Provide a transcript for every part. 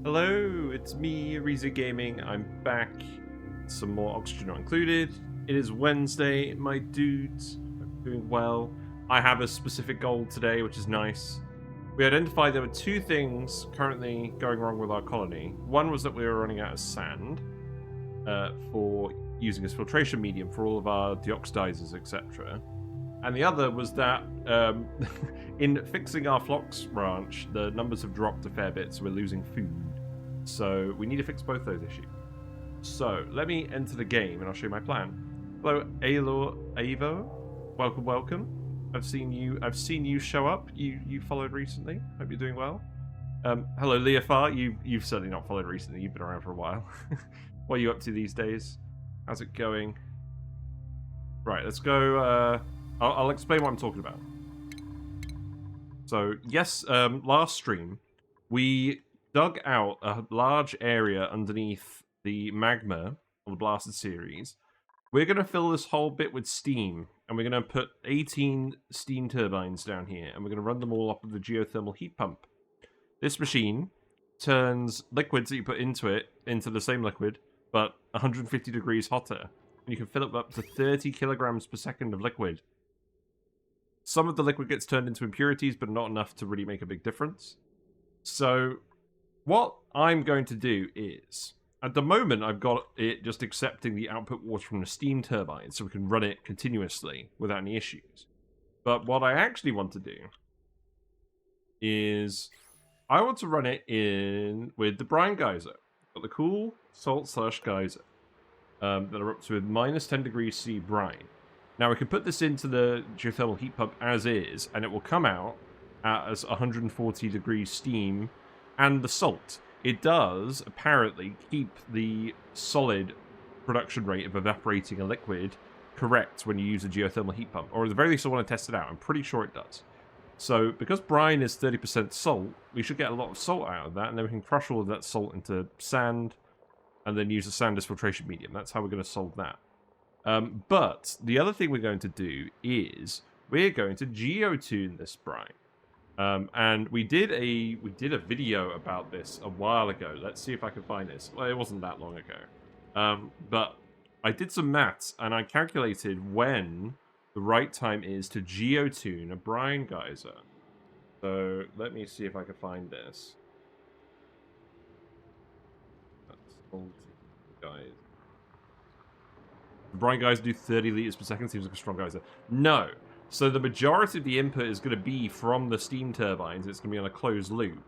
Hello, it's me, Reza Gaming. I'm back. Some more oxygen not included. It is Wednesday, my dudes. I'm doing well. I have a specific goal today, which is nice. We identified there were two things currently going wrong with our colony. One was that we were running out of sand for using as filtration medium for all of our deoxidizers, etc. And the other was that in fixing our flocks ranch, the numbers have dropped a fair bit, so we're losing food. So we need to fix both those issues. So let me enter the game and I'll show you my plan. Hello, Aelor Avo. Welcome, welcome. I've seen you show up. You followed recently. Hope you're doing well. Hello, Leofar. You've certainly not followed recently. You've been around for a while. What are you up to these days? How's it going? Right, let's go. I'll explain what I'm talking about. So yes, last stream we dug out a large area underneath the magma of the blasted Ceres. We're going to fill this whole bit with steam, and we're going to put 18 steam turbines down here, and we're going to run them all off of the geothermal heat pump. This machine turns liquids that you put into it into the same liquid, but 150 degrees hotter. And you can fill up to 30 kilograms per second of liquid. Some of the liquid gets turned into impurities, but not enough to really make a big difference. So what I'm going to do is, at the moment, I've got it just accepting the output water from the steam turbine, so we can run it continuously without any issues. But what I actually want to do is, I want to run it in with the brine geyser. Got the cool salt slush geyser that are up to a minus 10 degrees C brine. Now we can put this into the geothermal heat pump as is, and it will come out as 140 degrees steam and the salt. It does apparently keep the solid production rate of evaporating a liquid correct when you use a geothermal heat pump, or at the very least I want to test it out. I'm pretty sure it does. So because brine is 30% salt, we should get a lot of salt out of that, and then we can crush all of that salt into sand and then use the sand as filtration medium. That's how we're going to solve that. But the other thing we're going to do is we're going to geotune this brine. And we did a video about this a while ago. Let's see if I can find this. Well, it wasn't that long ago. But I did some maths and I calculated when the right time is to geotune a brine geyser. So let me see if I can find this. That's salty, guys. The brine geyser do 30 liters per second. Seems like a strong geyser. No. So the majority of the input is going to be from the steam turbines. It's going to be on a closed loop.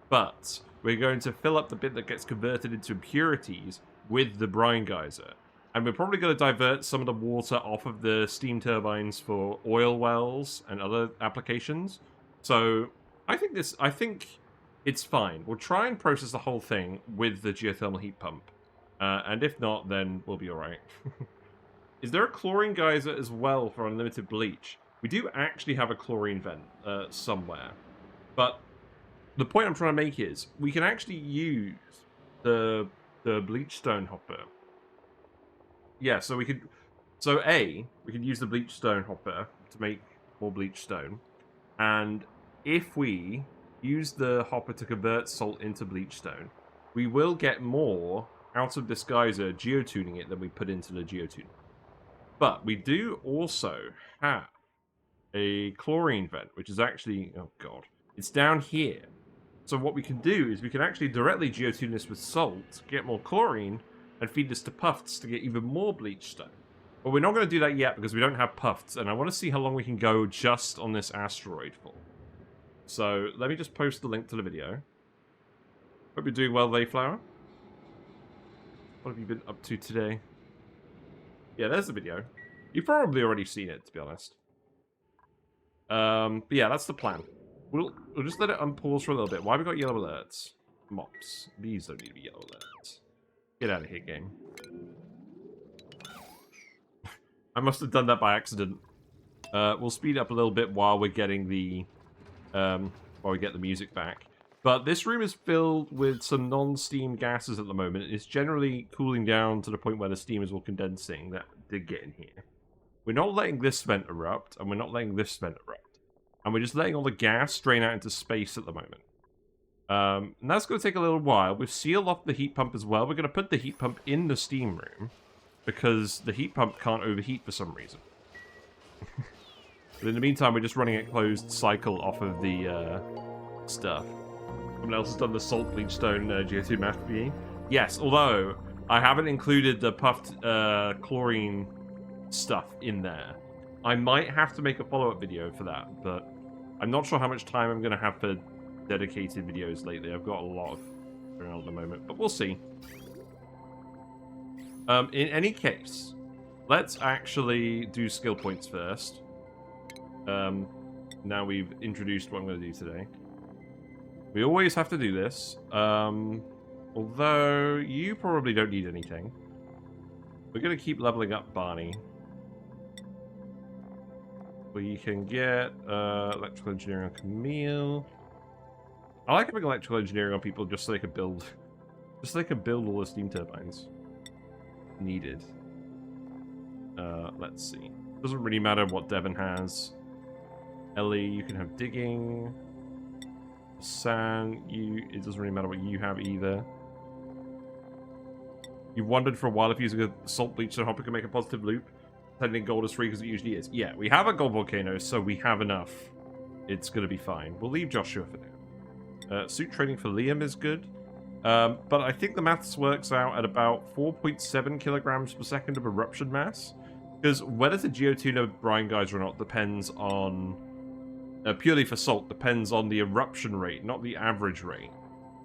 But we're going to fill up the bit that gets converted into impurities with the brine geyser. And we're probably going to divert some of the water off of the steam turbines for oil wells and other applications. So I think it's fine. We'll try and process the whole thing with the geothermal heat pump. And if not, then we'll be alright. Is there a chlorine geyser as well for unlimited bleach? We do actually have a chlorine vent somewhere. But the point I'm trying to make is, we can actually use the bleach stone hopper. Yeah, so we could... So A, we could use the bleach stone hopper to make more bleach stone. And if we use the hopper to convert salt into bleach stone, we will get more out of this geyser geotuning it than we put into the geotune. But we do also have a chlorine vent, which is actually... Oh, God. It's down here. So what we can do is we can actually directly geotune this with salt, get more chlorine, and feed this to puffs to get even more bleach stone. But we're not going to do that yet because we don't have puffs, and I want to see how long we can go just on this asteroid for. So let me just post the link to the video. Hope you're doing well, Layflower. What have you been up to today? Yeah, there's the video. You've probably already seen it, to be honest. But yeah, that's the plan. We'll just let it unpause for a little bit. Why have we got yellow alerts? Mops. These don't need to be yellow alerts. Get out of here, game. I must have done that by accident. We'll speed up a little bit while we're getting the... while we get the music back. But this room is filled with some non-steam gases at the moment. It's generally cooling down to the point where the steam is all condensing. That did get in here. We're not letting this vent erupt, and we're not letting this vent erupt. And we're just letting all the gas drain out into space at the moment. And that's going to take a little while. We've sealed off the heat pump as well. We're going to put the heat pump in the steam room because the heat pump can't overheat for some reason. But in the meantime, we're just running a closed cycle off of the stuff. Someone else has done the salt bleachstone GO2 math for you. Yes, although I haven't included the puffed chlorine stuff in there. I might have to make a follow-up video for that, but I'm not sure how much time I'm going to have for dedicated videos lately. I've got a lot of going on at the moment, but we'll see. In any case, let's actually do skill points first. Now we've introduced what I'm going to do today. We always have to do this. Although you probably don't need anything. We're going to keep leveling up Barney. We can get electrical engineering on Camille. I like having electrical engineering on people just so they can build all the steam turbines needed. Let's see. Doesn't really matter what Devon has. Ellie, you can have digging. San, it doesn't really matter what you have either. You've wondered for a while if using a salt bleach so Hopper can make a positive loop. Pretending gold is free because it usually is. Yeah, we have a gold volcano, so we have enough. It's going to be fine. We'll leave Joshua for now. Suit training for Liam is good. But I think the maths works out at about 4.7 kilograms per second of eruption mass. Because whether it's a geotune brine geyser or not depends on... purely for salt, depends on the eruption rate, not the average rate.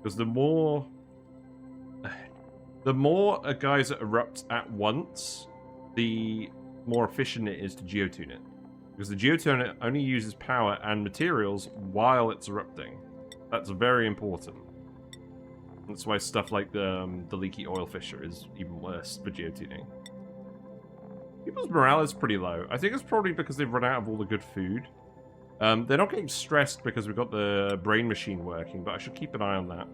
Because the more a geyser erupts at once, the more efficient it is to geotune it. Because the geotune only uses power and materials while it's erupting. That's very important. That's why stuff like the leaky oil fissure is even worse for geotuning. People's morale is pretty low. I think it's probably because they've run out of all the good food. They're not getting stressed because we've got the brain machine working, but I should keep an eye on that.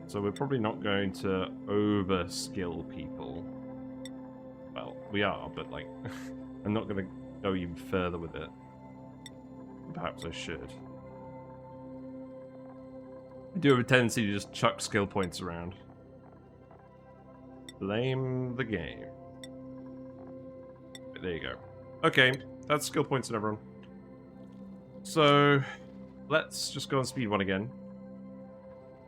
So we're probably not going to over-skill people. Well, we are, but like, I'm not going to go even further with it. Perhaps I should. I do have a tendency to just chuck skill points around. Blame the game. There you go. Okay, that's skill points and everyone. So, let's just go on speed one again.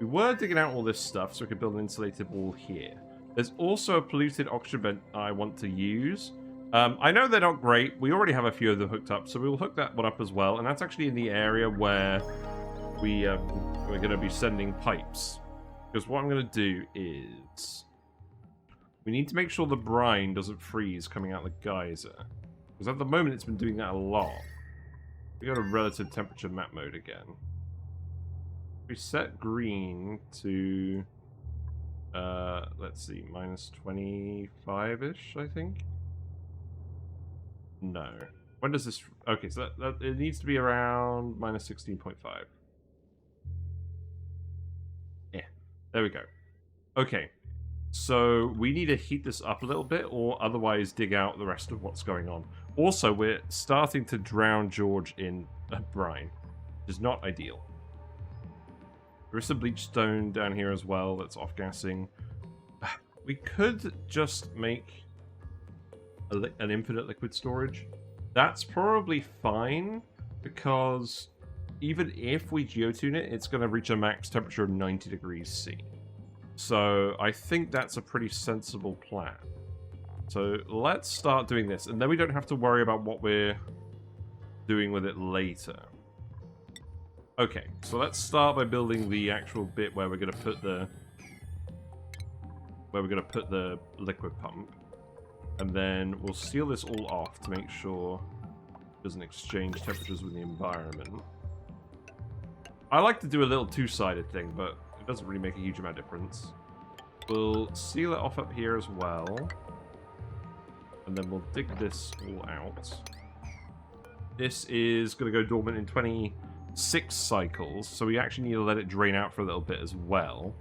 We were digging out all this stuff so we could build an insulated wall here. There's also a polluted oxygen vent I want to use. I know they're not great. We already have a few of them hooked up, so we will hook that one up as well. And that's actually in the area where we're going to be sending pipes. Because what I'm going to do is... we need to make sure the brine doesn't freeze coming out the geyser. Because at the moment it's been doing that a lot. We go to relative temperature map mode again. We set green to, let's see, minus 25-ish, I think? No. When does this... okay, so that it needs to be around minus 16.5. Yeah, there we go. Okay, so we need to heat this up a little bit, or otherwise dig out the rest of what's going on. Also, we're starting to drown George in brine, which is not ideal. There is some bleach stone down here as well that's off-gassing. We could just make an infinite liquid storage. That's probably fine, because even if we geotune it, it's going to reach a max temperature of 90 degrees C. So I think that's a pretty sensible plan. So let's start doing this, and then we don't have to worry about what we're doing with it later. Okay, so let's start by building the actual bit where we're going to put the liquid pump, and then we'll seal this all off to make sure it doesn't exchange temperatures with the environment. I like to do a little two-sided thing, but it doesn't really make a huge amount of difference. We'll seal it off up here as well, and then we'll dig this all out. This is going to go dormant in 26 cycles, so we actually need to let it drain out for a little bit as well.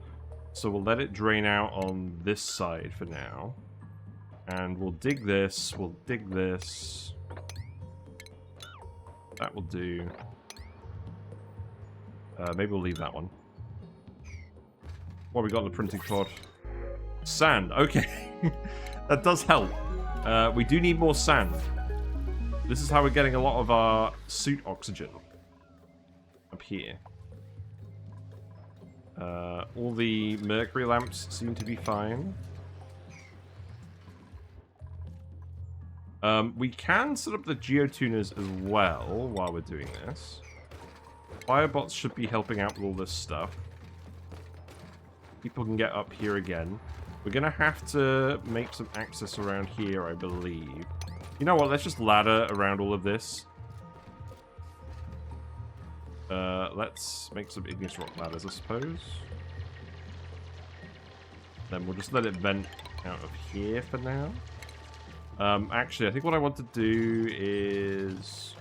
So we'll let it drain out on this side for now. And we'll dig this, we'll dig this. That will do. Maybe we'll leave that one. What have we got on the printing pod? Sand. Okay. That does help. We do need more sand. This is how we're getting a lot of our suit oxygen. Up here. All the mercury lamps seem to be fine. We can set up the geotuners as well while we're doing this. Biobots should be helping out with all this stuff. People can get up here again. We're going to have to make some access around here, I believe. You know what? Let's just ladder around all of this. Let's make some igneous rock ladders, I suppose. Then we'll just let it vent out of here for now. Actually, I think what I want to do is...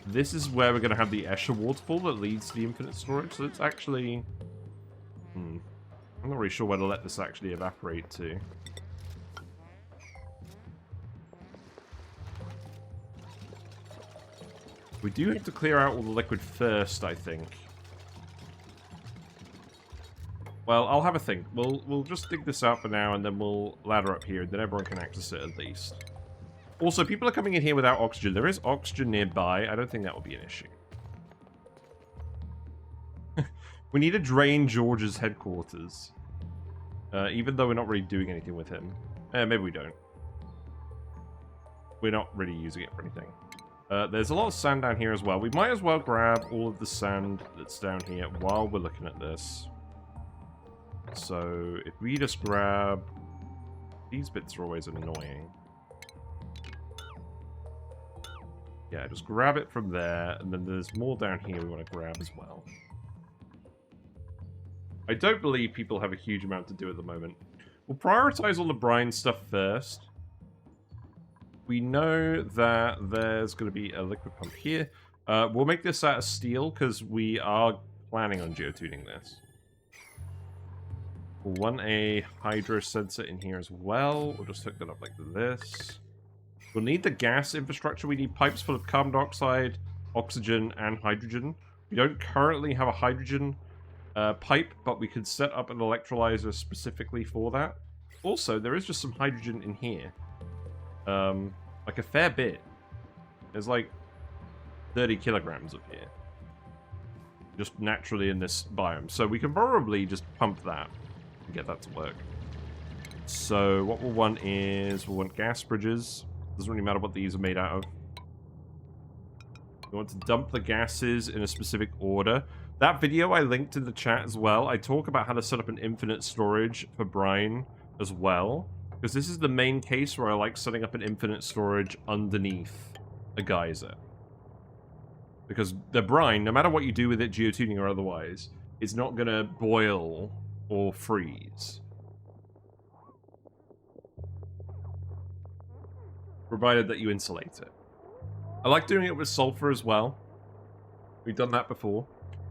This is where we're going to have the Escher waterfall that leads to the infinite storage. So it's actually... I'm not really sure where to let this actually evaporate to. We do have to clear out all the liquid first, I think. Well, I'll have a think. We'll just dig this out for now, and then we'll ladder up here, and then everyone can access it at least. Also, people are coming in here without oxygen. There is oxygen nearby. I don't think that will be an issue. We need to drain George's headquarters. Even though we're not really doing anything with him. Maybe we don't. We're not really using it for anything. There's a lot of sand down here as well. We might as well grab all of the sand that's down here while we're looking at this. So, if we just grab... These bits are always annoying. Yeah, just grab it from there, and then there's more down here we want to grab as well. I don't believe people have a huge amount to do at the moment. We'll prioritize all the brine stuff first. We know that there's going to be a liquid pump here. We'll make this out of steel, because we are planning on geotuning this. We'll want a hydro sensor in here as well. We'll just hook that up like this. We'll need the gas infrastructure. We need pipes full of carbon dioxide, oxygen, and hydrogen. We don't currently have a hydrogen pipe, but we could set up an electrolyzer specifically for that. Also, there is just some hydrogen in here. Like a fair bit. There's like 30 kilograms up here. Just naturally in this biome. So we can probably just pump that and get that to work. So what we'll want is, we'll want gas bridges. Doesn't really matter what these are made out of. We want to dump the gases in a specific order. That video I linked in the chat as well. I talk about how to set up an infinite storage for brine as well. Because this is the main case where I like setting up an infinite storage underneath a geyser. Because the brine, no matter what you do with it, geotuning or otherwise, it's not going to boil or freeze. Provided that you insulate it. I like doing it with sulfur as well. We've done that before.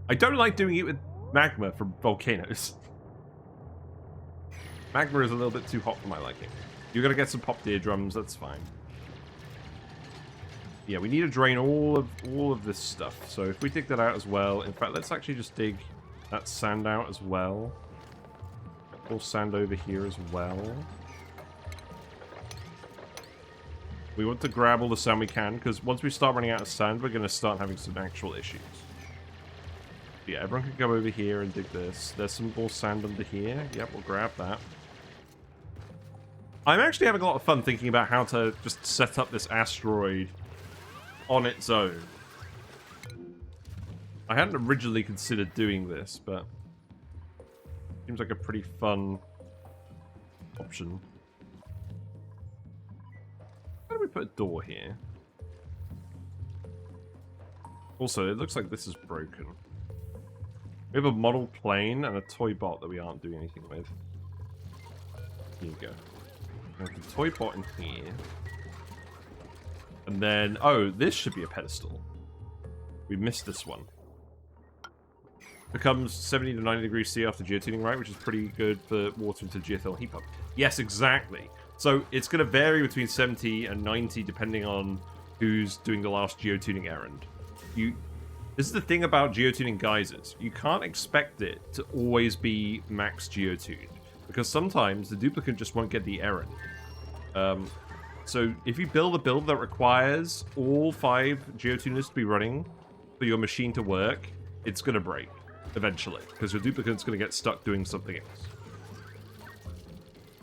I don't like doing it with magma from volcanoes. Magma is a little bit too hot for my liking. You're gonna get some popped eardrums, that's fine. Yeah, we need to drain all of this stuff. So if we dig that out as well, in fact, let's actually just dig that sand out as well. All sand over here as well. We want to grab all the sand we can, because once we start running out of sand, we're going to start having some actual issues. Yeah, everyone can go over here and dig this. There's some more sand under here. Yep, we'll grab that. I'm actually having a lot of fun thinking about how to just set up this asteroid on its own. I hadn't originally considered doing this, but seems like a pretty fun option. How do we put a door here? Also, it looks like this is broken. We have a model plane and a toy bot that we aren't doing anything with. Here you go. We have the toy bot in here. And then, oh, this should be a pedestal. We missed this one. Becomes 70 to 90 degrees C after geotuning, right? Which is pretty good for water into geothermal heat pump. Yes, exactly. So it's going to vary between 70 and 90 depending on who's doing the last geotuning errand. This is the thing about geotuning geysers. You can't expect it to always be max geotuned, because sometimes the duplicate just won't get the errand. So if you build a build that requires all 5 geotuners to be running for your machine to work, it's going to break eventually, because your duplicate's going to get stuck doing something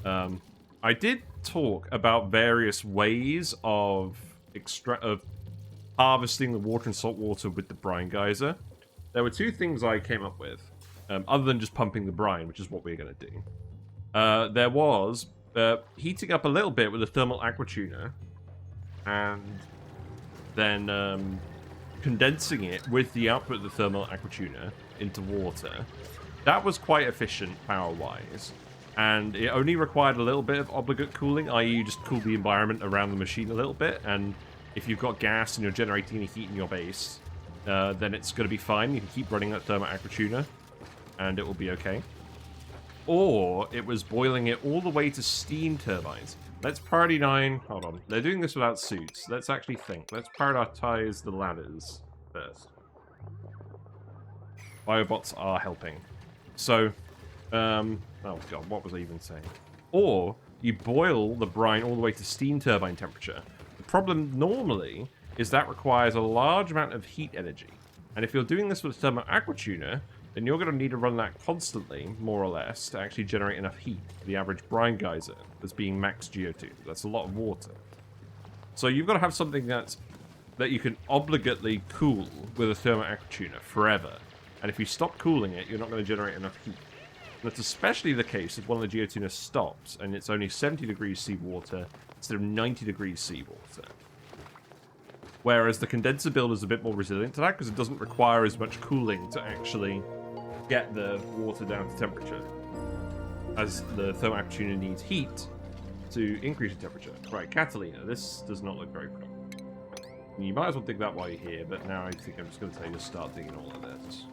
else. I did talk about various ways of harvesting the water and salt water with the brine geyser. There were 2 things I came up with, other than just pumping the brine, which is what we're going to do. There was heating up a little bit with a thermal aqua tuner, and then condensing it with the output of the thermal aqua tuner into water. That was quite efficient power-wise, and it only required a little bit of obligate cooling, i.e. you just cool the environment around the machine a little bit, and if you've got gas and you're generating any heat in your base, then it's going to be fine. You can keep running that thermal aqua tuner, and it will be okay. Or it was boiling it all the way to steam turbines. Let's priority 9. Hold on. They're doing this without suits. Let's actually think. Let's prioritize the ladders first. Biobots are helping. So, oh god, what was I even saying? Or you boil the brine all the way to steam turbine temperature. The problem normally is that requires a large amount of heat energy. And if you're doing this with a thermal aqua tuner, then you're going to need to run that constantly, more or less, to actually generate enough heat for the average brine geyser that's being max geotuned. That's a lot of water. So you've got to have something that you can obligately cool with a thermal aqua tuner forever. And if you stop cooling it, you're not going to generate enough heat. And that's especially the case if one of the geotuners stops and it's only 70 degrees seawater instead of 90 degrees seawater. Whereas the condenser build is a bit more resilient to that because it doesn't require as much cooling to actually get the water down to temperature, as the thermal aqua tuner needs heat to increase the temperature. Right, Catalina, this does not look very pretty. You might as well dig that while you're here, but now I think I'm just going to tell you to start digging all of this.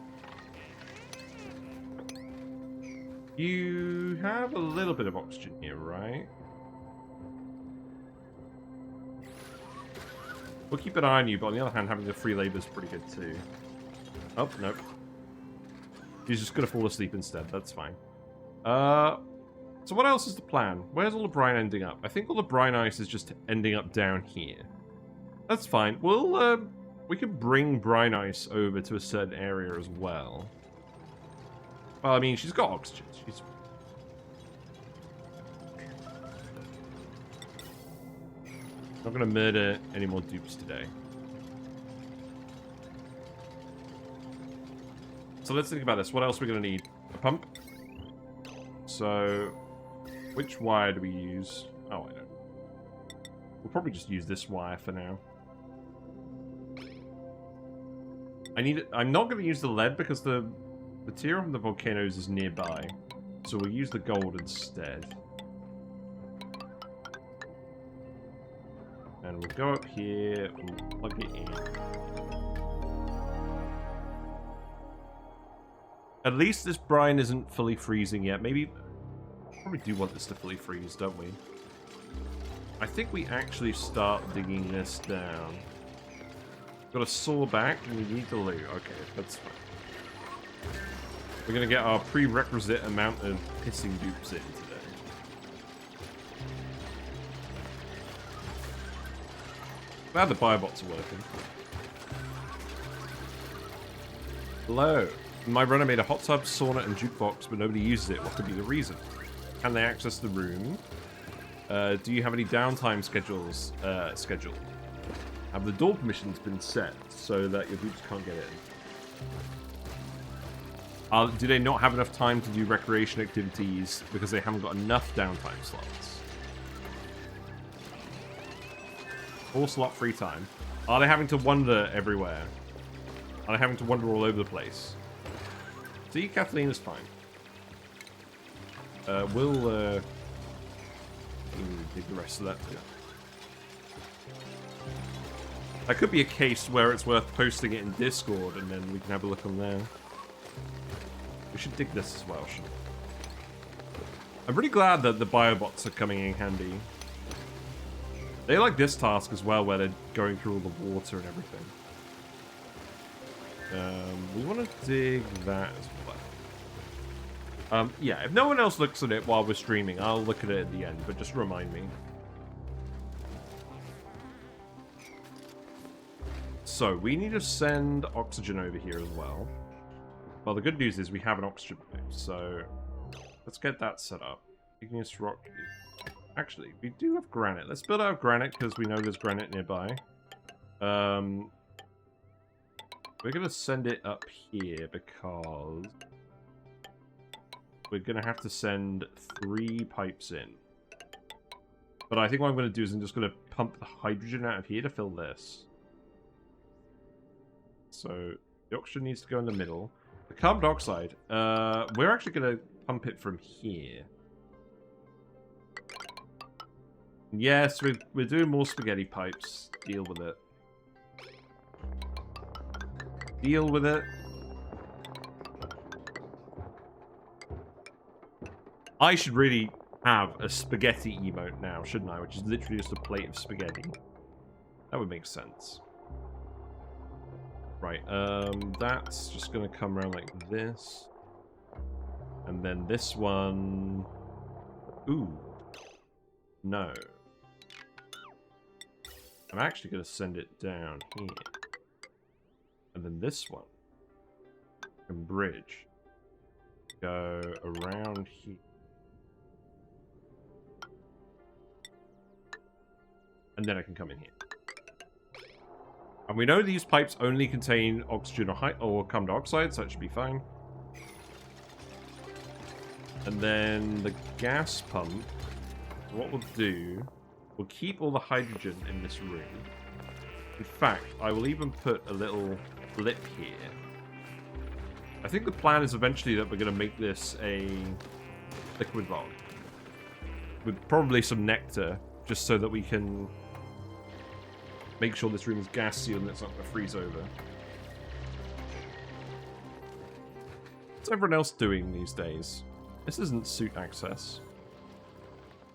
You have a little bit of oxygen here, right? We'll keep an eye on you, but on the other hand, having the free labor is pretty good too. Oh, nope. He's just going to fall asleep instead. That's fine. So what else is the plan? Where's all the brine ending up? I think all the brine ice is just ending up down here. That's fine. We'll, we can bring brine ice over to a certain area as well. Well, I mean, she's got oxygen. She's... not going to murder any more dupes today. So let's think about this. What else are we going to need? A pump. So, which wire do we use? Oh, I don't. We'll probably just use this wire for now. I'm not going to use the lead because the material from the volcanoes is nearby. So we'll use the gold instead. And we'll go up here and plug it in. At least this brine isn't fully freezing yet. Maybe... probably do want this to fully freeze, don't we? I think we actually start digging this down. Got a saw back and we need the loot. Okay, that's fine. We're going to get our prerequisite amount of pissing dupes in today. Glad the biobots are working. Hello. In my run I made a hot tub, sauna and jukebox, but nobody uses it. What could be the reason? Can they access the room? Do you have any downtime schedules scheduled? Have the door permissions been set so that your dupes can't get in? Do they not have enough time to do recreation activities because they haven't got enough downtime slots? 4-slot free time. Are they having to wander everywhere? Are they having to wander all over the place? See, Kathleen's fine. We'll dig the rest of that too. That could be a case where it's worth posting it in Discord and then we can have a look on there. We should dig this as well, shouldn't we? I'm pretty glad that the biobots are coming in handy. They like this task as well, where they're going through all the water and everything. We want to dig that as well. Yeah, if no one else looks at it while we're streaming, I'll look at it at the end, but just remind me. So, we need to send oxygen over here as well. Well, the good news is we have an oxygen pipe, so let's get that set up. Igneous rock. Actually, we do have granite. Let's build out granite because we know there's granite nearby. We're going to send it up here because we're going to have to send 3 pipes in. But I think what I'm going to do is I'm just going to pump the hydrogen out of here to fill this. So the oxygen needs to go in the middle. The carbon dioxide, we're actually going to pump it from here. Yes, we're doing more spaghetti pipes. Deal with it. Deal with it. I should really have a spaghetti emote now, shouldn't I? Which is literally just a plate of spaghetti. That would make sense. Right, that's just going to come around like this. And then this one... Ooh. No. I'm actually going to send it down here. And then this one can bridge. Go around here. And then I can come in here. And we know these pipes only contain oxygen or carbon dioxide, so it should be fine. And then the gas pump, what we'll do, we'll keep all the hydrogen in this room. In fact, I will even put a little blip here. I think the plan is eventually that we're going to make this a liquid log. With probably some nectar, just so that we can make sure this room is gas sealed and it's not going to freeze over. What's everyone else doing these days? This isn't suit access.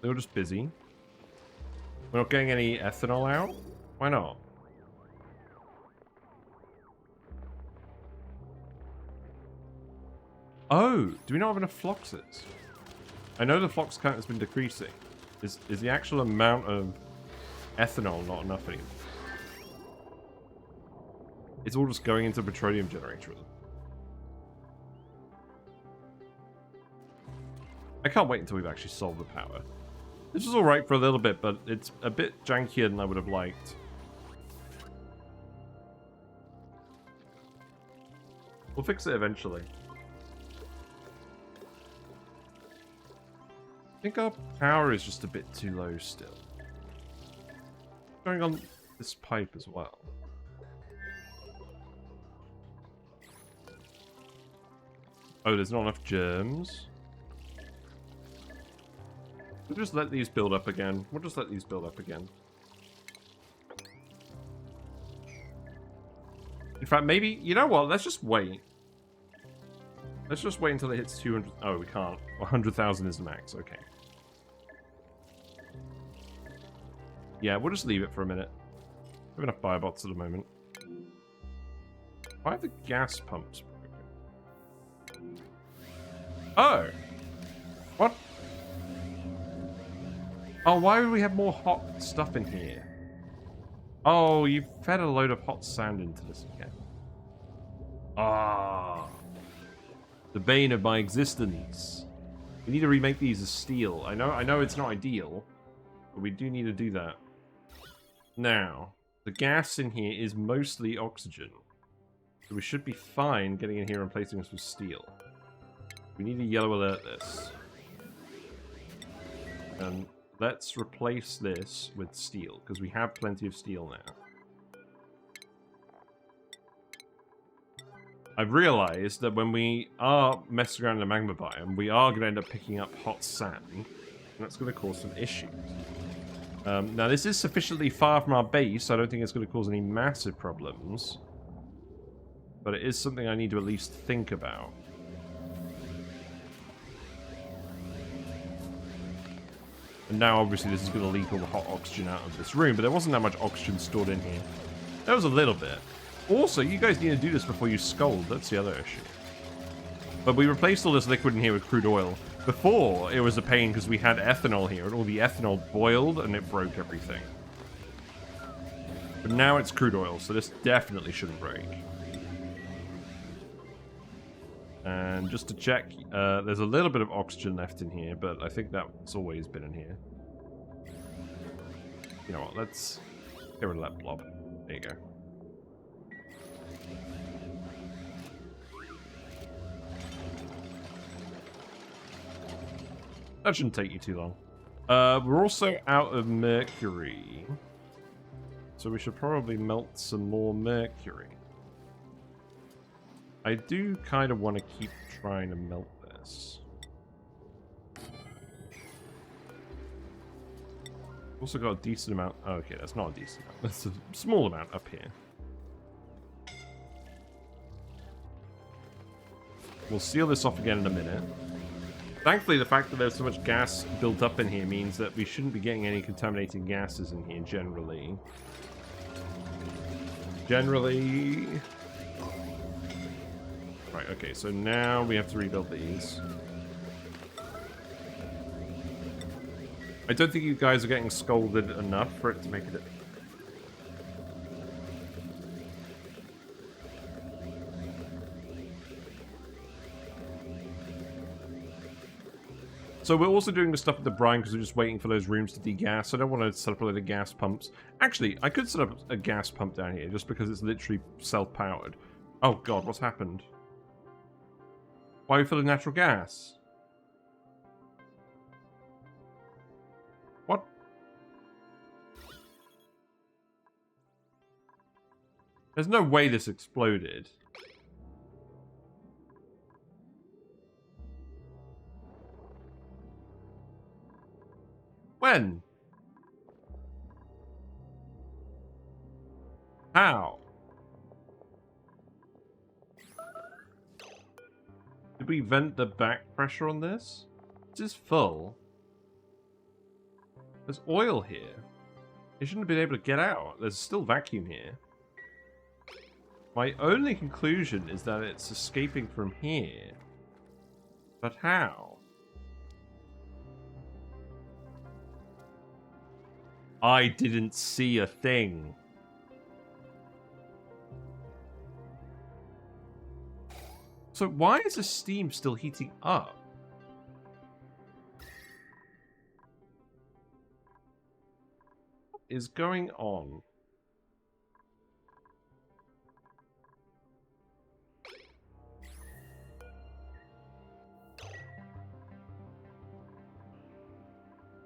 They were just busy. We're not getting any ethanol out? Why not? Oh, do we not have enough floxes? I know the flox count has been decreasing. Is the actual amount of ethanol not enough anymore? It's all just going into the petroleum generator. I can't wait until we've actually solved the power. This was alright for a little bit, but it's a bit jankier than I would have liked. We'll fix it eventually. I think our power is just a bit too low still. What's going on this pipe as well? Oh, there's not enough germs. We'll just let these build up again. We'll just let these build up again. In fact, maybe... You know what? Let's just wait. Let's just wait until it hits 200... Oh, we can't. 100,000 is the max. Okay. Yeah, we'll just leave it for a minute. We have enough biobots at the moment. Why are the gas pumps broken? Oh! What? Oh, why would we have more hot stuff in here? Oh, you fed a load of hot sand into this again. Ah. The bane of my existence. We need to remake these as steel. I know it's not ideal, but we do need to do that. Now, the gas in here is mostly oxygen. So we should be fine getting in here and replacing this with steel. We need to yellow alert this. And let's replace this with steel, because we have plenty of steel now. I've realized that when we are messing around in the magma biome, we are going to end up picking up hot sand, and that's going to cause some issues. Now, this is sufficiently far from our base, so I don't think it's going to cause any massive problems. But it is something I need to at least think about. And now, obviously, this is going to leak all the hot oxygen out of this room, but there wasn't that much oxygen stored in here. There was a little bit. Also, you guys need to do this before you scold. That's the other issue. But we replaced all this liquid in here with crude oil. Before, it was a pain because we had ethanol here, and all the ethanol boiled, and it broke everything. But now it's crude oil, so this definitely shouldn't break. And just to check, there's a little bit of oxygen left in here, but I think that's always been in here. You know what, let's get rid of that blob. There you go. That shouldn't take you too long. We're also out of mercury. So we should probably melt some more mercury. I do kind of want to keep trying to melt this. Also got a decent amount. Oh, okay, that's not a decent amount. That's a small amount up here. We'll seal this off again in a minute. Thankfully, the fact that there's so much gas built up in here means that we shouldn't be getting any contaminating gases in here generally. Right, okay, so now we have to rebuild these. I don't think you guys are getting scolded enough for it to make it... So we're also doing the stuff with the brine because we're just waiting for those rooms to degas. I don't want to set up a load of gas pumps. Actually, I could set up a gas pump down here just because it's literally self-powered. Oh god, what's happened? Why are we filling natural gas? What? There's no way this exploded. When? How? Did we vent the back pressure on this? This is full. There's oil here. It shouldn't have been able to get out. There's still vacuum here. My only conclusion is that it's escaping from here. But how? I didn't see a thing. So why is the steam still heating up? What is going on?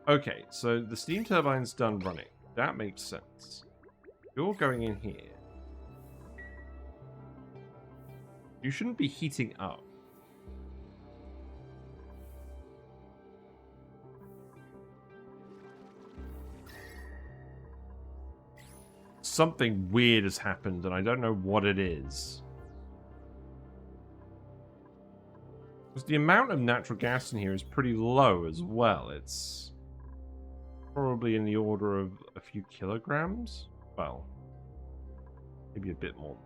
Okay, so the steam turbine's done running. That makes sense. You're going in here. You shouldn't be heating up. Something weird has happened, and I don't know what it is. Because the amount of natural gas in here is pretty low as well. It's probably in the order of a few kilograms. Well, maybe a bit more.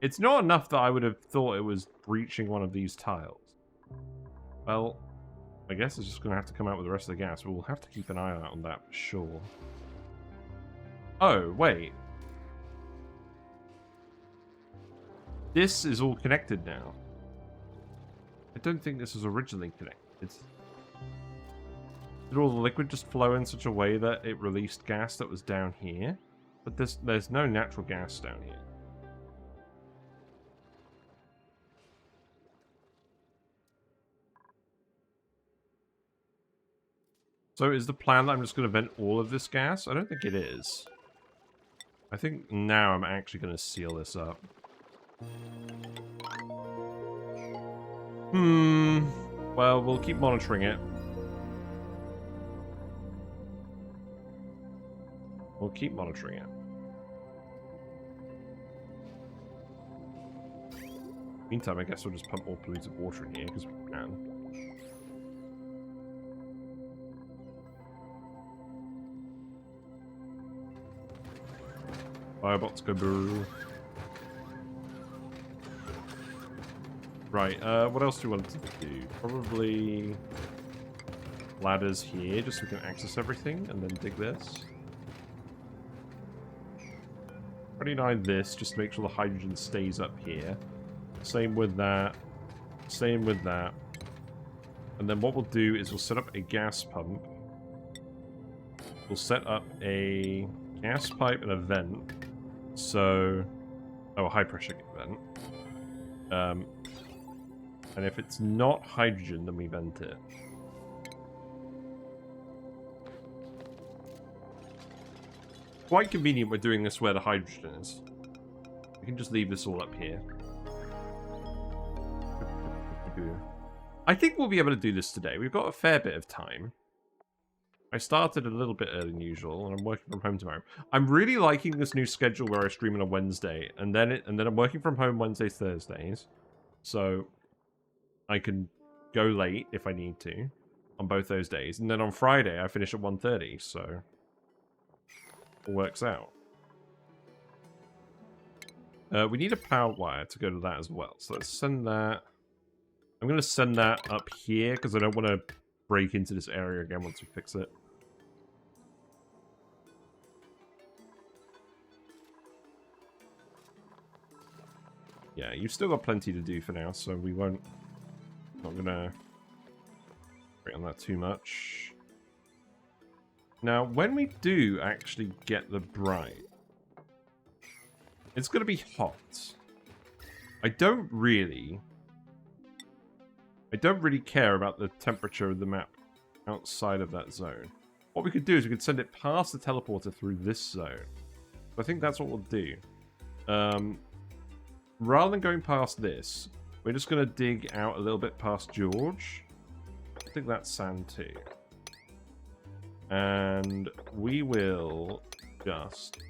It's not enough that I would have thought it was breaching one of these tiles. Well, I guess it's just going to have to come out with the rest of the gas, but we'll have to keep an eye out on that for sure. Oh, wait. This is all connected now. I don't think this was originally connected. Did all the liquid just flow in such a way that it released gas that was down here? But there's no natural gas down here. So is the plan that I'm just going to vent all of this gas? I don't think it is. I think now I'm actually going to seal this up. Well, we'll keep monitoring it. We'll keep monitoring it. Meantime, I guess we'll just pump more polluted water in here, because we can. Biobots go boo. Right, what else do we want to do? Probably ladders here, just so we can access everything, and then dig this. 29 this, just to make sure the hydrogen stays up here. Same with that. Same with that. And then what we'll do is we'll set up a gas pump. We'll set up a gas pipe and a vent. So... Oh, a high pressure vent. And if it's not hydrogen, then we vent it. Quite convenient we're doing this where the hydrogen is. We can just leave this all up here. I think we'll be able to do this today. We've got a fair bit of time. I started a little bit earlier than usual, and I'm working from home tomorrow. I'm really liking this new schedule where I stream on a Wednesday, and then I'm working from home Wednesdays, Thursdays, so I can go late if I need to on both those days, and then on Friday I finish at 1:30, so it works out. We need a power wire to go to that as well, so let's send that. I'm going to send that up here because I don't want to break into this area again once we fix it. Yeah, you've still got plenty to do for now, so we won't... Not going to break on that too much. Now, when we do actually get the brine, it's going to be hot. I don't really care about the temperature of the map outside of that zone. What we could do is we could send it past the teleporter through this zone. So I think that's what we'll do. Rather than going past this, we're just going to dig out a little bit past George. I think that's sand too. And we will just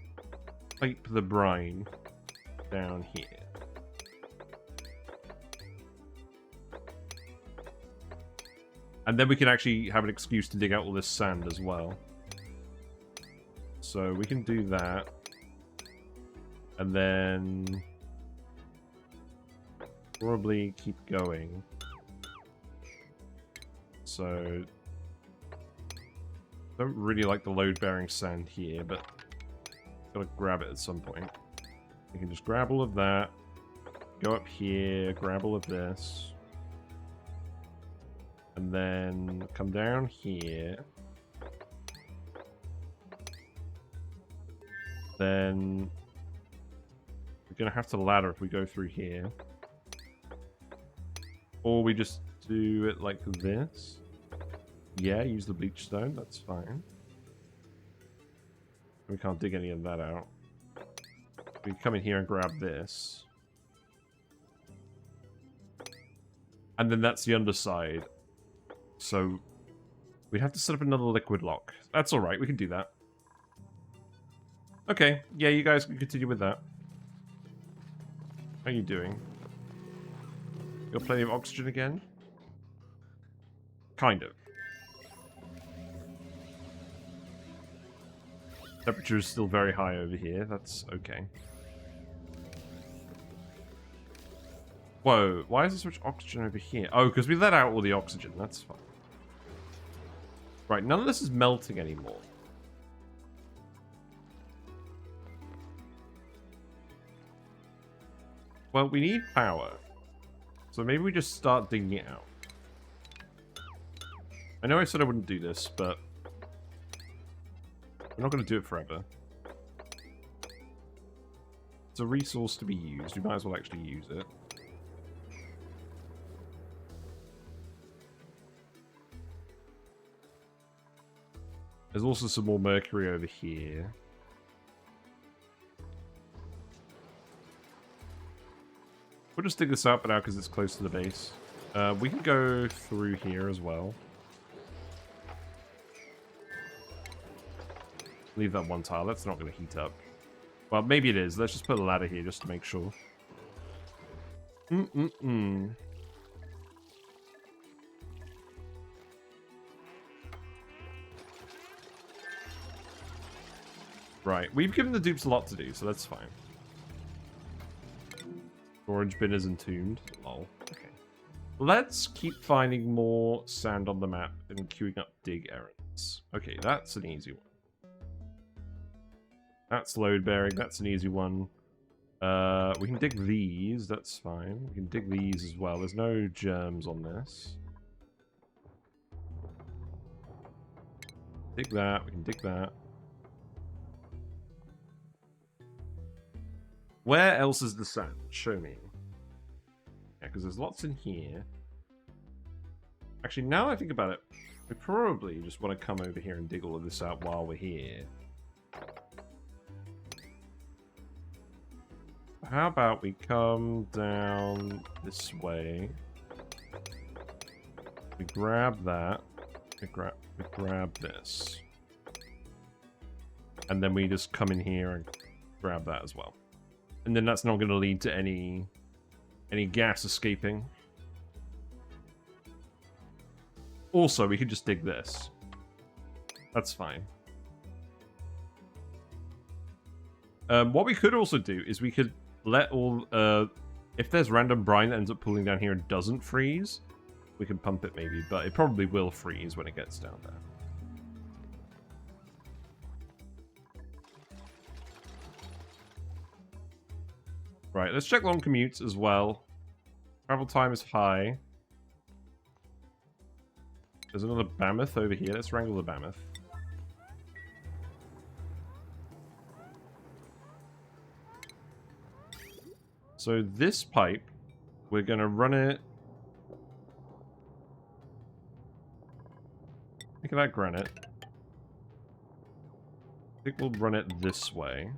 pipe the brine down here. And then we can actually have an excuse to dig out all this sand as well. So we can do that. And then... probably keep going. So... don't really like the load-bearing sand here, but... gotta grab it at some point. We can just grab all of that. Go up here, grab all of this. And then come down here. Then we're going to have to ladder if we go through here. Or we just do it like this. Yeah, use the bleach stone, that's fine. We can't dig any of that out. We come in here and grab this. And then that's the underside. So, we'd have to set up another liquid lock. That's alright, we can do that. Okay, yeah, you guys can continue with that. How are you doing? Got plenty of oxygen again? Kind of. Temperature is still very high over here, that's okay. Whoa, why is there so much oxygen over here? Oh, because we let out all the oxygen, that's fine. Right, none of this is melting anymore. Well, we need power. So maybe we just start digging it out. I know I said I wouldn't do this, but... we're not going to do it forever. It's a resource to be used. We might as well actually use it. There's also some more mercury over here. We'll just dig this out for now because it's close to the base. We can go through here as well. Leave that one tile. That's not going to heat up. Well, maybe it is. Let's just put a ladder here just to make sure. Right, we've given the dupes a lot to do, so that's fine. Storage bin is entombed. Lol. Okay. Let's keep finding more sand on the map and queuing up dig errands. Okay, that's an easy one. That's load bearing, that's an easy one. We can dig these, that's fine. We can dig these as well. There's no germs on this. Dig that, we can dig that. Where else is the sand? Show me. Yeah, because there's lots in here. Actually, now I think about it, we probably just want to come over here and dig all of this out while we're here. How about we come down this way? We grab that. We grab this. And then we just come in here and grab that as well. And then that's not going to lead to any gas escaping. Also, we could just dig this. That's fine. What we could also do is we could let all... if there's random brine that ends up pooling down here and doesn't freeze, we can pump it maybe, but it probably will freeze when it gets down there. Right, let's check long commutes as well. Travel time is high. There's another mammoth over here. Let's wrangle the mammoth. So this pipe, we're going to run it... Look at that granite. I think we'll run it this way.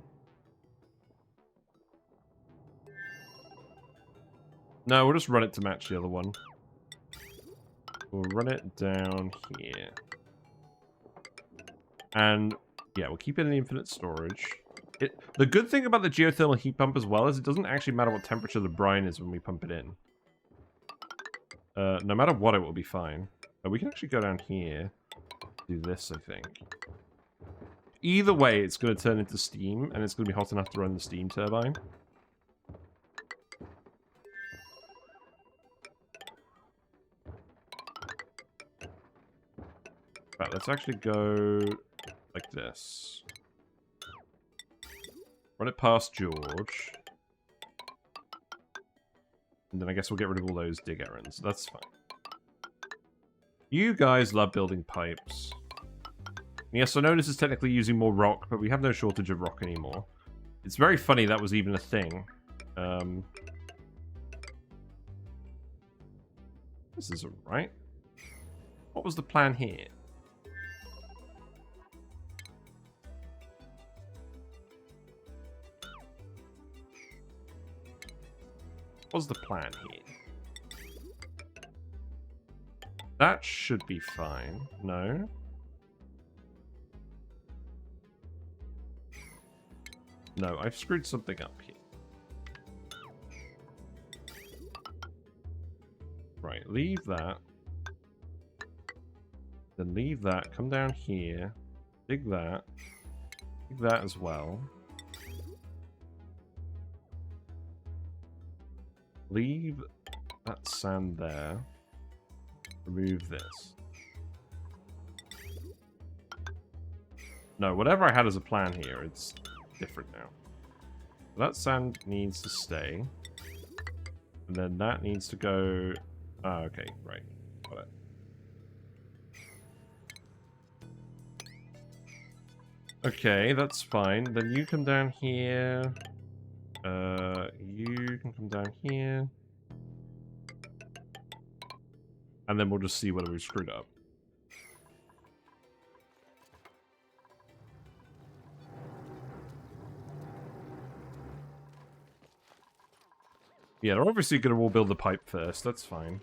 No, we'll just run it to match the other one. We'll run it down here. And, yeah, we'll keep it in the infinite storage. The good thing about the geothermal heat pump as well is it doesn't actually matter what temperature the brine is when we pump it in. No matter what, it will be fine. We can actually go down here. Do this, I think. Either way, it's going to turn into steam, and it's going to be hot enough to run the steam turbine. Right, let's actually go like this. Run it past George. And then I guess we'll get rid of all those dig errands. That's fine. You guys love building pipes. Yes, I know this is technically using more rock, but we have no shortage of rock anymore. It's very funny that was even a thing. This isn't right. What was the plan here? What's the plan here? That should be fine. No? No, I've screwed something up here. Right, leave that. Then leave that, come down here. Dig that. Dig that as well. Leave that sand there. Remove this. No, whatever I had as a plan here, it's different now. That sand needs to stay. And then that needs to go... Ah, okay, right. Got it. Okay, that's fine. Then you come down here. You can come down here. And then we'll just see whether we've screwed up. Yeah, they're obviously going to all build the pipe first. That's fine.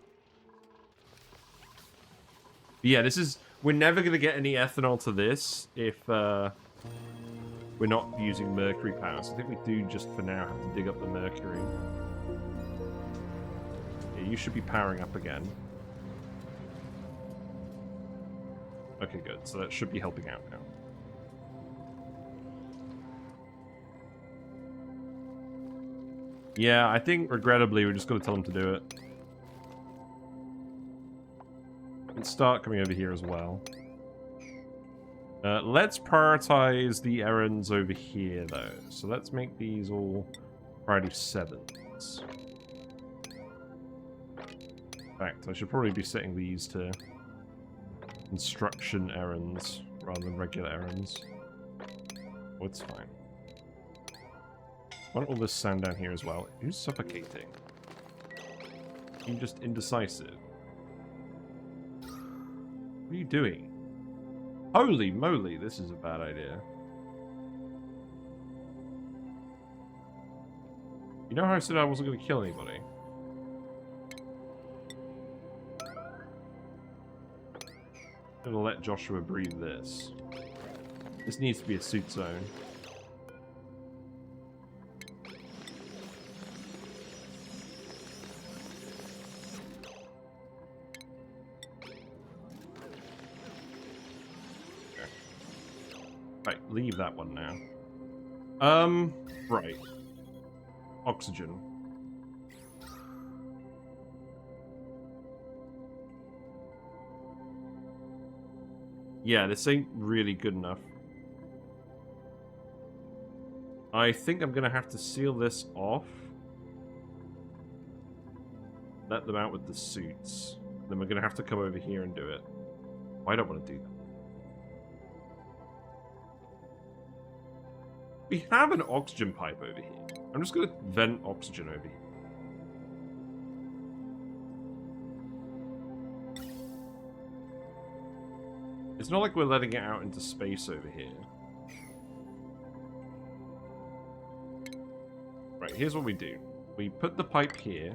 But yeah, this is... We're never going to get any ethanol to this if we're not using mercury power. So I think we do just for now have to dig up the mercury. Yeah, you should be powering up again. Okay, good. So that should be helping out now. Yeah, I think, regrettably, we're just going to tell them to do it. And start coming over here as well. Let's prioritize the errands over here, though. So let's make these all priority 7s. In fact, I should probably be setting these to construction errands rather than regular errands. Oh, it's fine. I want all this sand down here as well. Who's suffocating? You're just indecisive. What are you doing? Holy moly, this is a bad idea. You know how I said I wasn't going to kill anybody? I'm going to let Joshua breathe this. This needs to be a suit zone. Right, leave that one now. Right. Oxygen. Yeah, this ain't really good enough. I think I'm gonna have to seal this off. Let them out with the suits. Then we're gonna have to come over here and do it. I don't want to do that. We have an oxygen pipe over here. I'm just going to vent oxygen over here. It's not like we're letting it out into space over here. Right, here's what we do. We put the pipe here.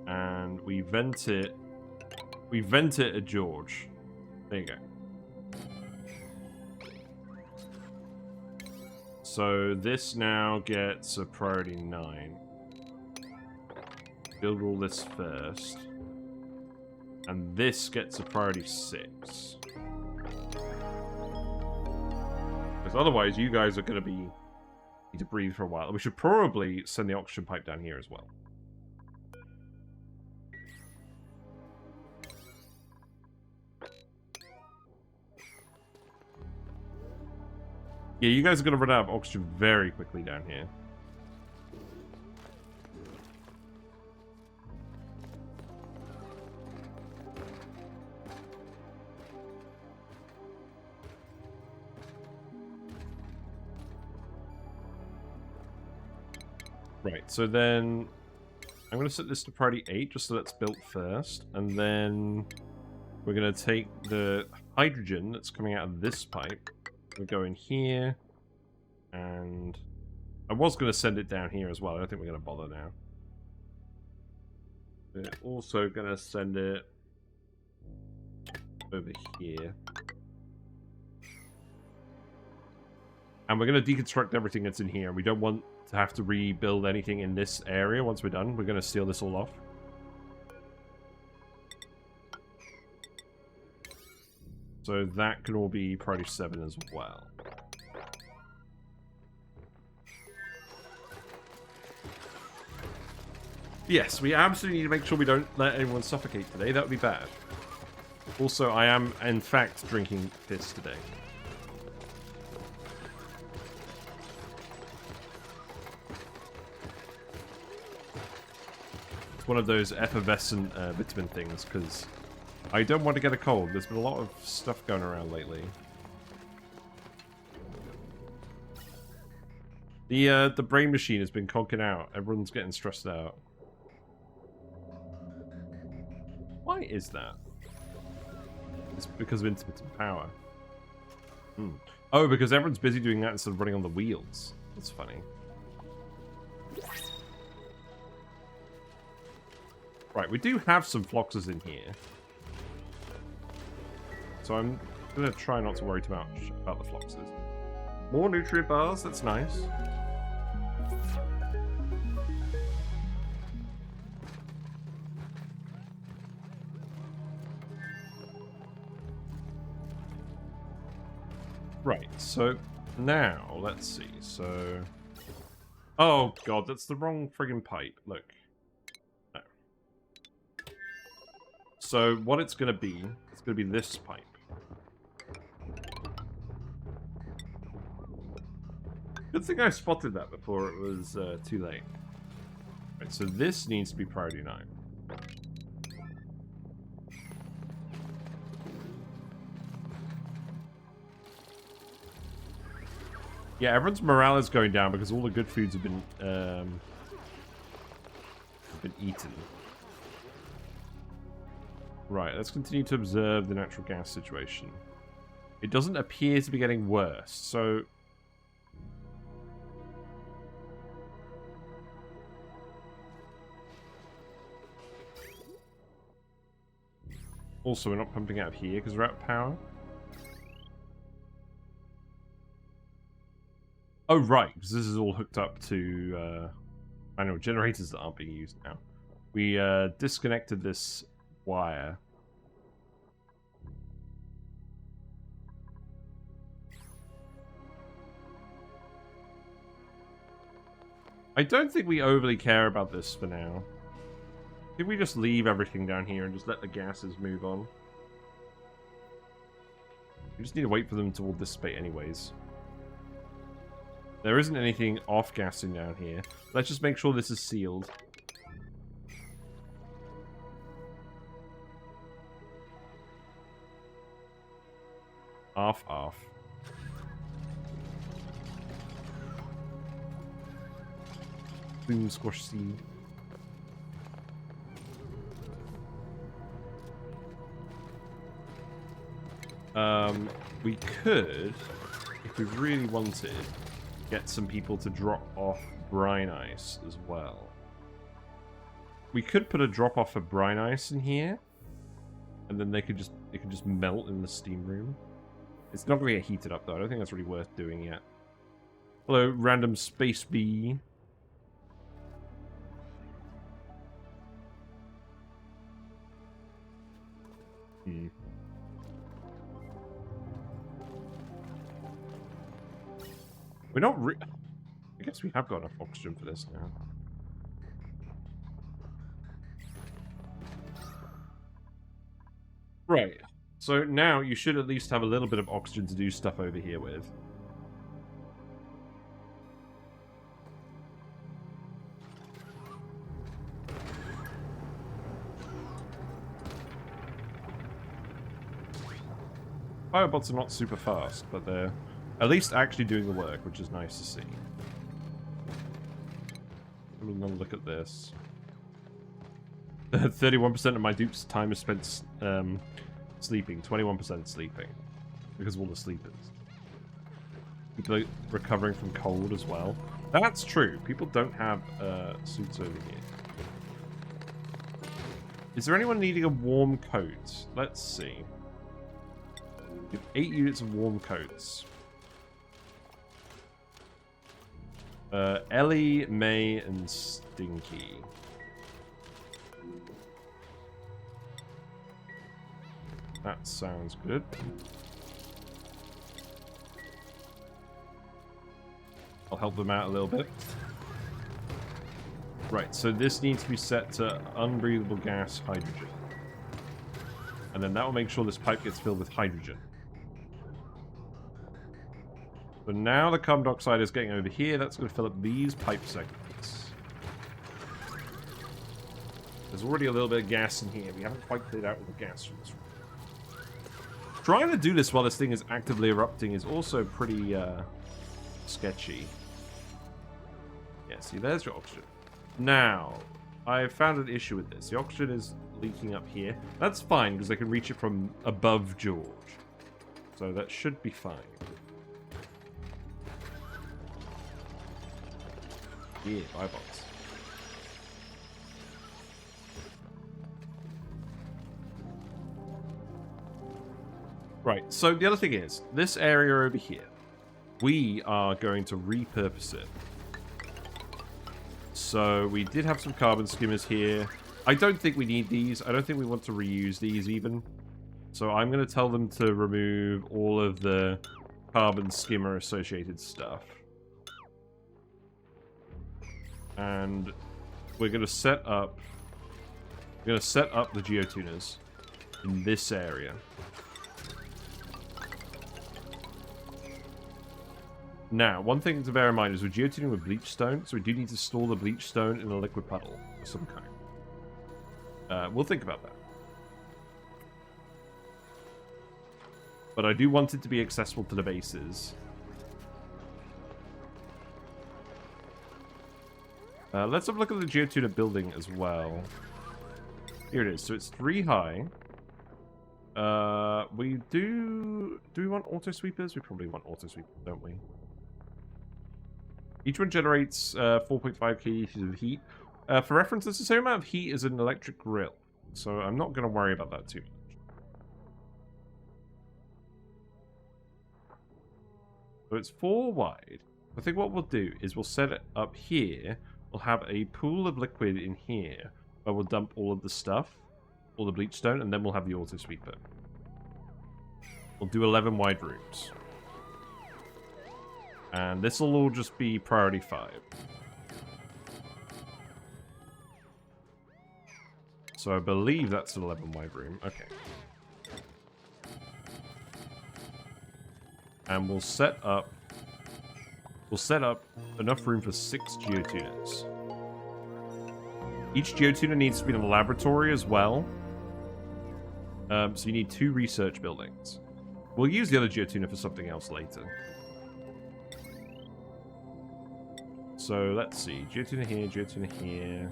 And we vent it. We vent it at George. There you go. So this now gets a priority 9. Build all this first. And this gets a priority 6. Because otherwise you guys are going to need to breathe for a while. We should probably send the oxygen pipe down here as well. Yeah, you guys are going to run out of oxygen very quickly down here. Right, so then I'm going to set this to priority 8 just so that's built first. And then we're going to take the hydrogen that's coming out of this pipe. We go in here, and I was going to send it down here as well. I don't think we're going to bother now. We're also going to send it over here. And we're going to deconstruct everything that's in here. We don't want to have to rebuild anything in this area once we're done. We're going to seal this all off. So that can all be priority 7 as well. Yes, we absolutely need to make sure we don't let anyone suffocate today. That would be bad. Also, I am, in fact, drinking piss today. It's one of those effervescent vitamin things, because I don't want to get a cold. There's been a lot of stuff going around lately. The brain machine has been conking out. Everyone's getting stressed out. Why is that? It's because of intermittent power. Hmm. Oh, because everyone's busy doing that instead of running on the wheels. That's funny. Right, we do have some floxes in here. So I'm going to try not to worry too much about the floxes. More nutrient bars, that's nice. Right, so Now, let's see. So... Oh, God, that's the wrong friggin' pipe. Look. No. So, what it's going to be, it's going to be this pipe. Good thing I spotted that before it was too late. Right, so this needs to be priority 9. Yeah, everyone's morale is going down because all the good foods have been eaten. Right, let's continue to observe the natural gas situation. It doesn't appear to be getting worse, so... Also, we're not pumping out of here because we're out of power. Oh, right, because this is all hooked up to manual generators that aren't being used now. We disconnected this wire. I don't think we overly care about this for now. I think we just leave everything down here and just let the gases move on. We just need to wait for them to all dissipate anyways. There isn't anything off-gassing down here. Let's just make sure this is sealed. Off. Boom, squash seed. We could, if we really wanted, get some people to drop off brine ice as well. We could put a drop off of brine ice in here, and then it could just melt in the steam room. It's not going to get heated up though. I don't think that's really worth doing yet. Hello, random space bee. We're not I guess we have got enough oxygen for this now. Right. So now you should at least have a little bit of oxygen to do stuff over here with. Biobots are not super fast, but they're at least actually doing the work, which is nice to see. Have another look at this. 31% of my dupe's time is spent sleeping, 21% sleeping. Because of all the sleepers. People are recovering from cold as well. That's true. People don't have suits over here. Is there anyone needing a warm coat? Let's see. We have 8 units of warm coats. Ellie, May, and Stinky. That sounds good. I'll help them out a little bit. Right, so this needs to be set to unbreathable gas hydrogen. And then that will make sure this pipe gets filled with hydrogen. So now the carbon dioxide is getting over here. That's going to fill up these pipe segments. There's already a little bit of gas in here. We haven't quite cleared out all the gas from this room. Trying to do this while this thing is actively erupting is also pretty sketchy. Yeah, see, there's your oxygen. Now, I've found an issue with this. The oxygen is leaking up here. That's fine, because they can reach it from above George. So that should be fine. Yeah, biobots. Right, so the other thing is, this area over here, we are going to repurpose it. So we did have some carbon skimmers here. I don't think we need these. I don't think we want to reuse these even. So I'm going to tell them to remove all of the carbon skimmer associated stuff. And we're going to set up the geotuners in this area. Now, one thing to bear in mind is we're geotuning with bleach stone, so we do need to store the bleach stone in a liquid puddle of some kind. We'll think about that. But I do want it to be accessible to the bases. Let's have a look at the geotuner building as well. Here it is. So it's 3 high. Do we want auto sweepers? We probably want auto sweepers, don't we? Each one generates 4.5 kg of heat. For reference, it's the same amount of heat as an electric grill. So I'm not going to worry about that too much. So it's 4 wide. I think what we'll do is we'll set it up here. We'll have a pool of liquid in here where we'll dump all of the stuff, all the bleach stone, and then we'll have the auto sweeper. We'll do 11 wide rooms. And this will all just be priority 5. So I believe that's an 11 wide room. Okay. And we'll set up enough room for 6 geotuners. Each geotuner needs to be in a laboratory as well. So you need 2 research buildings. We'll use the other geotuner for something else later. So let's see. Geotuner here.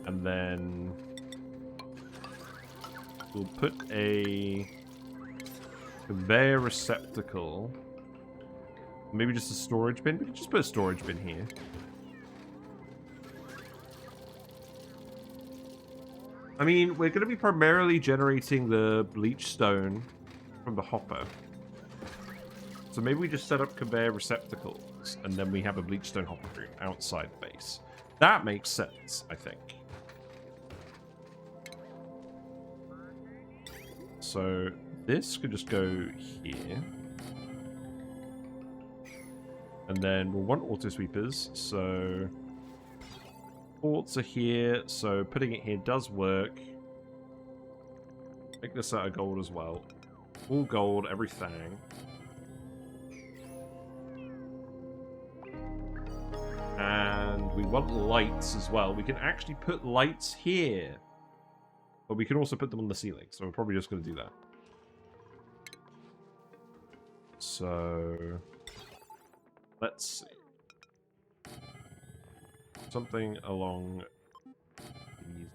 And then we'll put a conveyor receptacle. Maybe just a storage bin. We can just put a storage bin here. I mean, we're going to be primarily generating the bleach stone from the hopper. So maybe we just set up conveyor receptacles, and then we have a bleach stone hopper room outside the base. That makes sense, I think. So this could just go here. And then we'll want auto sweepers, so ports are here, so putting it here does work. Make this out of gold as well. All gold, everything. And we want lights as well. We can actually put lights here. But we can also put them on the ceiling, so we're probably just going to do that. So let's see. Something along these.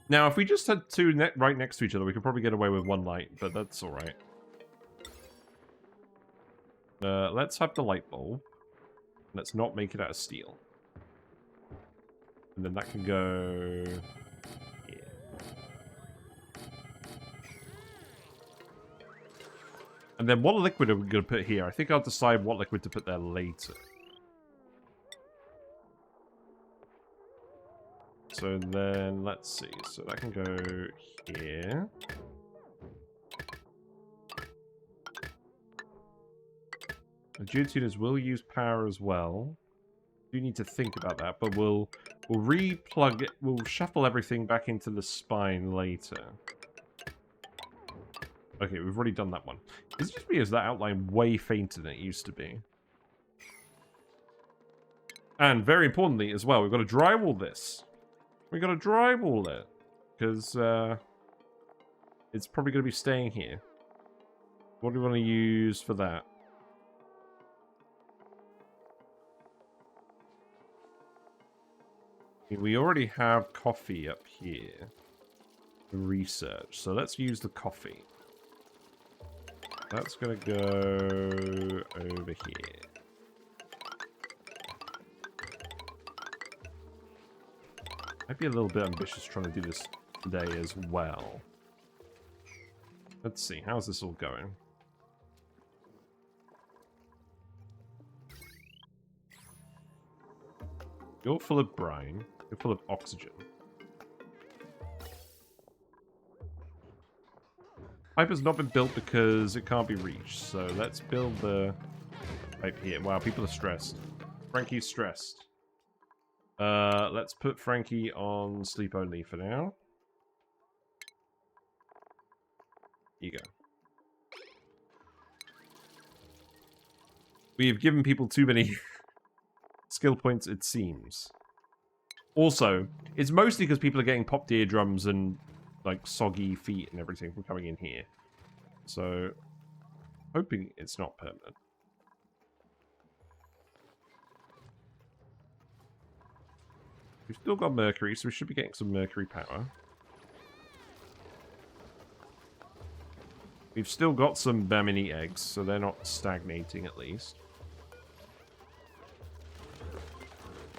Now, if we just had 2 right next to each other, we could probably get away with 1 light, but that's alright. Let's have the light bulb. Let's not make it out of steel. And then that can go here. And then what liquid are we going to put here? I think I'll decide what liquid to put there later. So then, let's see. So that can go here. The geotuners will use power as well. Do need to think about that, but we'll re-plug it. We'll shuffle everything back into the spine later. Okay, we've already done that one. Is it just me, or is that outline way fainter than it used to be? And very importantly as well, we've got to drywall this. We've got to drywall it. Because it's probably going to be staying here. What do we want to use for that? We already have coffee up here. Research. So let's use the coffee. That's going to go over here. Might be a little bit ambitious trying to do this today as well. Let's see. How's this all going? You're full of brine. You're full of oxygen. Pipe has not been built because it can't be reached. So let's build the pipe here. Wow, people are stressed. Frankie's stressed. Let's put Frankie on sleep only for now. Here you go. We have given people too many skill points, it seems. Also, it's mostly because people are getting popped eardrums and like soggy feet and everything from coming in here. So, hoping it's not permanent. We've still got mercury, so we should be getting some mercury power. We've still got some Bamini eggs, so they're not stagnating at least.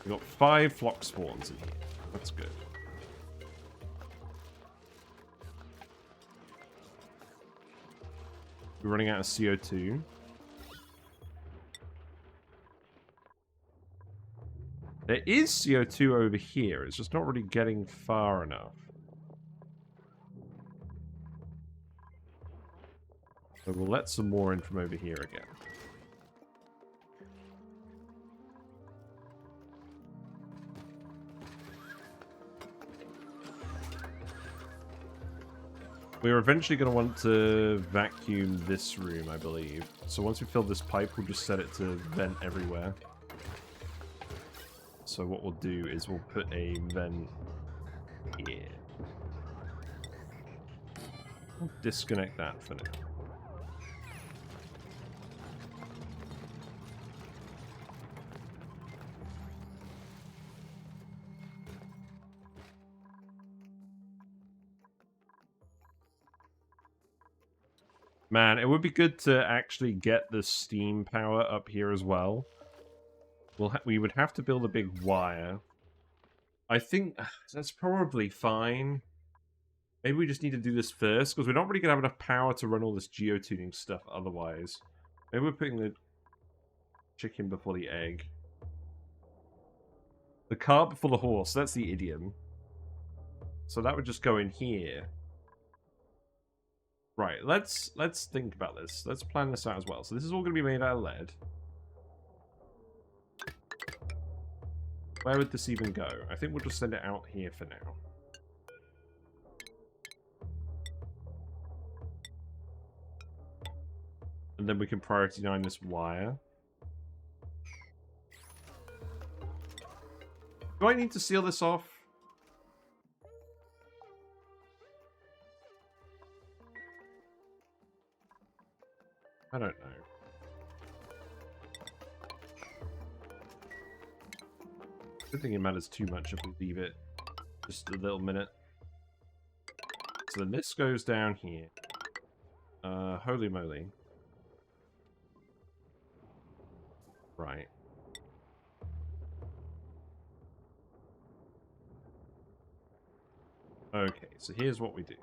We've got 5 flock spawns in here. That's good. We're running out of CO2. There is CO2 over here. It's just not really getting far enough. So we'll let some more in from over here again. We're eventually going to want to vacuum this room, I believe. So once we fill this pipe, we'll just set it to vent everywhere. So what we'll do is we'll put a vent here. We'll disconnect that for now. Man, it would be good to actually get the steam power up here as well. We would have to build a big wire. I think that's probably fine. Maybe we just need to do this first, because we're not really going to have enough power to run all this geotuning stuff otherwise. Maybe we're putting the chicken before the egg. The cart before the horse, that's the idiom. So that would just go in here. Right, let's think about this. Let's plan this out as well. So this is all going to be made out of lead. Where would this even go? I think we'll just send it out here for now. And then we can priority 9 this wire. Do I need to seal this off? I don't know. I don't think it matters too much if we leave it just a little minute. So then this goes down here. Holy moly. Right. Okay, so here's what we do.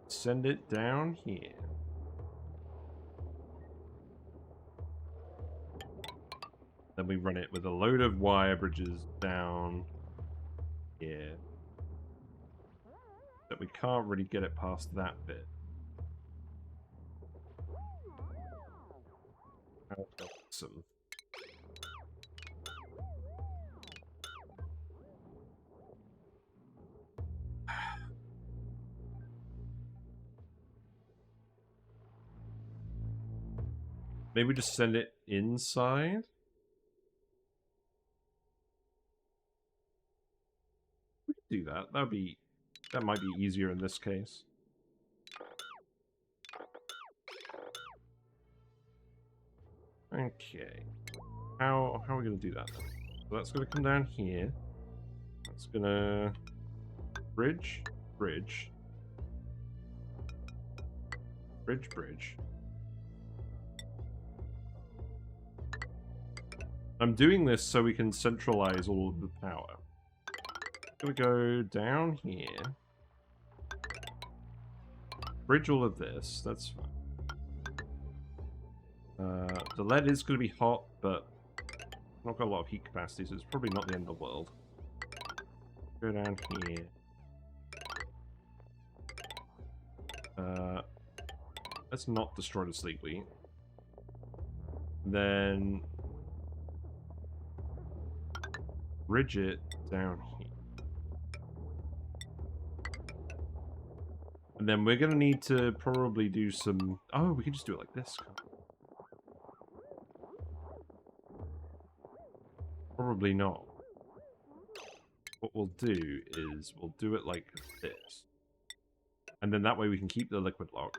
Send it down here. Then we run it with a load of wire bridges down here. But we can't really get it past that bit. Awesome. Maybe just send it inside? We could do that. That might be easier in this case. Okay. How are we gonna do that then? So that's gonna come down here. That's gonna bridge, bridge. Bridge, bridge. I'm doing this so we can centralize all of the power. I'm gonna go down here. Bridge all of this, that's fine. The lead is going to be hot, but not got a lot of heat capacity, so it's probably not the end of the world. Go down here. Let's not destroy the sleep wheat. Then bridge it down here. And then we're gonna need to probably do some... Oh, we can just do it like this. Probably not. What we'll do is we'll do it like this. And then that way we can keep the liquid lock.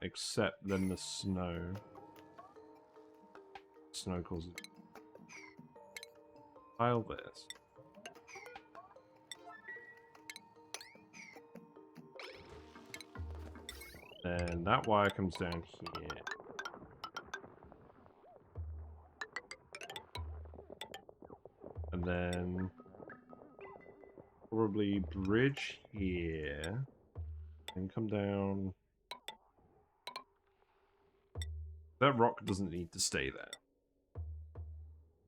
Except then the snow. Snow causes... Tile this. Then that wire comes down here. And then probably bridge here. And come down. That rock doesn't need to stay there.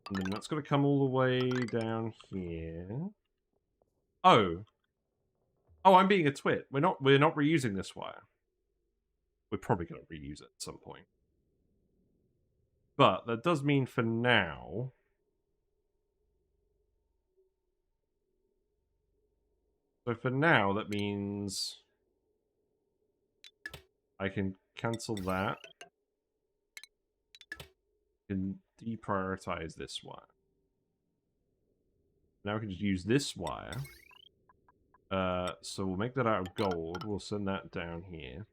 And then that's going to come all the way down here. Oh. Oh, I'm being a twit. We're not reusing this wire. We're probably going to reuse it at some point. But that does mean for now... So for now, that means... I can cancel that. I can deprioritize this wire. Now we can just use this wire. So we'll make that out of gold. We'll send that down here.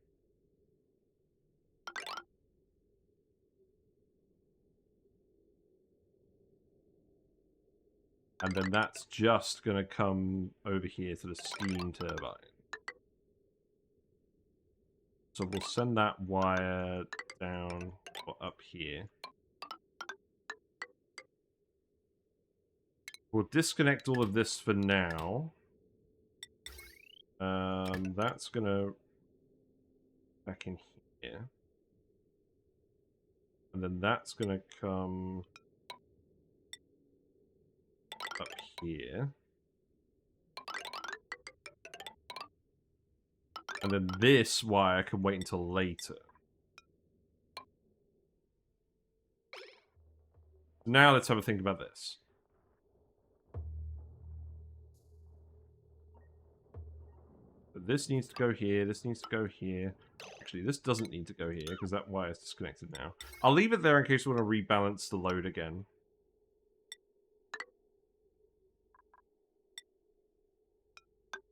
And then that's just going to come over here to the steam turbine. So we'll send that wire down or up here. We'll disconnect all of this for now. That's going to back in here. And then that's going to come... up here. And then this wire can wait until later. Now let's have a think about this. But this needs to go here, this needs to go here. Actually, this doesn't need to go here because that wire is disconnected now. I'll leave it there in case we want to rebalance the load again.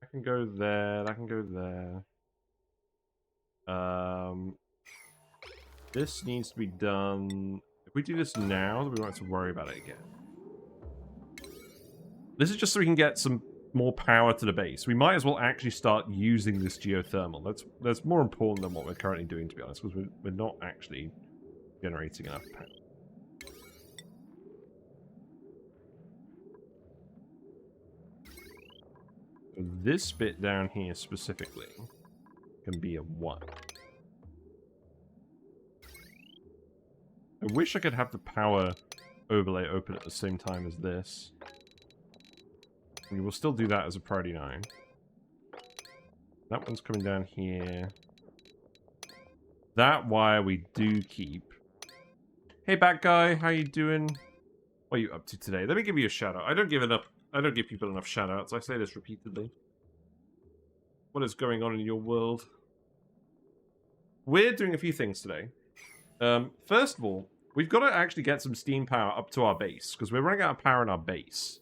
That can go there, that can go there. This needs to be done... If we do this now, then we won't have to worry about it again. This is just so we can get some more power to the base. We might as well actually start using this geothermal. That's more important than what we're currently doing, to be honest, because we're not actually generating enough power. So this bit down here specifically can be a 1. I wish I could have the power overlay open at the same time as this. We will still do that as a priority 9. That one's coming down here. That wire we do keep. Hey, Bat Guy, how you doing? What are you up to today? Let me give you a shout out. I don't give people enough shout outs. I say this repeatedly. What is going on in your world? We're doing a few things today. First of all, we've got to actually get some steam power up to our base, because we're running out of power in our base.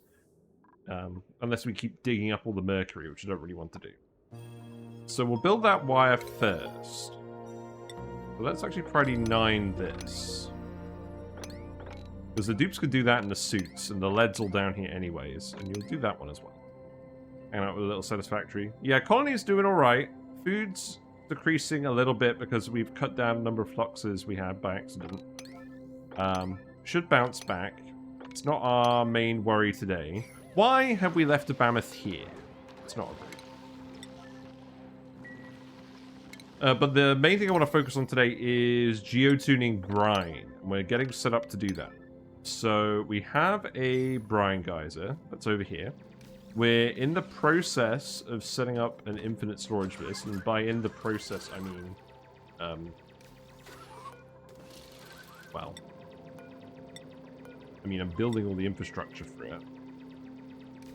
Unless we keep digging up all the mercury, which I don't really want to do. So we'll build that wire first. So let's actually priority 9 this. Because the dupes could do that in the suits, and the lead's all down here anyways. And you'll do that one as well. Hang out with a little satisfactory. Yeah, colony's doing alright. Food's decreasing a little bit because we've cut down the number of fluxes we had by accident. Should bounce back. It's not our main worry today. Why have we left a mammoth here? It's not a worry. But the main thing I want to focus on today is geotuning brine. And we're getting set up to do that. So we have a brine geyser that's over here. We're in the process of setting up an infinite storage for this, and by in the process, I mean, well, I'm building all the infrastructure for it.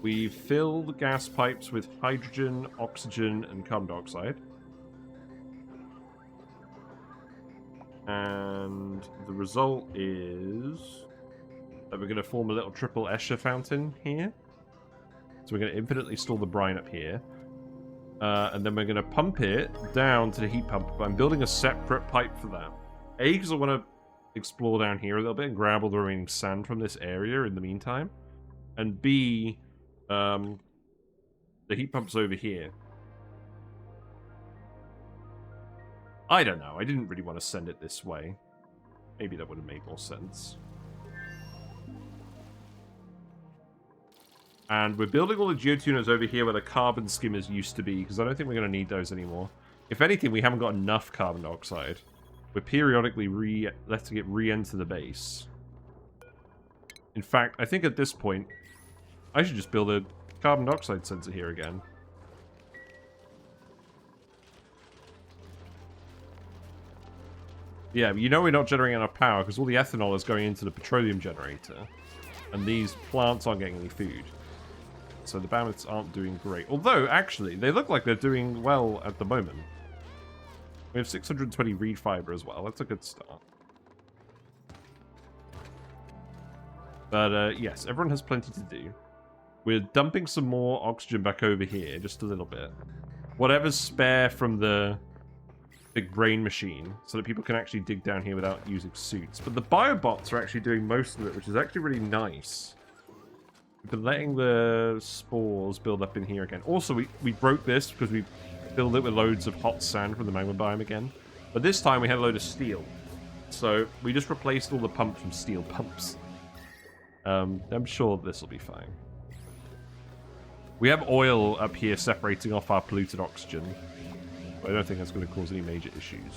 We've filled gas pipes with hydrogen, oxygen, and carbon dioxide. And the result is that we're going to form a little triple Escher fountain here. So we're going to infinitely store the brine up here. And then we're going to pump it down to the heat pump. But I'm building a separate pipe for that. A, because I want to explore down here a little bit and grab all the remaining sand from this area in the meantime. And B, the heat pump's over here. I don't know. I didn't really want to send it this way. Maybe that would have made more sense. And we're building all the geotuners over here where the carbon skimmers used to be, because I don't think we're going to need those anymore. If anything, we haven't got enough carbon dioxide. We're periodically letting it re-enter the base. In fact, I think at this point, I should just build a carbon dioxide sensor here again. Yeah, but you know we're not generating enough power because all the ethanol is going into the petroleum generator. And these plants aren't getting any food. So the biomes aren't doing great. Although, actually, they look like they're doing well at the moment. We have 620 reed fiber as well. That's a good start. But, yes, everyone has plenty to do. We're dumping some more oxygen back over here, just a little bit. Whatever's spare from the big brain machine, so that people can actually dig down here without using suits. But the biobots are actually doing most of it, which is actually really nice. We've been letting the spores build up in here again. Also, we broke this because we filled it with loads of hot sand from the magma biome again. But this time we had a load of steel. So we just replaced all the pumps from steel pumps. I'm sure this will be fine. We have oil up here separating off our polluted oxygen. But I don't think that's going to cause any major issues.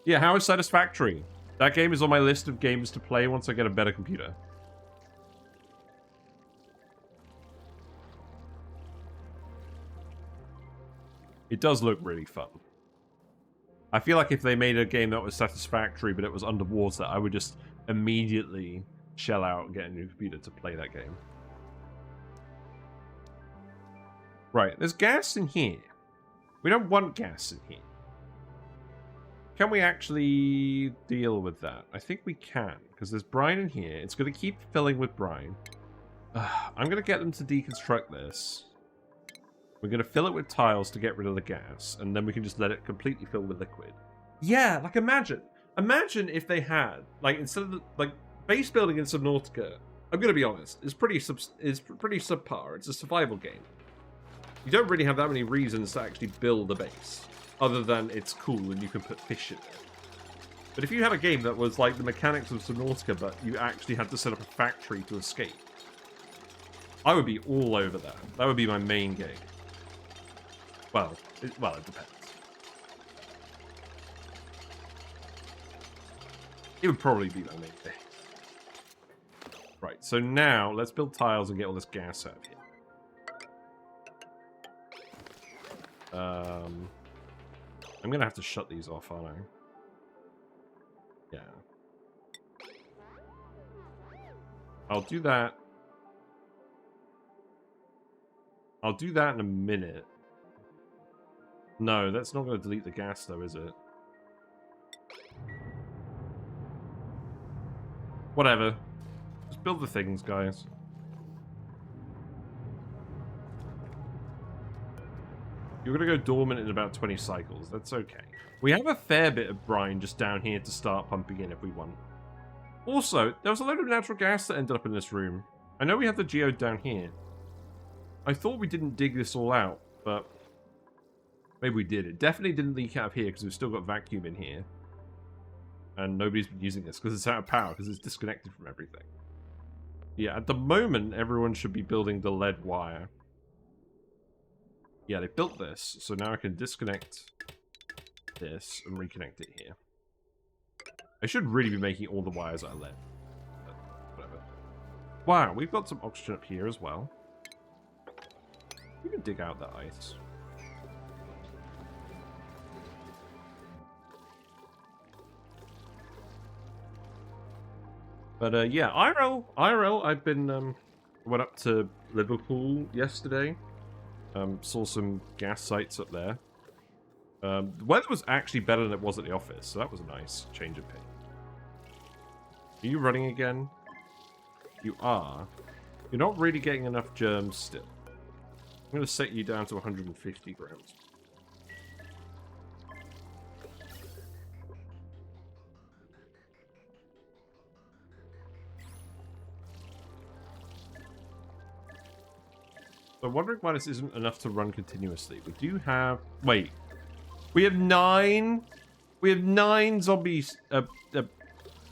Yeah, how is Satisfactory? That game is on my list of games to play once I get a better computer. It does look really fun. I feel like if they made a game that was Satisfactory but it was underwater, I would just immediately shell out and get a new computer to play that game. Right, there's gas in here. We don't want gas in here. Can we actually deal with that? I think we can, because there's brine in here. It's going to keep filling with brine. I'm going to get them to deconstruct this. We're going to fill it with tiles to get rid of the gas, and then we can just let it completely fill with liquid. Yeah, like imagine. Imagine if they had, like, instead of, base building in Subnautica, I'm going to be honest, is pretty subpar. It's a survival game. You don't really have that many reasons to actually build a base, other than it's cool and you can put fish in it. But if you had a game that was like the mechanics of Subnautica, but you actually had to set up a factory to escape, I would be all over that. That would be my main game. Well, it depends. It would probably be my main game. Right, so now let's build tiles and get all this gas out of here. I'm gonna have to shut these off, aren't I? Yeah. I'll do that. I'll do that in a minute. No, that's not gonna delete the gas though, is it? Whatever. Just build the things, guys. You're going to go dormant in about 20 cycles. That's okay. We have a fair bit of brine just down here to start pumping in if we want. Also, there was a load of natural gas that ended up in this room. I know we have the geode down here. I thought we didn't dig this all out, but maybe we did. It definitely didn't leak out of here because we've still got vacuum in here. And nobody's been using this because it's out of power, because it's disconnected from everything. Yeah, at the moment, everyone should be building the lead wire. Yeah, they built this, so now I can disconnect this and reconnect it here. I should really be making all the wires out of lead, but whatever. Wow, we've got some oxygen up here as well. We can dig out that ice. But yeah, IRL, I've been, went up to Liverpool yesterday. Saw some gas sites up there. The weather was actually better than it was at the office, so that was a nice change of pace. Are you running again? You are. You're not really getting enough germs still. I'm going to set you down to 150 grams. So I'm wondering why this isn't enough to run continuously. We do have... Wait. We have 9... We have 9 zombies...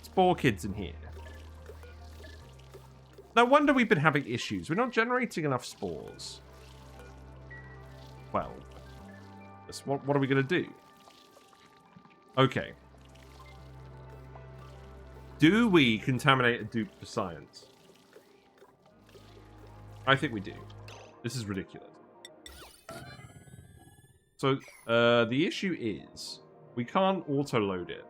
spore kids in here. No wonder we've been having issues. We're not generating enough spores. Well... What are we going to do? Okay. Do we contaminate a dupe for science? I think we do. This is ridiculous. So, the issue is, we can't auto-load it.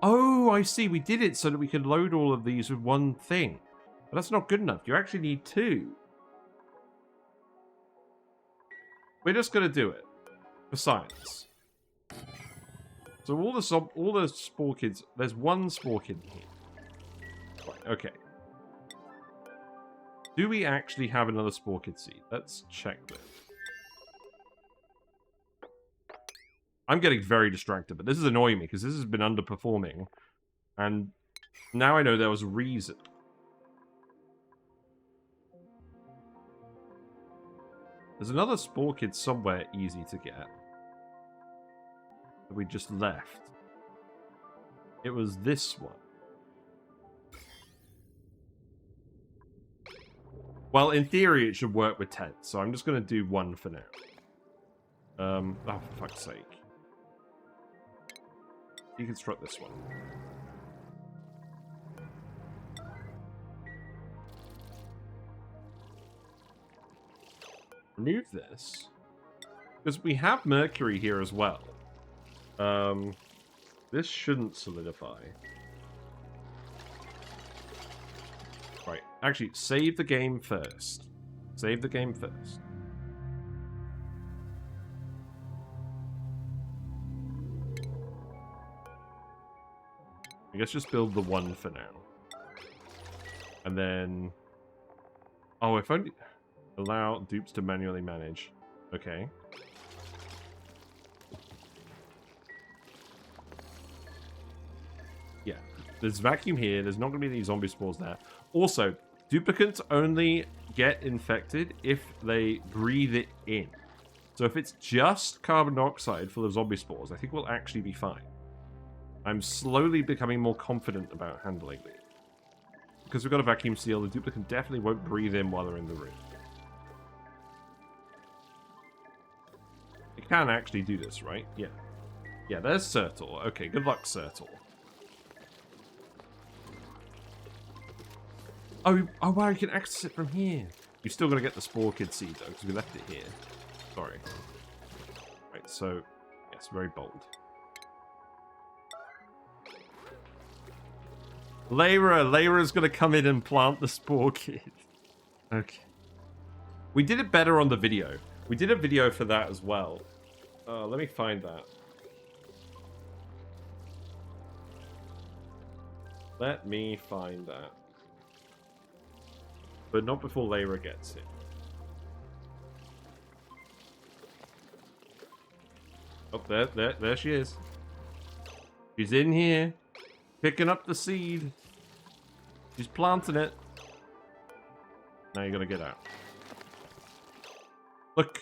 Oh, I see. We did it so that we could load all of these with one thing. But that's not good enough. You actually need 2. We're just going to do it. For science. So all the spore kids... There's 1 spore kid in here. Right, okay. Do we actually have another spore kid seed? Let's check this. I'm getting very distracted, but this is annoying me because this has been underperforming. And now I know there was a reason. There's another spore kid somewhere easy to get. That we just left. It was this one. Well, in theory, it should work with 10, so I'm just going to do 1 for now. Oh, for fuck's sake. Deconstruct this one. Remove this. Because we have mercury here as well. This shouldn't solidify. Right. Actually, save the game first. Save the game first. I guess just build the 1 for now. And then... Oh, if only... Allow dupes to manually manage. Okay. Yeah. There's vacuum here. There's not going to be any zombie spores there. Also, duplicates only get infected if they breathe it in. So if it's just carbon dioxide full of zombie spores, I think we'll actually be fine. I'm slowly becoming more confident about handling it. Because we've got a vacuum seal, the duplicate definitely won't breathe in while they're in the room. It can actually do this, right? Yeah. Yeah, there's Sertal. Okay, good luck, Sertal. Oh, wow, you can access it from here. You're still going to get the Spore Kid seed, though, because we left it here. Sorry. Right, so, yes, very bold. Layra's going to come in and plant the Spore Kid. Okay. We did it better on the video. We did a video for that as well. Let me find that. Let me find that. But not before Layra gets it. Oh, there she is. She's in here. Picking up the seed. She's planting it. Now you gotta get out. Look.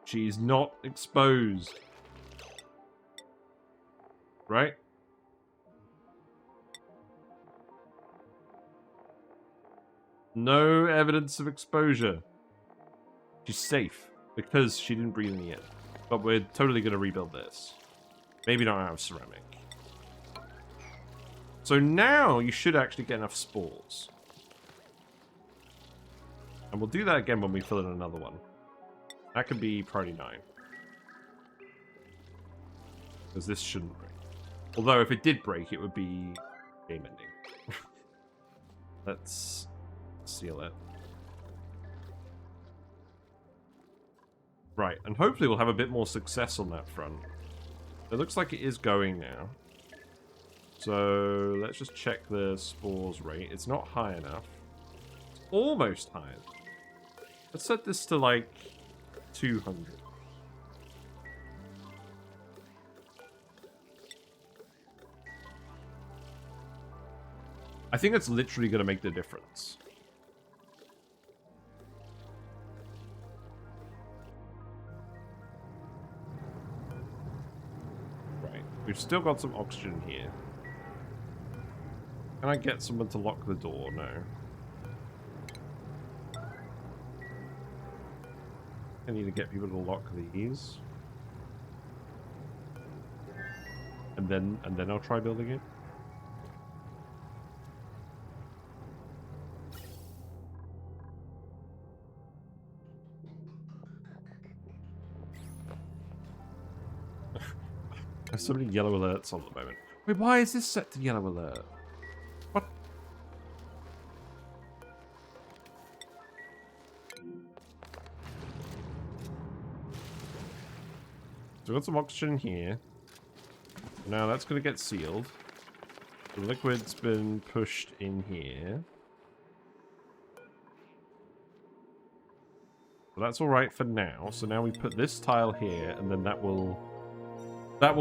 She's not exposed. Right? No evidence of exposure. She's safe because she didn't breathe in the air. But we're totally going to rebuild this. Maybe not out of ceramic. So now you should actually get enough spores. And we'll do that again when we fill in another one. That could be priority 9. Because this shouldn't break. Although if it did break, it would be game ending. Let's seal it. Right, and hopefully we'll have a bit more success on that front. It looks like it is going now. So let's just check the spores rate. It's not high enough. It's almost high. Let's set this to like 200. I think that's literally going to make the difference. Right. We've still got some oxygen here. Can I get someone to lock the door? No. I need to get people to lock these. And then I'll try building it. There's so many yellow alerts on at the moment. Wait, why is this set to yellow alert? What? So we've got some oxygen here. Now that's going to get sealed. The liquid's been pushed in here. So that's alright for now. So now we put this tile here, and then that will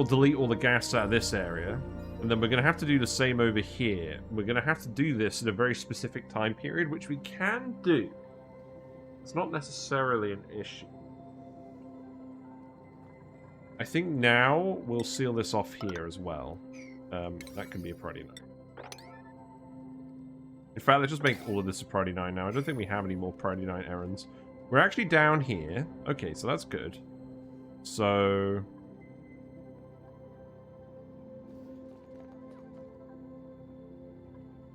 delete all the gas out of this area. And then we're going to have to do the same over here. We're going to have to do this in a very specific time period, which we can do. It's not necessarily an issue. I think now we'll seal this off here as well. That can be a priority 9. In fact, let's just make all of this a priority 9 now. I don't think we have any more priority 9 errands. We're actually down here. Okay, so that's good. So...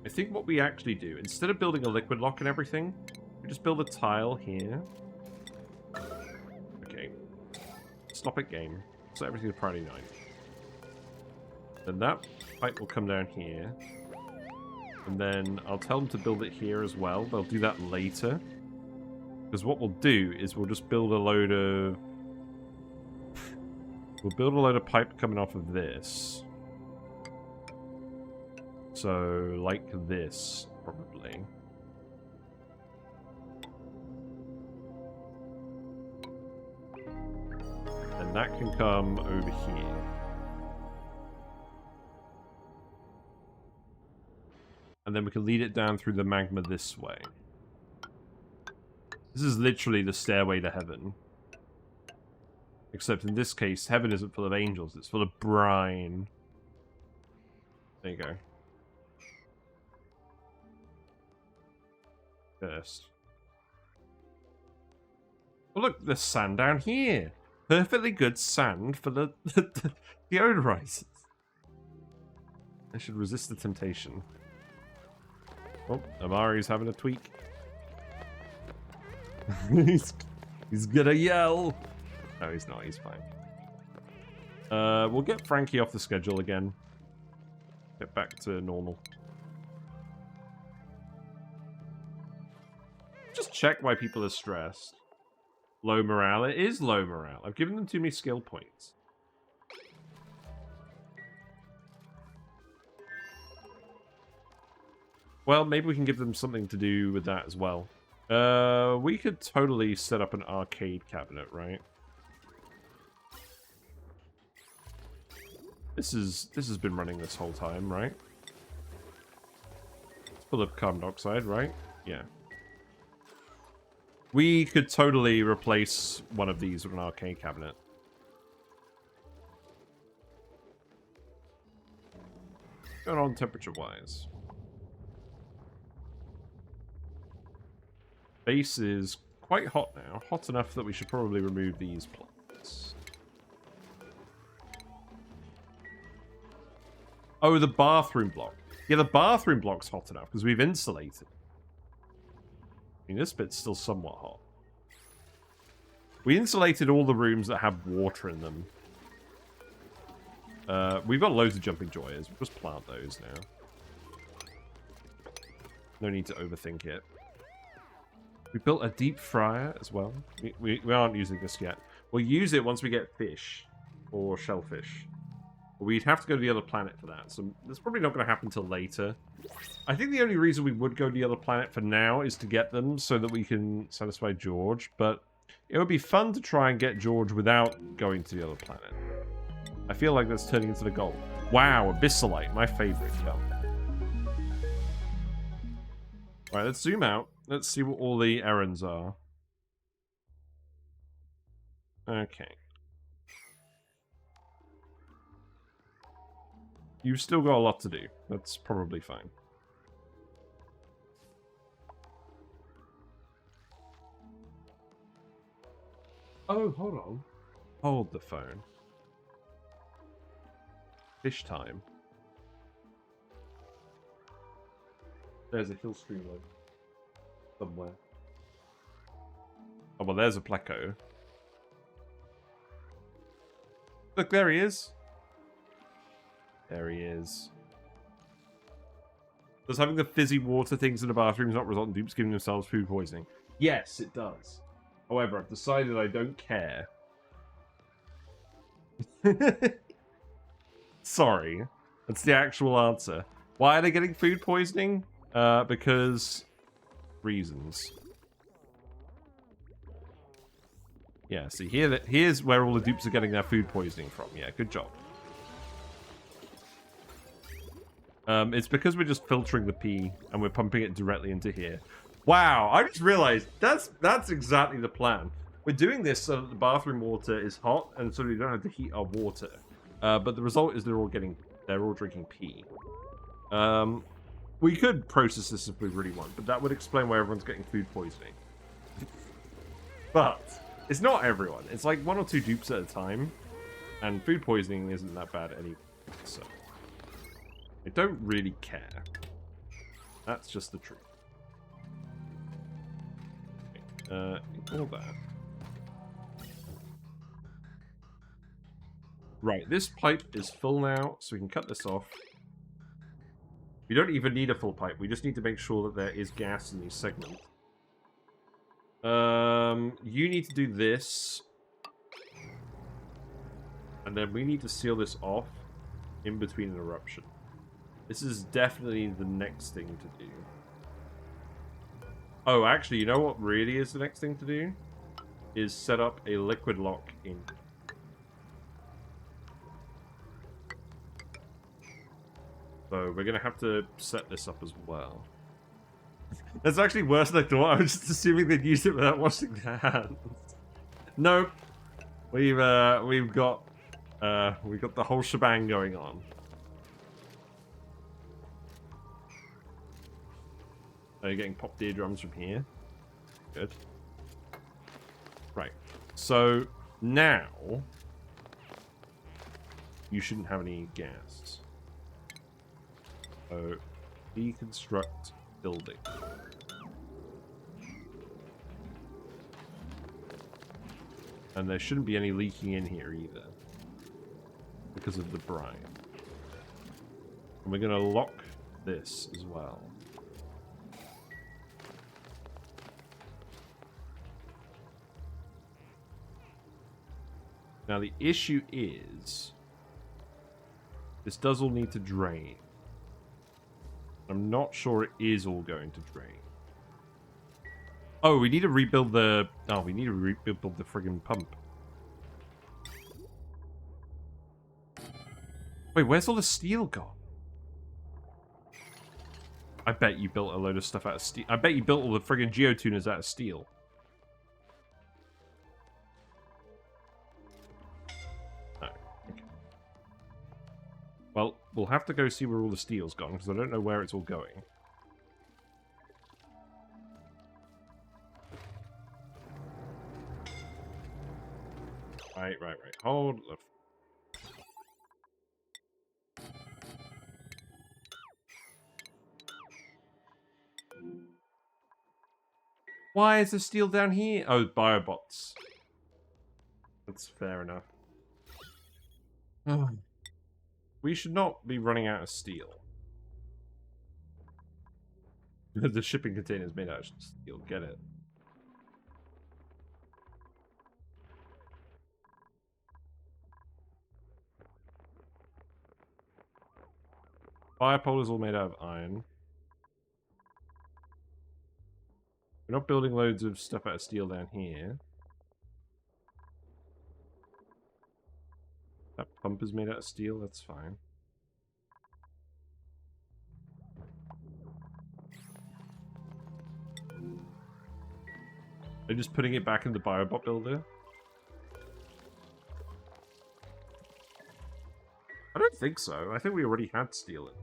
I think what we actually do, instead of building a liquid lock and everything, we just build a tile here. Okay. Stop it, game. So everything to priority 9. Then that pipe will come down here. And then I'll tell them to build it here as well. They'll do that later. Because what we'll do is we'll just build a load of... we'll build a load of pipe coming off of this. So, like this, probably. And that can come over here. And then we can lead it down through the magma this way. This is literally the stairway to heaven. Except in this case, heaven isn't full of angels, it's full of brine. There you go. First. Oh, look, there's sand down here. Perfectly good sand for the deodorizers. I should resist the temptation. Oh, Amari's having a tweak. he's gonna yell. No, he's not. He's fine. We'll get Frankie off the schedule again. Get back to normal. Just check why people are stressed. Low morale. It is low morale. I've given them too many skill points. Well, maybe we can give them something to do with that as well. We could totally set up an arcade cabinet, right? This has been running this whole time, right? It's full of carbon dioxide, right? Yeah. We could totally replace one of these with an arcade cabinet. What's going on temperature-wise? Base is quite hot now. Hot enough that we should probably remove these plants. Oh, the bathroom block. Yeah, the bathroom block's hot enough because we've insulated. mean, this bit's still somewhat hot. We insulated all the rooms that have water in them. We've got loads of jumping joyers. We'll just plant those now. No need to overthink it. We built a deep fryer as well. We aren't using this yet. We'll use it once we get fish or shellfish. We'd have to go to the other planet for that, so that's probably not going to happen until later. I think the only reason we would go to the other planet for now is to get them so that we can satisfy George, but it would be fun to try and get George without going to the other planet. I feel like that's turning into the goal. Wow, Abyssalite, my favorite. Alright, let's zoom out. Let's see what all the errands are. Okay. You've still got a lot to do. That's probably fine. Oh, hold on. Hold the phone. Fish time. There's a hill streamlet somewhere. Oh, well, there's a Pleco. Look, there he is. There he is. Does having the fizzy water things in the bathrooms not result in dupes giving themselves food poisoning? Yes, it does. However, I've decided I don't care. Sorry. That's the actual answer. Why are they getting food poisoning? Because... reasons. Yeah, see, here's where all the dupes are getting their food poisoning from. Yeah, good job. It's because we're just filtering the pee and we're pumping it directly into here. Wow, I just realized that's exactly the plan. We're doing this so that the bathroom water is hot and so we don't have to heat our water. But the result is they're all drinking pee. We could process this if we really want, but that would explain why everyone's getting food poisoning. But it's not everyone. It's like 1 or 2 dupes at a time, and food poisoning isn't that bad anyway. So I don't really care. That's just the truth. Okay. Ignore that. Right, this pipe is full now, so we can cut this off. We don't even need a full pipe. We just need to make sure that there is gas in these segments. You need to do this. And then we need to seal this off in between an eruption. This is definitely the next thing to do. Oh, actually, you know what really is the next thing to do? Is set up a liquid lock in. So we're going to have to set this up as well. That's actually worse than I thought. I was just assuming they'd use it without washing their hands. Nope. We've got the whole shebang going on. Are you getting popped eardrums from here? Good. Right. So now you shouldn't have any gas. So deconstruct building. And there shouldn't be any leaking in here either, because of the brine. And we're going to lock this as well. Now the issue is, this does all need to drain. I'm not sure it is all going to drain. Oh, we need to rebuild the... Oh, we need to rebuild the friggin' pump. Wait, where's all the steel gone? I bet you built a load of stuff out of steel. I bet you built all the friggin' geotuners out of steel. Oh, okay. Well, we'll have to go see where all the steel's gone, because I don't know where it's all going. Right. Hold the... Why is there steel down here? Oh, biobots. That's fair enough. We should not be running out of steel. The shipping container is made out of steel. Get it. Firepole is all made out of iron. We're not building loads of stuff out of steel down here. That pump is made out of steel. That's fine. They're just putting it back in the biobot builder. I don't think so. I think we already had steel in.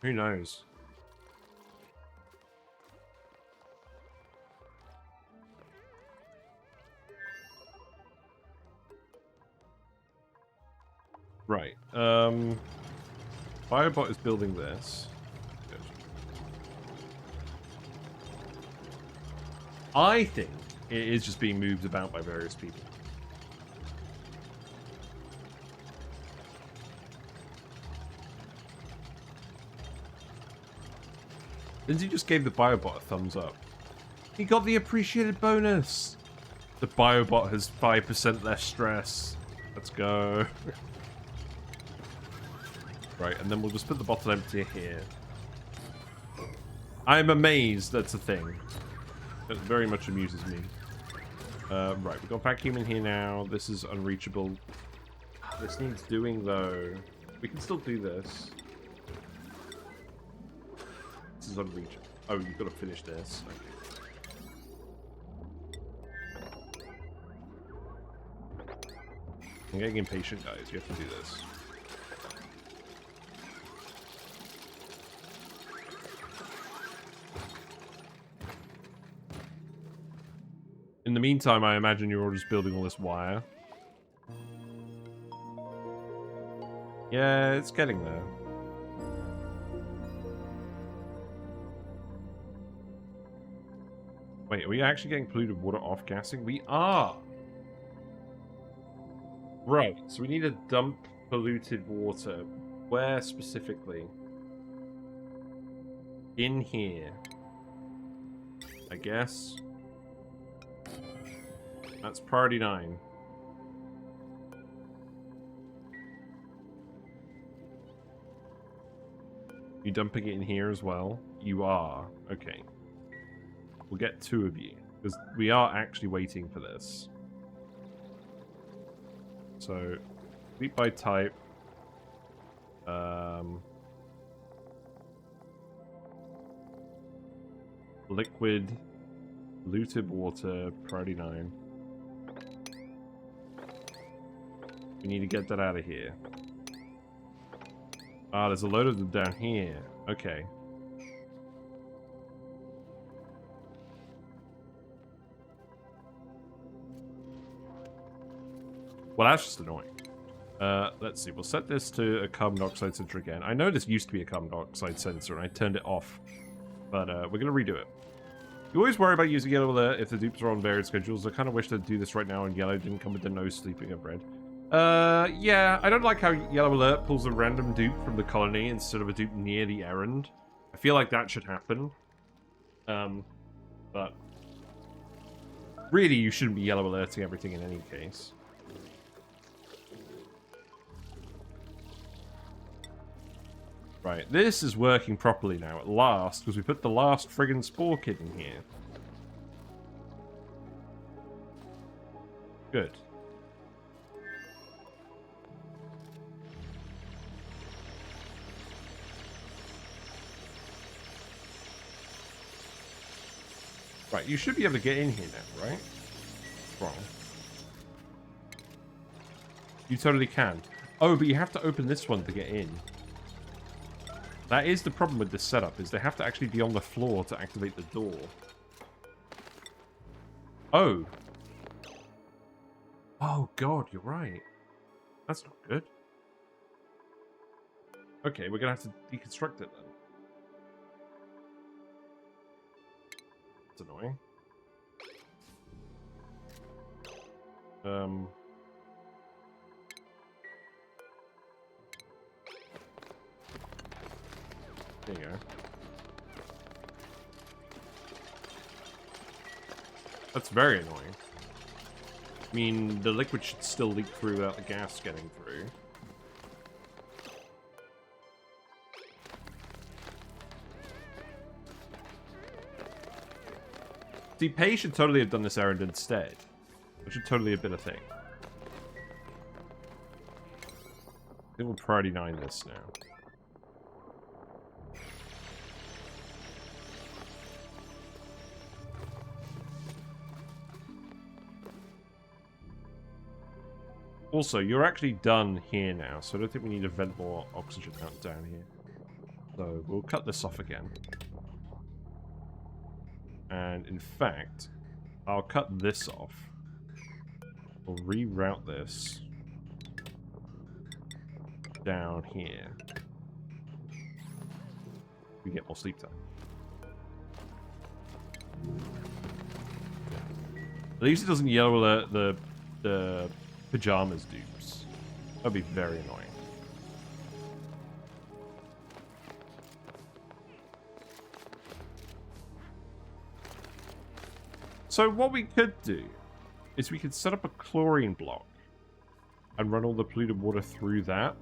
Who knows? Right. Biobot is building this. Good. I think it is just being moved about by various people. Lindsay just gave the Biobot a thumbs up. He got the appreciated bonus! The Biobot has 5% less stress. Let's go. Right, and then we'll just put the bottle empty here. I'm amazed that's a thing. That very much amuses me. Right, we've got vacuum in here now. This is unreachable. This needs doing, though. We can still do this. This is unreachable. Oh, you've got to finish this. Okay. I'm getting impatient, guys. You have to do this. In the meantime, I imagine you're all just building all this wire. Yeah, it's getting there. Wait, are we actually getting polluted water off gassing? We are! Right, so we need to dump polluted water. Where specifically? In here. I guess. That's priority 9. You dumping it in here as well? You are. Okay. We'll get 2 of you. Because we are actually waiting for this. So, complete by type. Liquid. Polluted water. Priority 9. We need to get that out of here. Ah, there's a load of them down here. Okay. Well, that's just annoying. Let's see. We'll set this to a carbon dioxide sensor again. I know this used to be a carbon dioxide sensor, and I turned it off. But we're going to redo it. You always worry about using yellow alert if the dupes are on varied schedules. I kind of wish they'd do this right now, and yellow didn't come with the no sleeping of red. Yeah, I don't like how Yellow Alert pulls a random dupe from the colony instead of a dupe near the errand. I feel like that should happen. But really, you shouldn't be Yellow Alerting everything in any case. Right, this is working properly now at last, because we put the last friggin' spore kit in here. Good. Right, you should be able to get in here now, right? Wrong. You totally can. Oh, but you have to open this one to get in. That is the problem with this setup, is they have to actually be on the floor to activate the door. Oh. Oh, God, you're right. That's not good. Okay, we're gonna have to deconstruct it then. It's annoying. There you go. That's very annoying. I mean, the liquid should still leak through without the gas getting through. See, Pei should totally have done this errand instead. It should totally have been a thing. I think we'll priority 9 this now. Also, you're actually done here now, so I don't think we need to vent more oxygen out down here. So we'll cut this off again. And in fact, I'll cut this off. We'll reroute this down here. We get more sleep time. At least it doesn't yellow alert the pajamas dupes. That'd be very annoying. So what we could do is we could set up a chlorine block and run all the polluted water through that,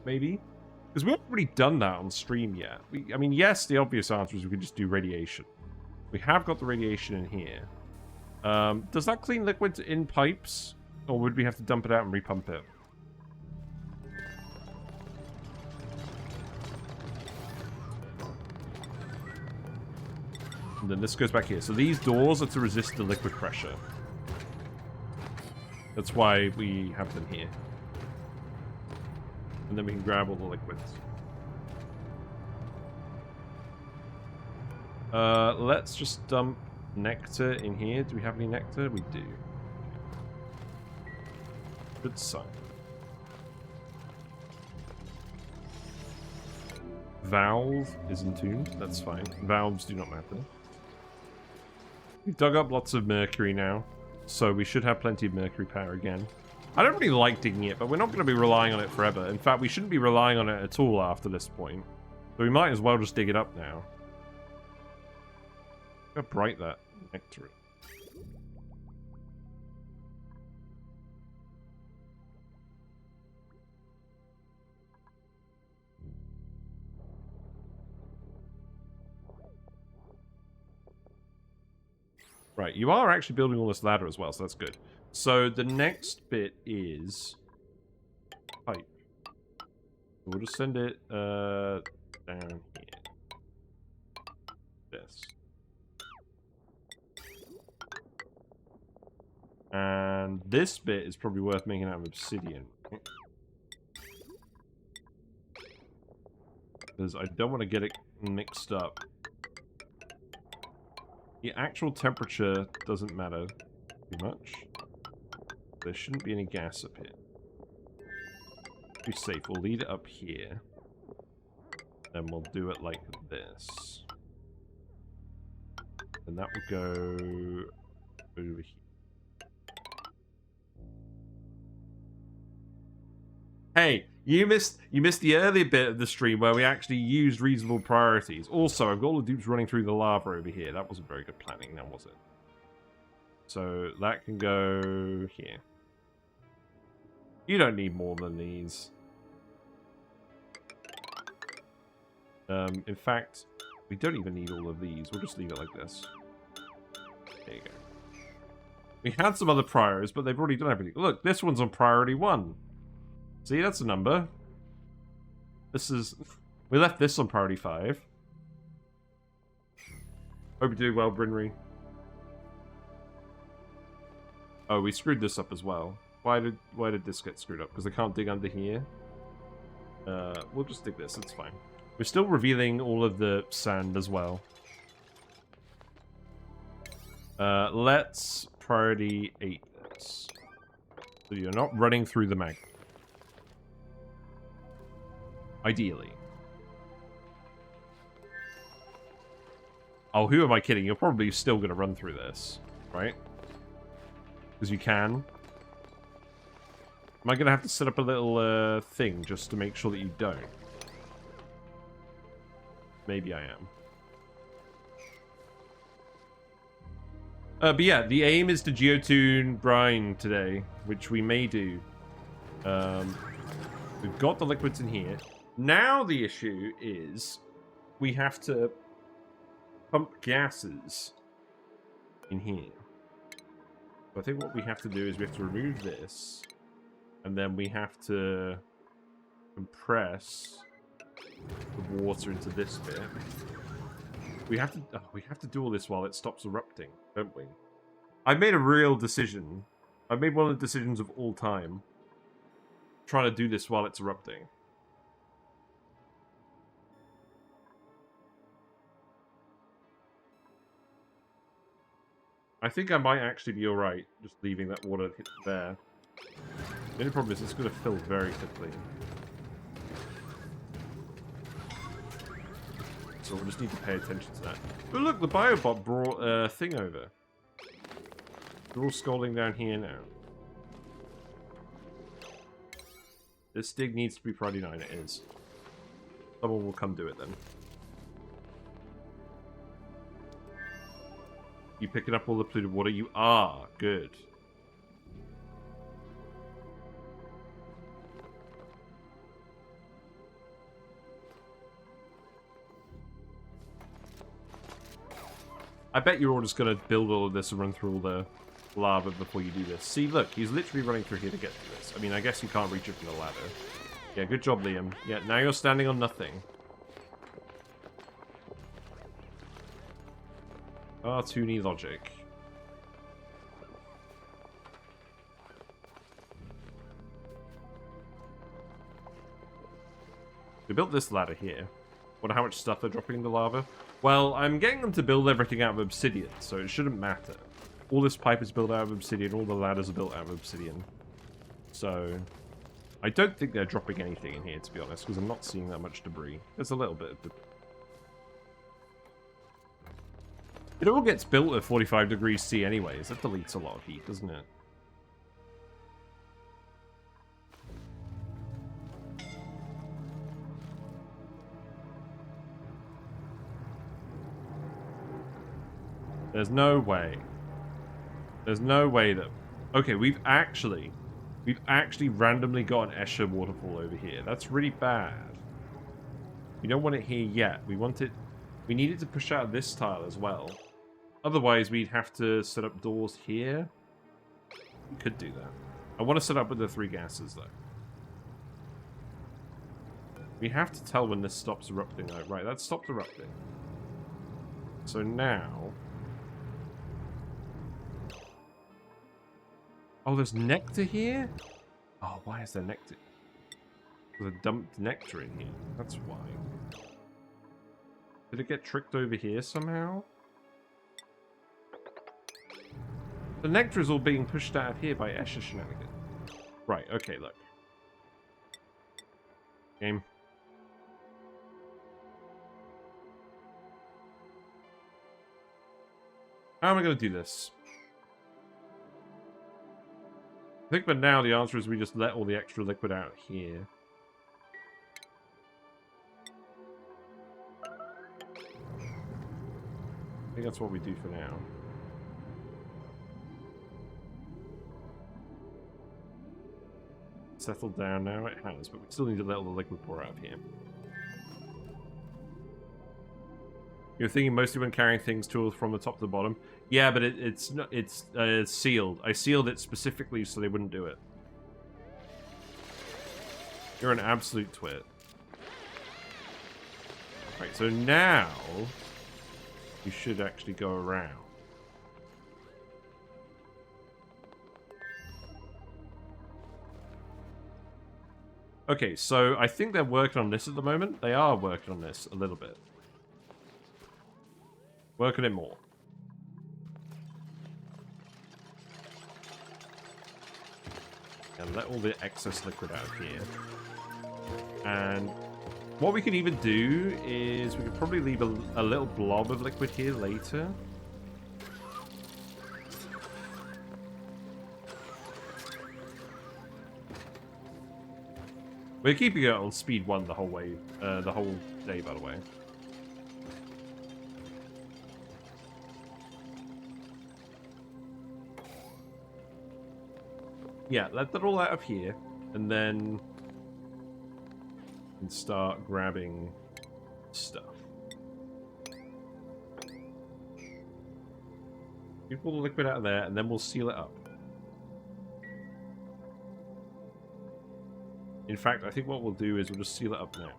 maybe? Because we haven't really done that on stream yet. I mean, yes, the obvious answer is we could just do radiation. We have got the radiation in here. Does that clean liquid in pipes? Or would we have to dump it out and repump it? And then this goes back here. So these doors are to resist the liquid pressure. That's why we have them here. And then we can grab all the liquids. Let's just dump nectar in here. Do we have any nectar? We do. Good sign. Valve is entombed. That's fine. Valves do not matter. We've dug up lots of mercury now, so we should have plenty of mercury power again. I don't really like digging it, but we're not going to be relying on it forever. In fact, we shouldn't be relying on it at all after this point. So we might as well just dig it up now. Look how bright that nectar is. Right, you are actually building all this ladder as well, so that's good. So the next bit is pipe. We'll just send it down here. This. And this bit is probably worth making out of obsidian. Right? Because I don't want to get it mixed up. The actual temperature doesn't matter too much. There shouldn't be any gas up here. Be safe. We'll lead it up here. Then we'll do it like this. And that will go over here. Hey, you missed the earlier bit of the stream where we actually used reasonable priorities. Also, I've got all the dupes running through the lava over here. That wasn't very good planning, now was it? So that can go here. You don't need more than these. In fact, we don't even need all of these. We'll just leave it like this. There you go. We had some other priors, but they've already done everything. Look, this one's on priority 1. See, that's a number. This is... We left this on priority 5. Hope you're doing well, Brine. Oh, we screwed this up as well. Why did this get screwed up? Because I can't dig under here. We'll just dig this, it's fine. We're still revealing all of the sand as well. Let's priority 8 this. So you're not running through the magma. Ideally. Oh, who am I kidding? You're probably still going to run through this, right? Because you can. Am I going to have to set up a little thing just to make sure that you don't? Maybe I am. But yeah, the aim is to geotune Brine today, which we may do. We've got the liquids in here. Now the issue is we have to pump gases in here. So I think what we have to do is we have to remove this, and then we have to compress the water into this bit. We have to do all this while it stops erupting, don't we? I made a real decision. I made one of the decisions of all time. Trying to do this while it's erupting. I think I might actually be alright just leaving that water there. The only problem is it's going to fill very quickly. So we'll just need to pay attention to that. But look, the biobot brought a thing over. They're all scalding down here now. This dig needs to be priority 9, it is. Someone will come do it then. You picking up all the polluted water? You are. Good. I bet you're all just going to build all of this and run through all the lava before you do this. See, look, he's literally running through here to get to this. I mean, I guess you can't reach it from the ladder. Yeah, good job, Liam. Yeah, now you're standing on nothing. Cartoony logic. We built this ladder here. Wonder how much stuff they're dropping in the lava? Well, I'm getting them to build everything out of obsidian, so it shouldn't matter. All this pipe is built out of obsidian, all the ladders are built out of obsidian. So, I don't think they're dropping anything in here, to be honest, because I'm not seeing that much debris. There's a little bit of debris. It all gets built at 45 degrees C anyways. That deletes a lot of heat, doesn't it? There's no way. There's no way that... Okay, we've actually randomly got an Escher waterfall over here. That's really bad. We don't want it here yet. We want it... We need it to push out this tile as well. Otherwise, we'd have to set up doors here. We could do that. I want to set up with the 3 gases, though. We have to tell when this stops erupting, though. Right, that stopped erupting. So now... Oh, there's nectar here? Oh, why is there nectar? There's a dumped nectar in here. That's why. Did it get tricked over here somehow? The nectar is all being pushed out of here by Escher shenanigans. Right, okay, look. Game. How am I going to do this? I think, but now the answer is we just let all the extra liquid out here. I think that's what we do for now. Settled down now, it has, but we still need to let all the liquid pour out of here. You're thinking mostly when carrying things to from the top to the bottom. Yeah, but it's sealed. I sealed it specifically so they wouldn't do it. You're an absolute twit. Right, so now you should actually go around. Okay, so I think they're working on this at the moment. They are working on this a little bit. Working it more. And let all the excess liquid out of here. And What we could even do is we could probably leave a little blob of liquid here later. We're keeping it on speed 1 the whole way, the whole day, by the way. Yeah, let that all out of here, and then we can start grabbing stuff. Keep all the liquid out of there, and then we'll seal it up. In fact, I think what we'll do is we'll just seal it up now.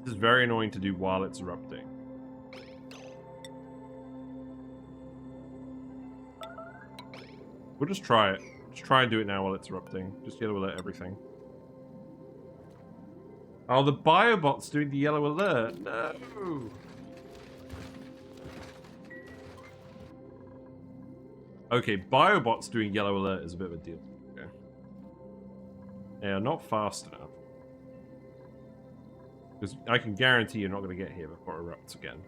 This is very annoying to do while it's erupting. We'll just try it. Just try and do it now while it's erupting. Just yellow alert everything. Oh, the biobot's doing the yellow alert. No! Okay, biobot's doing yellow alert is a bit of a deal. Okay. Yeah, not fast enough. Because I can guarantee you're not going to get here before it erupts again.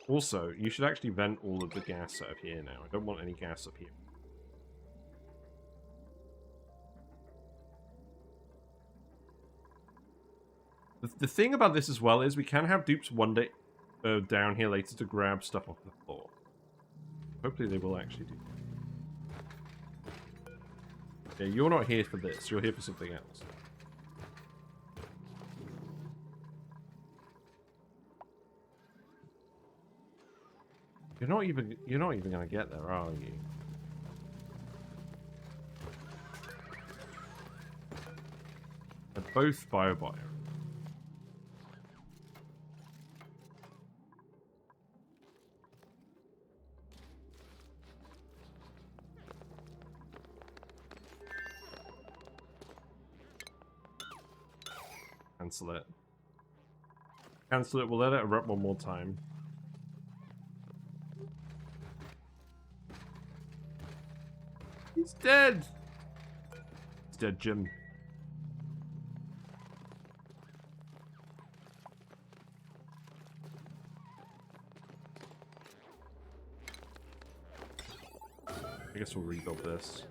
Also, you should actually vent all of the gas out of here now. I don't want any gas up here. The thing about this as well is we can have dupes one day down here later to grab stuff off the floor. Hopefully they will actually do that. Yeah, you're not here for this. You're here for something else. You're not even gonna get there, are you? They're both bio. Cancel it. Cancel it. We'll let it erupt one more time. He's dead! He's dead, Jim. I guess we'll rebuild this.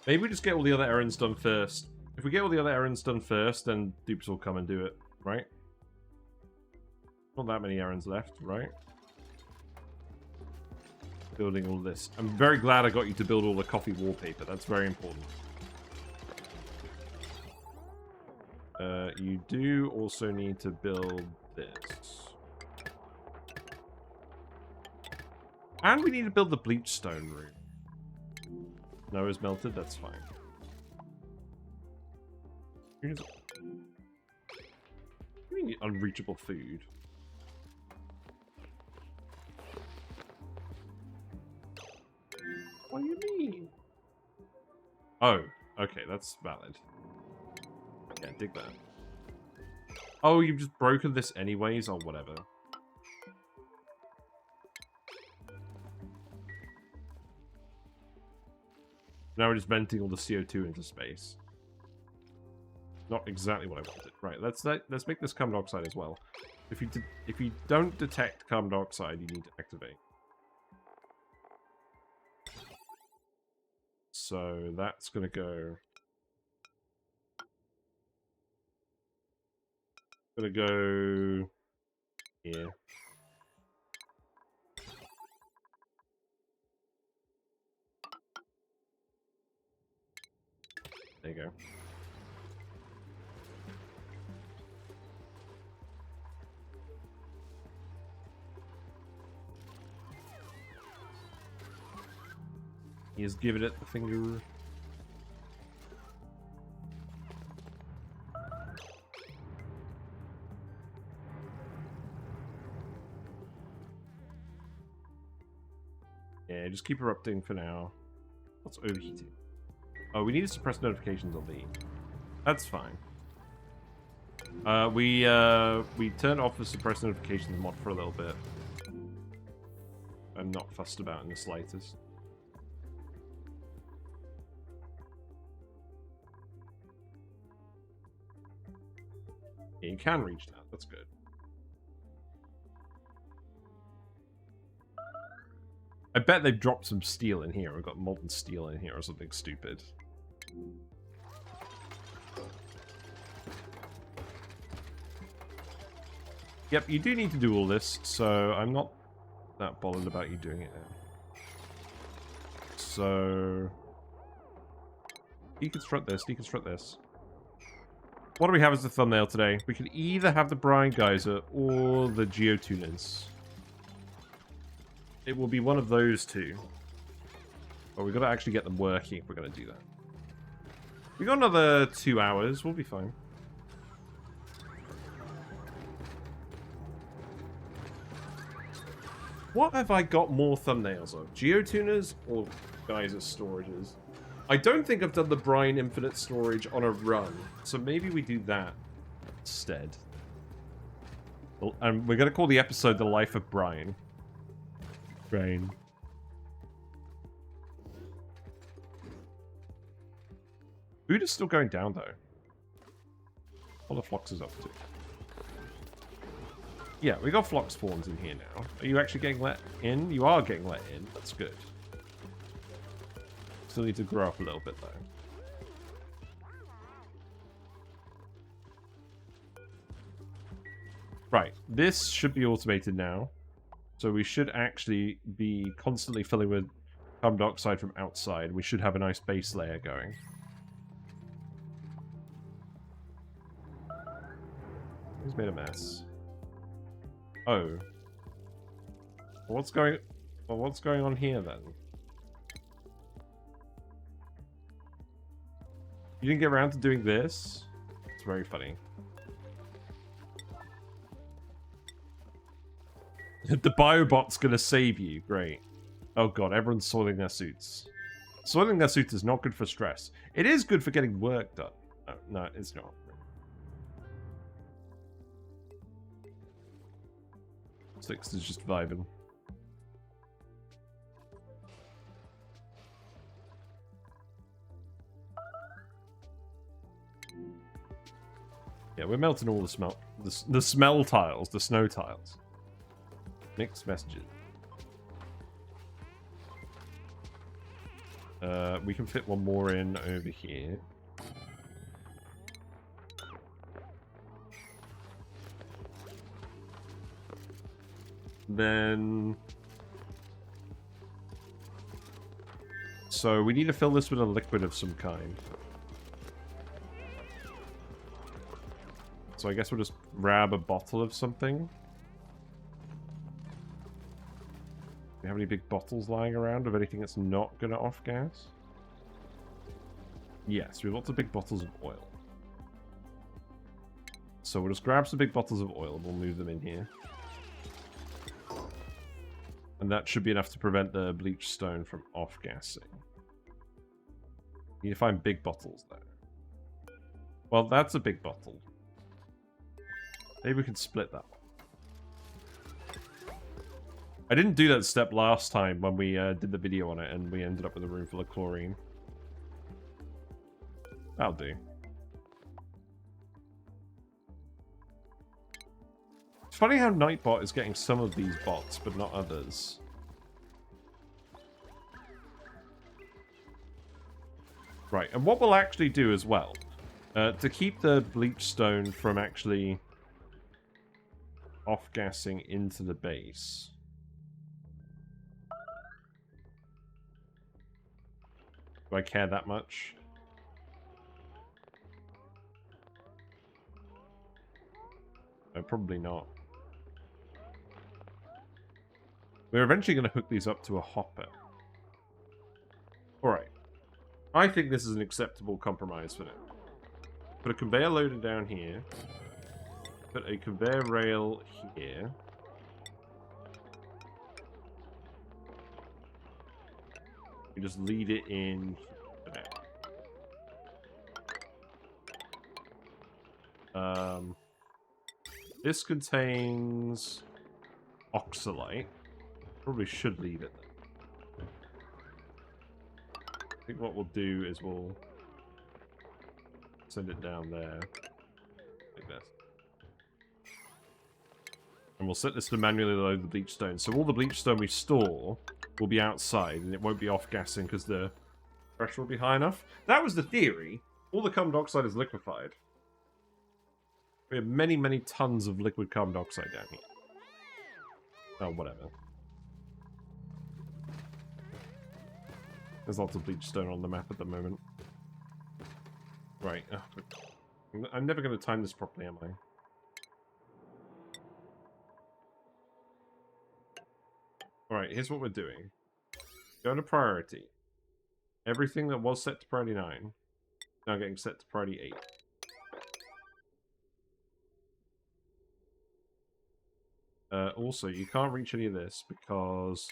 Maybe we just get all the other errands done first. If we get all the other errands done first, then dupes will come and do it, right? Not that many errands left, right? Building all this. I'm very glad I got you to build all the coffee wallpaper. That's very important. You do also need to build this. And we need to build the bleach stone room. No, it's melted, that's fine. We need unreachable food. What do you mean? Oh, okay, that's valid. Yeah, dig that. Oh, you've just broken this anyways, or whatever. Now we're just venting all the CO2 into space. Not exactly what I wanted. Right, let's make this carbon dioxide as well. If you don't detect carbon dioxide, you need to activate. So that's gonna go. Gonna go here. There you go. He has given it the finger. Yeah, just keep erupting for now. What's overheating? Oh, we need to suppress notifications on the... That's fine. We turned off the suppress notifications mod for a little bit. I'm not fussed about in the slightest. Yeah, you can reach that. That's good. I bet they've dropped some steel in here. We've got molten steel in here or something stupid. Yep, you do need to do all this, so I'm not that bothered about you doing it now. So... deconstruct this, deconstruct this. What do we have as the thumbnail today? We can either have the Brine Geyser or the Geotuners. It will be one of those two. But we've got to actually get them working if we're going to do that. We got another 2 hours. We'll be fine. What have I got more thumbnails of? Geotuners or Geyser storages? I don't think I've done the Brine Infinite Storage on a run. So maybe we do that instead. Well, and we're going to call the episode The Life of Brine. Brine. Food is still going down, though. What are the Floxes up to? Yeah, we got Flox spawns in here now. Are you actually getting let in? You are getting let in. That's good. Still need to grow up a little bit, though. Right, this should be automated now. So we should actually be constantly filling with carbon dioxide from outside. We should have a nice base layer going. He's made a mess. Oh. Well, what's going on here then? You didn't get around to doing this? It's very funny. The biobot's gonna save you. Great. Oh god, everyone's soiling their suits. Soiling their suits is not good for stress. It is good for getting work done. Oh, no, it's not. Six is just vibing. Yeah, we're melting all the smell tiles, the snow tiles. Mixed messages. We can fit one more in over here. Then... so we need to fill this with a liquid of some kind. So I guess we'll just grab a bottle of something. Do you have any big bottles lying around of anything that's not going to off-gas? Yes, we have lots of big bottles of oil. So we'll just grab some big bottles of oil and we'll move them in here. And that should be enough to prevent the bleach stone from off-gassing. Need to find big bottles, though. Well, that's a big bottle. Maybe we can split that one. I didn't do that step last time when we did the video on it and we ended up with a room full of chlorine. That'll do. It's funny how Nightbot is getting some of these bots, but not others. Right, and what we'll actually do as well, to keep the bleach stone from actually off-gassing into the base. Do I care that much? No, probably not. We're eventually going to hook these up to a hopper. Alright. I think this is an acceptable compromise for now. Put a conveyor loader down here. Put a conveyor rail here. We just leave it in for now. This contains oxalite. Probably should leave it there. I think what we'll do is we'll send it down there. Like this. And we'll set this to manually load the bleach stone. So all the bleach stone we store will be outside, and it won't be off-gassing because the pressure will be high enough. That was the theory. All the carbon dioxide is liquefied. We have many, many tons of liquid carbon dioxide down here. Oh, whatever. There's lots of bleach stone on the map at the moment. Right. Oh, I'm never going to time this properly, am I? Alright, here's what we're doing. Go to priority. Everything that was set to priority 9 now getting set to priority 8. Also, you can't reach any of this because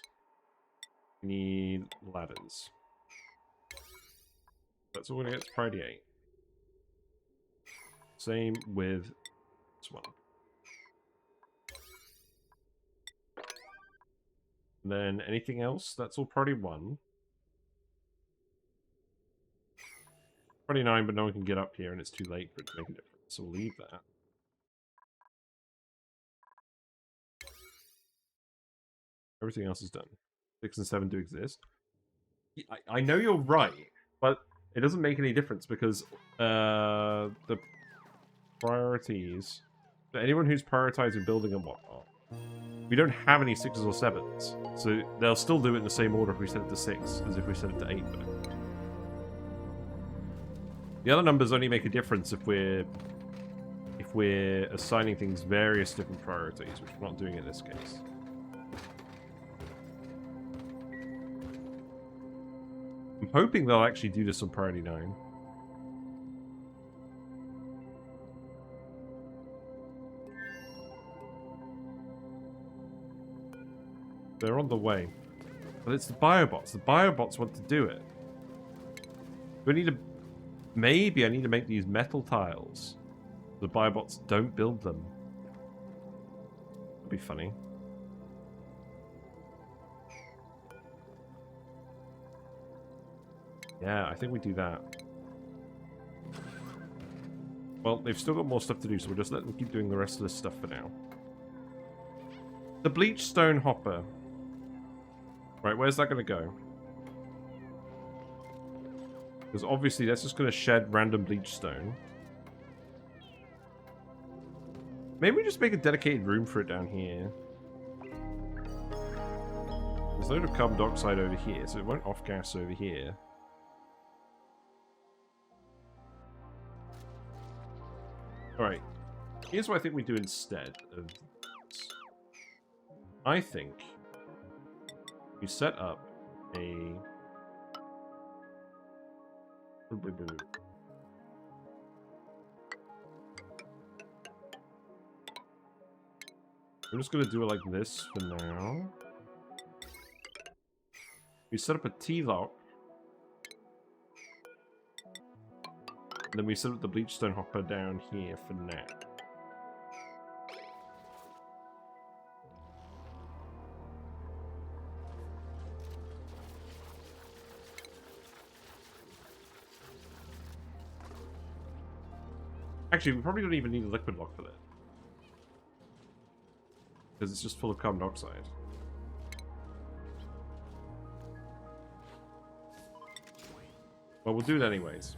you need ladders. That's all we're going to get to priority 8. Same with this one. And then anything else, that's all priority 1. Priority 9, but no one can get up here and it's too late for it to make a difference. So we'll leave that. Everything else is done. 6 and 7 do exist. I know you're right, but it doesn't make any difference because the priorities... For anyone who's prioritizing building and whatnot, we don't have any 6s or 7s. So they'll still do it in the same order if we set it to 6 as if we set it to 8. But the other numbers only make a difference if we're assigning things various different priorities, which we're not doing in this case. I'm hoping they'll actually do this on priority 9. They're on the way. But it's the biobots. The biobots want to do it. Do I need to... Maybe I need to make these metal tiles. The biobots don't build them. That'd be funny. Yeah, I think we do that. Well, they've still got more stuff to do, so we'll just let them keep doing the rest of this stuff for now. The bleach stone hopper. Right, where's that going to go? Because obviously that's just going to shed random bleach stone. Maybe we just make a dedicated room for it down here. There's a load of carbon dioxide over here, so it won't off-gas over here. Alright, here's what I think we do instead of this. I think we set up a... I'm just going to do it like this for now. We set up a T-lock. Then we set up the bleachstone hopper down here for now. Actually, we probably don't even need a liquid lock for that. Because it's just full of carbon dioxide. Well, we'll do it anyways.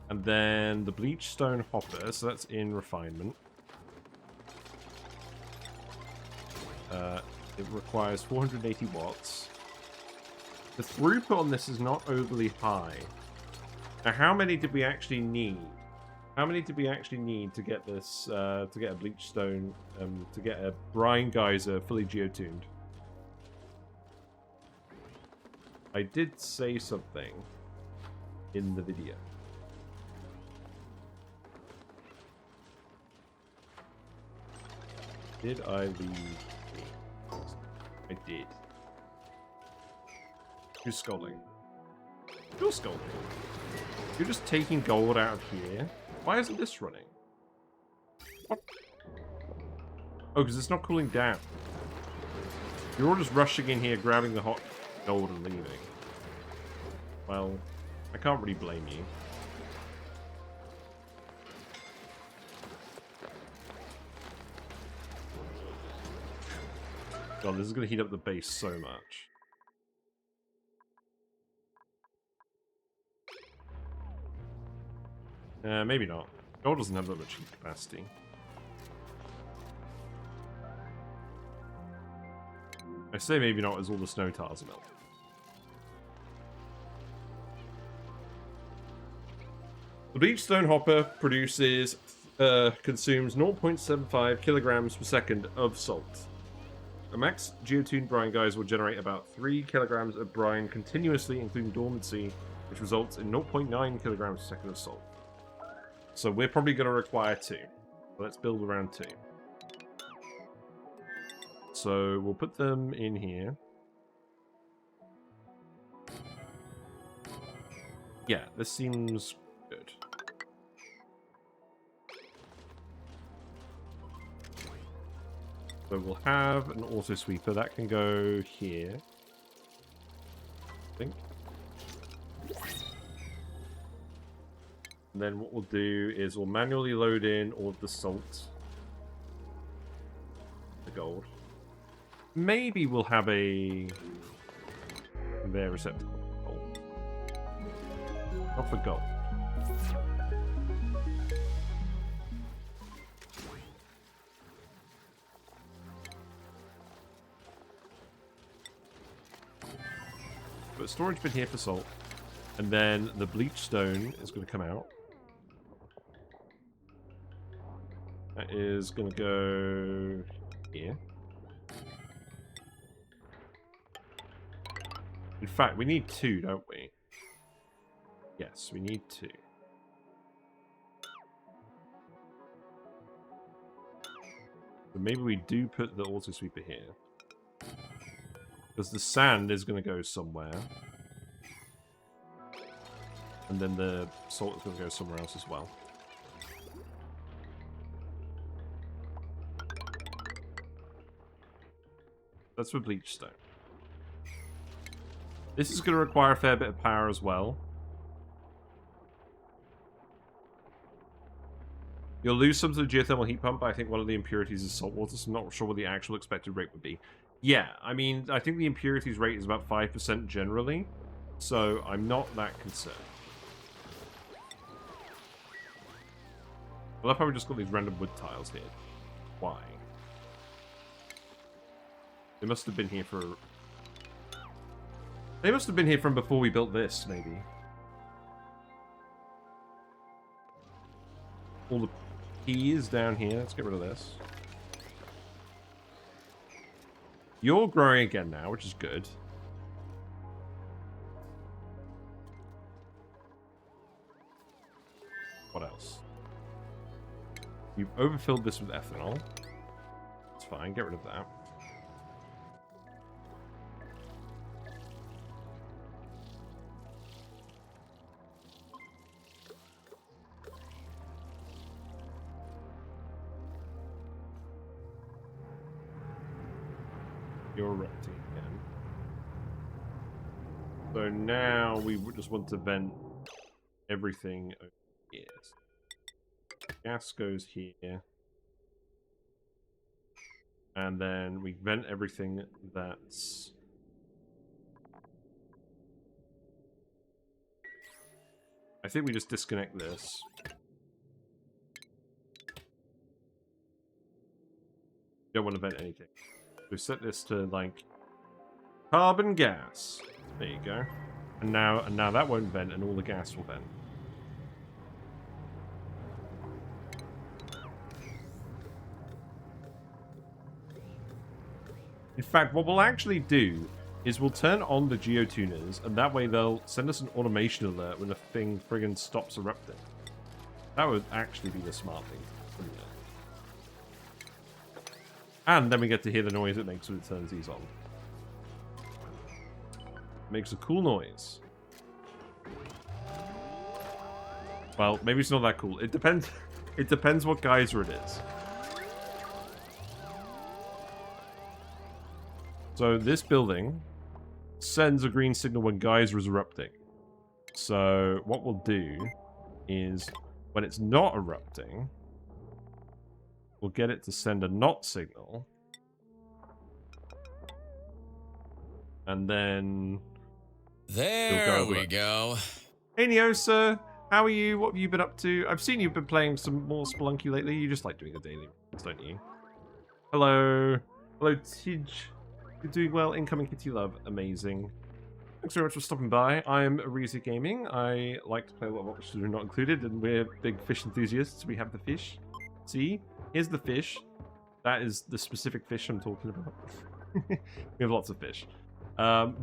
And then the bleachstone hopper, so that's in refinement. It requires 480 watts. The throughput on this is not overly high. Now, how many did we actually need? How many did we actually need to get this, to get a bleachstone, to get a brine geyser fully geotuned? I did say something in the video. Did I leave? I did. Who's scolding? You're scolding. You're just taking gold out of here. Why isn't this running? What? Oh, because it's not cooling down. You're all just rushing in here, grabbing the hot gold and leaving. Well, I can't really blame you. God, this is going to heat up the base so much. Maybe not. Gold doesn't have that much heat capacity. I say maybe not as all the snow tiles are melted. The bleached stone hopper produces, consumes 0.75 kilograms per second of salt. A max geotuned brine guys will generate about 3 kilograms of brine continuously, including dormancy, which results in 0.9 kilograms per second of salt. So we're probably going to require 2. Let's build around 2. So we'll put them in here. Yeah, this seems good. So we'll have an auto sweeper that can go here. I think. And then what we'll do is we'll manually load in all of the salt. The gold. Maybe we'll have a conveyor receptacle for gold. Not for gold. Put a storage bin here for salt. And then the bleach stone is going to come out. That is going to go here. In fact, we need 2, don't we? Yes, we need 2. So maybe we do put the auto sweeper here. Because the sand is going to go somewhere. And then the salt is going to go somewhere else as well. That's for bleach stone. This is going to require a fair bit of power as well. You'll lose some to the geothermal heat pump, but I think one of the impurities is salt water, so I'm not sure what the actual expected rate would be. Yeah, I mean, I think the impurities rate is about 5% generally, so I'm not that concerned. I love how we just got these random wood tiles here. Why? They must have been here for... They must have been here from before we built this, maybe. All the peas down here. Let's get rid of this. You're growing again now, which is good. What else? You've overfilled this with ethanol. It's fine, get rid of that. You're erecting again. So now we just want to vent everything over here. Gas goes here. And then we vent everything that's... I think we just disconnect this. Don't want to vent anything. We set this to, like, carbon gas. There you go. And now that won't vent, and all the gas will vent. In fact, what we'll actually do is we'll turn on the geotuners, and that way they'll send us an automation alert when the thing friggin' stops erupting. That would actually be the smart thing. And then we get to hear the noise it makes when it turns these on. Makes a cool noise. Well, maybe it's not that cool. It depends. It depends what geyser it is. So this building sends a green signal when geyser is erupting. So what we'll do is when it's not erupting, we'll get it to send a not signal. And then There we go. Hey Neosa, how are you? What have you been up to? I've seen you've been playing some more Spelunky lately. You just like doing the daily runs, don't you? Hello. Hello, Tidge. You're doing well. Incoming Kitty Love. Amazing. Thanks very much for stopping by. I'm Arisa Gaming. I like to play a lot of Options Are Not Included, and we're big fish enthusiasts. We have the fish. See? Here's the fish. That is the specific fish I'm talking about. We have lots of fish.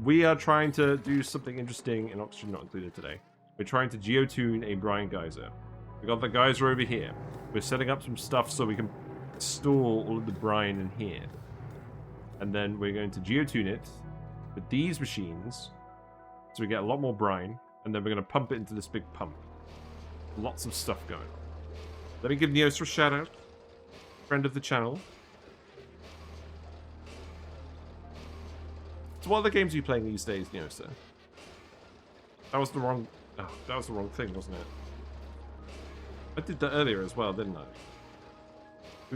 We are trying to do something interesting in Oxygen Not Included today. We're trying to geotune a brine geyser. We got the geyser over here. We're setting up some stuff so we can store all of the brine in here. And then we're going to geotune it with these machines so we get a lot more brine. And then we're going to pump it into this big pump. Lots of stuff going on. Let me give Neos a shout out. Friend of the channel. So what other games are you playing these days, Neosa? That was the wrong... Oh, that was the wrong thing, wasn't it? I did that earlier as well, didn't I?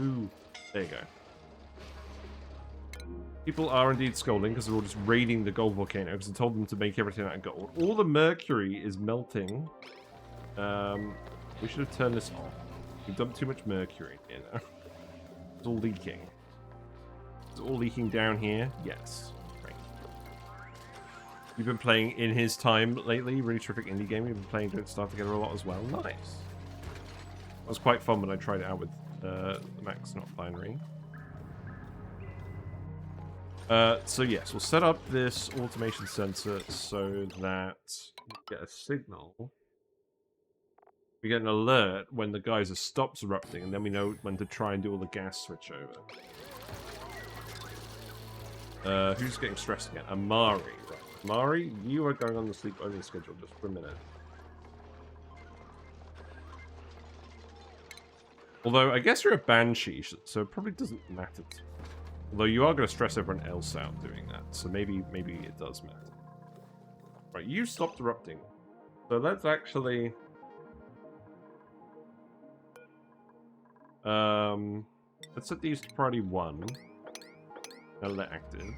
Ooh, there you go. People are indeed scolding because they're all just raiding the gold volcano because I told them to make everything out of gold. All the mercury is melting. We should have turned this off. We've dumped too much mercury in here now. It's all leaking. It's all leaking down here? Yes. You've been playing in his time lately. Really terrific indie game. We've been playing Don't Starve Together a lot as well. Nice. It was quite fun when I tried it out with the Max Not Binary. So yes, we'll set up this automation sensor so that we get a signal. We get an alert when the geyser stops erupting, and then we know when to try and do all the gas switch over. Who's getting stressed again? Amari. Right. Amari, you are going on the sleep-only schedule just for a minute. Although, I guess you're a Banshee, so it probably doesn't matter. Although you are going to stress everyone else out doing that, so maybe it does matter. Right, you stopped erupting. So let's actually... let's set these to priority 1. Now they're active.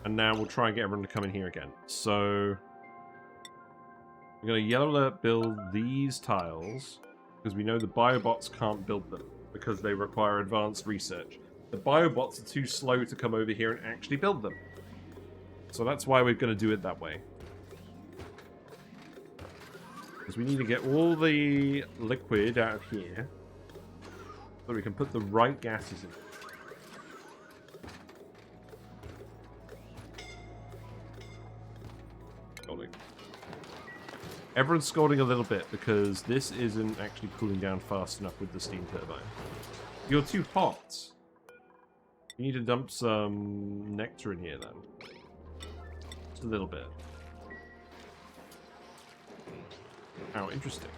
And now we'll try and get everyone to come in here again. So... we're going to yellow alert build these tiles, because we know the biobots can't build them, because they require advanced research. The biobots are too slow to come over here and actually build them. So that's why we're going to do it that way. Because we need to get all the liquid out of here, so we can put the right gases in. Scolding. Everyone's scolding a little bit because this isn't actually cooling down fast enough with the steam turbine. You're too hot. You need to dump some nectar in here then. Just a little bit. Oh, interesting.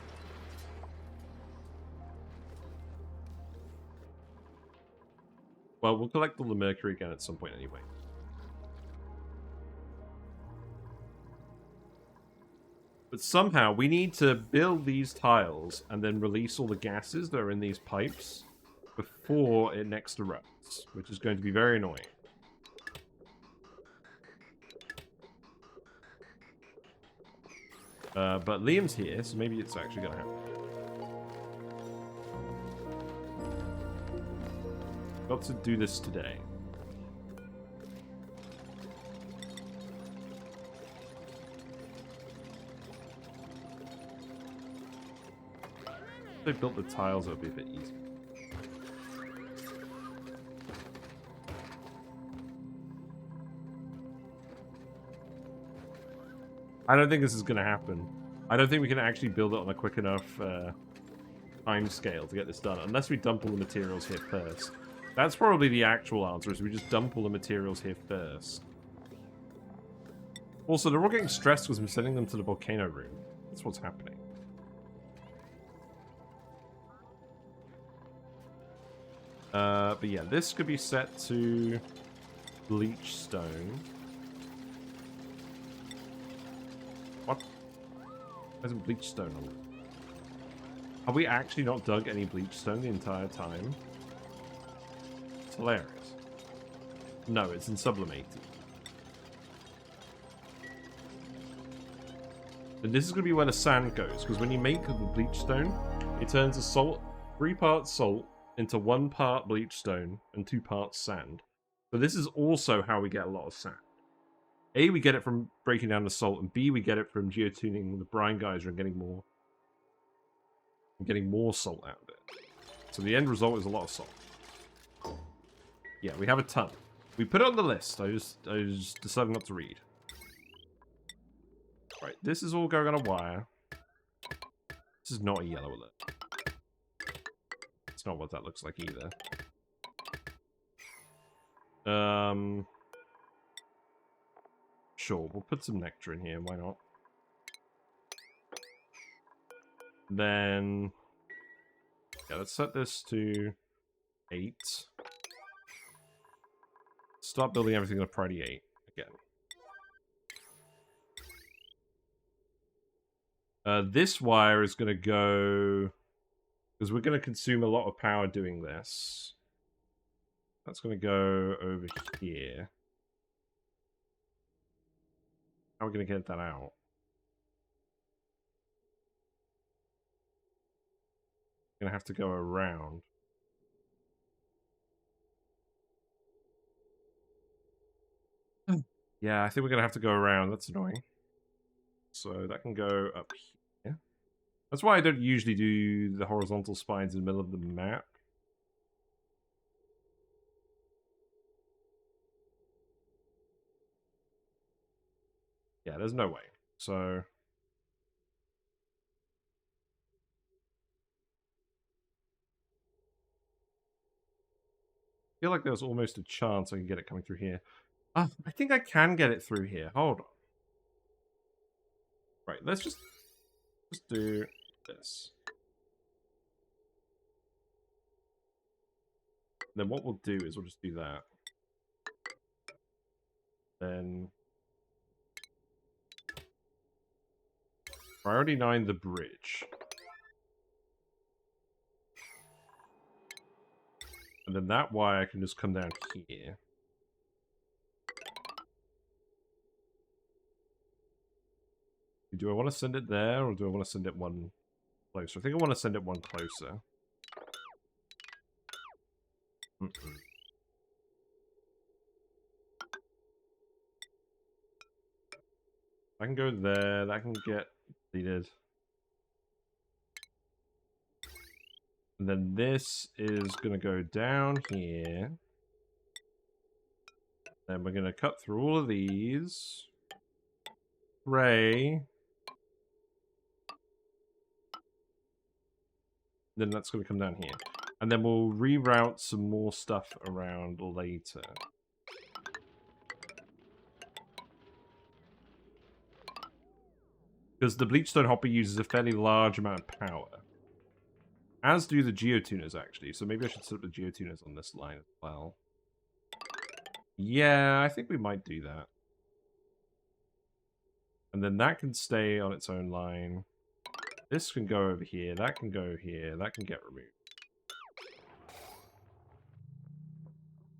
Well, we'll collect all the mercury again at some point anyway. But somehow we need to build these tiles and then release all the gases that are in these pipes before it next erupts, which is going to be very annoying. But Liam's here, so maybe it's actually going to happen. Got to do this today. If they built the tiles, it would be a bit easier. I don't think this is going to happen. I don't think we can actually build it on a quick enough time scale to get this done, unless we dump all the materials here first. That's probably the actual answer, is we just dump all the materials here first. Also, they're all getting stressed because I'm sending them to the volcano room. That's what's happening. But yeah, this could be set to bleach stone. What? There's a bleach stone on it. Have we actually not dug any bleach stone the entire time? It's hilarious. No, it's in sublimated. And this is going to be where the sand goes, because when you make the bleach stone, it turns a salt, 3 parts salt into 1 part bleach stone and 2 parts sand. So this is also how we get a lot of sand. A, we get it from breaking down the salt, and B, we get it from geotuning the brine geyser and getting more salt out of it. So the end result is a lot of salt. Yeah, we have a ton. We put it on the list. I just decided not to read. Right, this is all going on a wire. This is not a yellow alert. It's not what that looks like either. Sure, we'll put some nectar in here, why not? Then, yeah, let's set this to 8. Start building everything on a priority 8 again. This wire is going to go... because we're going to consume a lot of power doing this. That's going to go over here. How are we going to get that out? Going to have to go around. Yeah, I think we're going to have to go around. That's annoying. So that can go up here. That's why I don't usually do the horizontal spines in the middle of the map. Yeah, there's no way. So... I feel like there's almost a chance I can get it coming through here. I think I can get it through here. Hold on. Right, let's just do this. Then what we'll do is we'll just do that. Then priority 9 the bridge. And then that wire can just come down here. Do I want to send it there, or do I want to send it one closer? I think I want to send it one closer. I can go there, that can get deleted. And then this is going to go down here. Then we're going to cut through all of these. Ray. Then that's going to come down here. And then we'll reroute some more stuff around later. Because the bleachstone hopper uses a fairly large amount of power. As do the geotuners, actually. So maybe I should set up the geotuners on this line as well. Yeah, I think we might do that. And then that can stay on its own line. This can go over here. That can go here. That can get removed.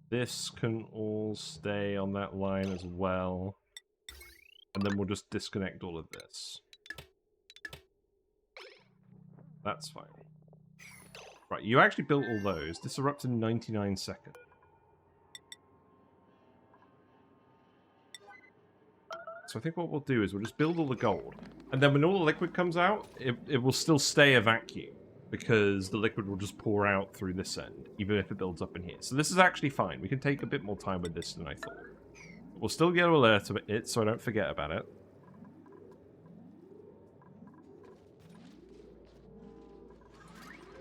This can all stay on that line as well. And then we'll just disconnect all of this. That's fine. Right, you actually built all those. This erupts in 99 seconds. So I think what we'll do is we'll just build all the gold. And then when all the liquid comes out, it will still stay a vacuum. Because the liquid will just pour out through this end, even if it builds up in here. So this is actually fine. We can take a bit more time with this than I thought. We'll still get an alert of it, so I don't forget about it.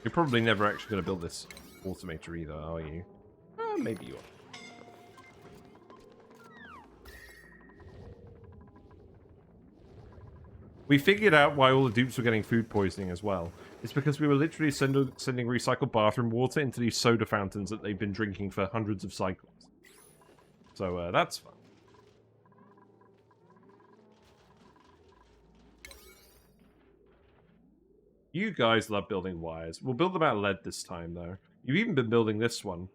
You're probably never actually going to build this automator either, are you? Maybe you are. We figured out why all the dupes were getting food poisoning as well. It's because we were literally sending recycled bathroom water into these soda fountains that they've been drinking for hundreds of cycles. So, that's fun. You guys love building wires. We'll build them out of lead this time, though. You've even been building this one.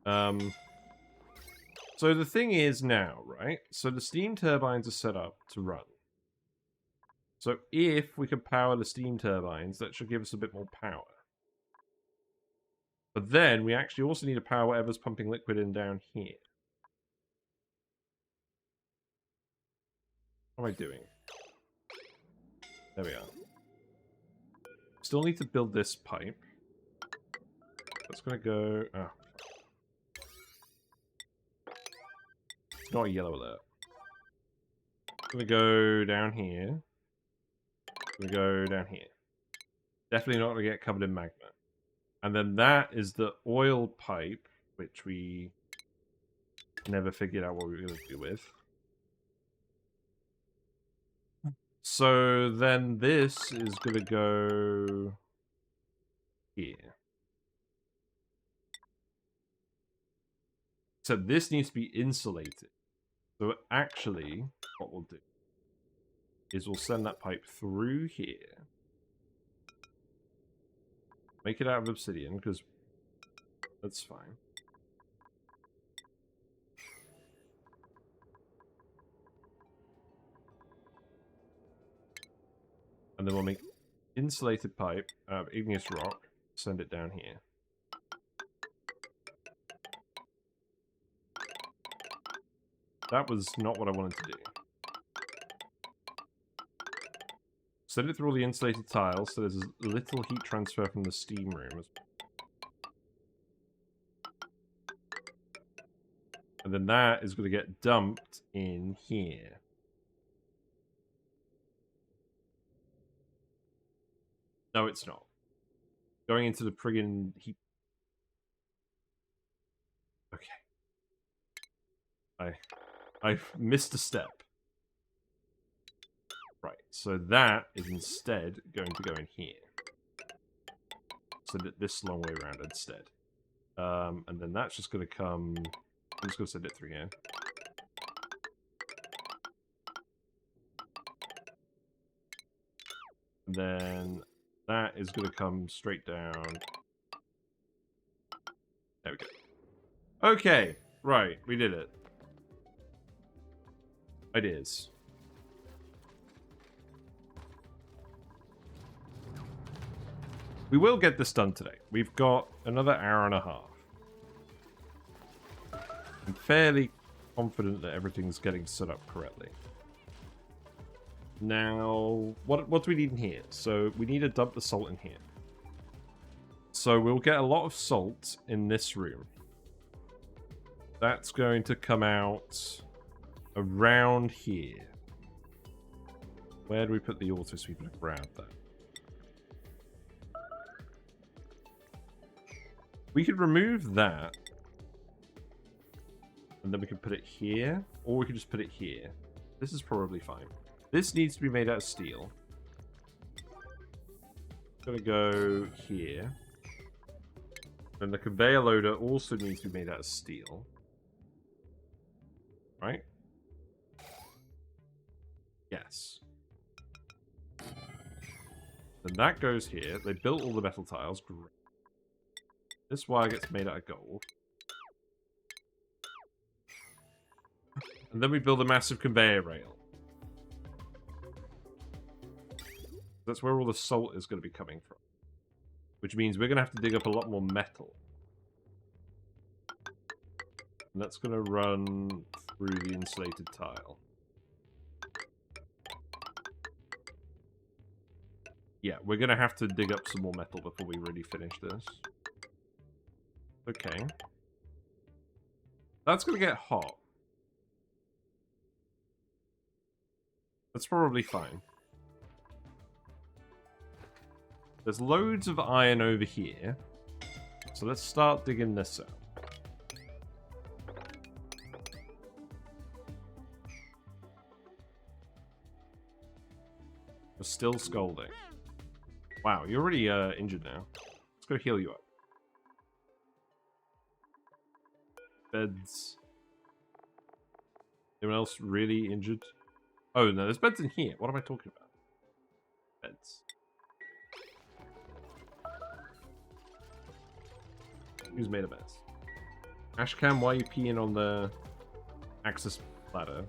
So the thing is now, right? So the steam turbines are set up to run. So if we can power the steam turbines, that should give us a bit more power. But then we actually also need to power whatever's pumping liquid in down here. What am I doing? There we are. Still need to build this pipe. That's going to go... Oh. It's not a yellow alert. It's going to go down here. It's going to go down here. Definitely not going to get covered in magma. And then that is the oil pipe, which we never figured out what we were going to do with. So then this is going to go here. So this needs to be insulated. So actually, what we'll do is we'll send that pipe through here. Make it out of obsidian, because that's fine. And then we'll make insulated pipe out of igneous rock, send it down here. That was not what I wanted to do. Send it through all the insulated tiles, so there's a little heat transfer from the steam room. And then that is going to get dumped in here. No, it's not. Going into the friggin' heat. Okay. I've missed a step. Right, so that is instead going to go in here. So that this long way around instead. And then that's just going to come... I'm just going to send it through here. And then that is going to come straight down. There we go. Okay, right, we did it. Ideas. We will get this done today. We've got another hour and a half. I'm fairly confident that everything's getting set up correctly. Now, what do we need in here? So we need to dump the salt in here. So we'll get a lot of salt in this room. That's going to come out around here. Where do we put the auto sweeper to grab that? We could remove that. And then we could put it here. Or we could just put it here. This is probably fine. This needs to be made out of steel. Gonna go here. And the conveyor loader also needs to be made out of steel. Right? Yes. Then that goes here. They built all the metal tiles. Great. This wire gets made out of gold. And then we build a massive conveyor rail. That's where all the salt is going to be coming from. Which means we're going to have to dig up a lot more metal. And that's going to run through the insulated tile. Yeah, we're going to have to dig up some more metal before we really finish this. Okay. That's going to get hot. That's probably fine. There's loads of iron over here. So let's start digging this out. Still scalding. Wow, you're already injured now. Let's go heal you up. Beds. Anyone else really injured? Oh no, there's beds in here. What am I talking about? Beds. Who's made of beds? Ashcam, why are you peeing on the access ladder?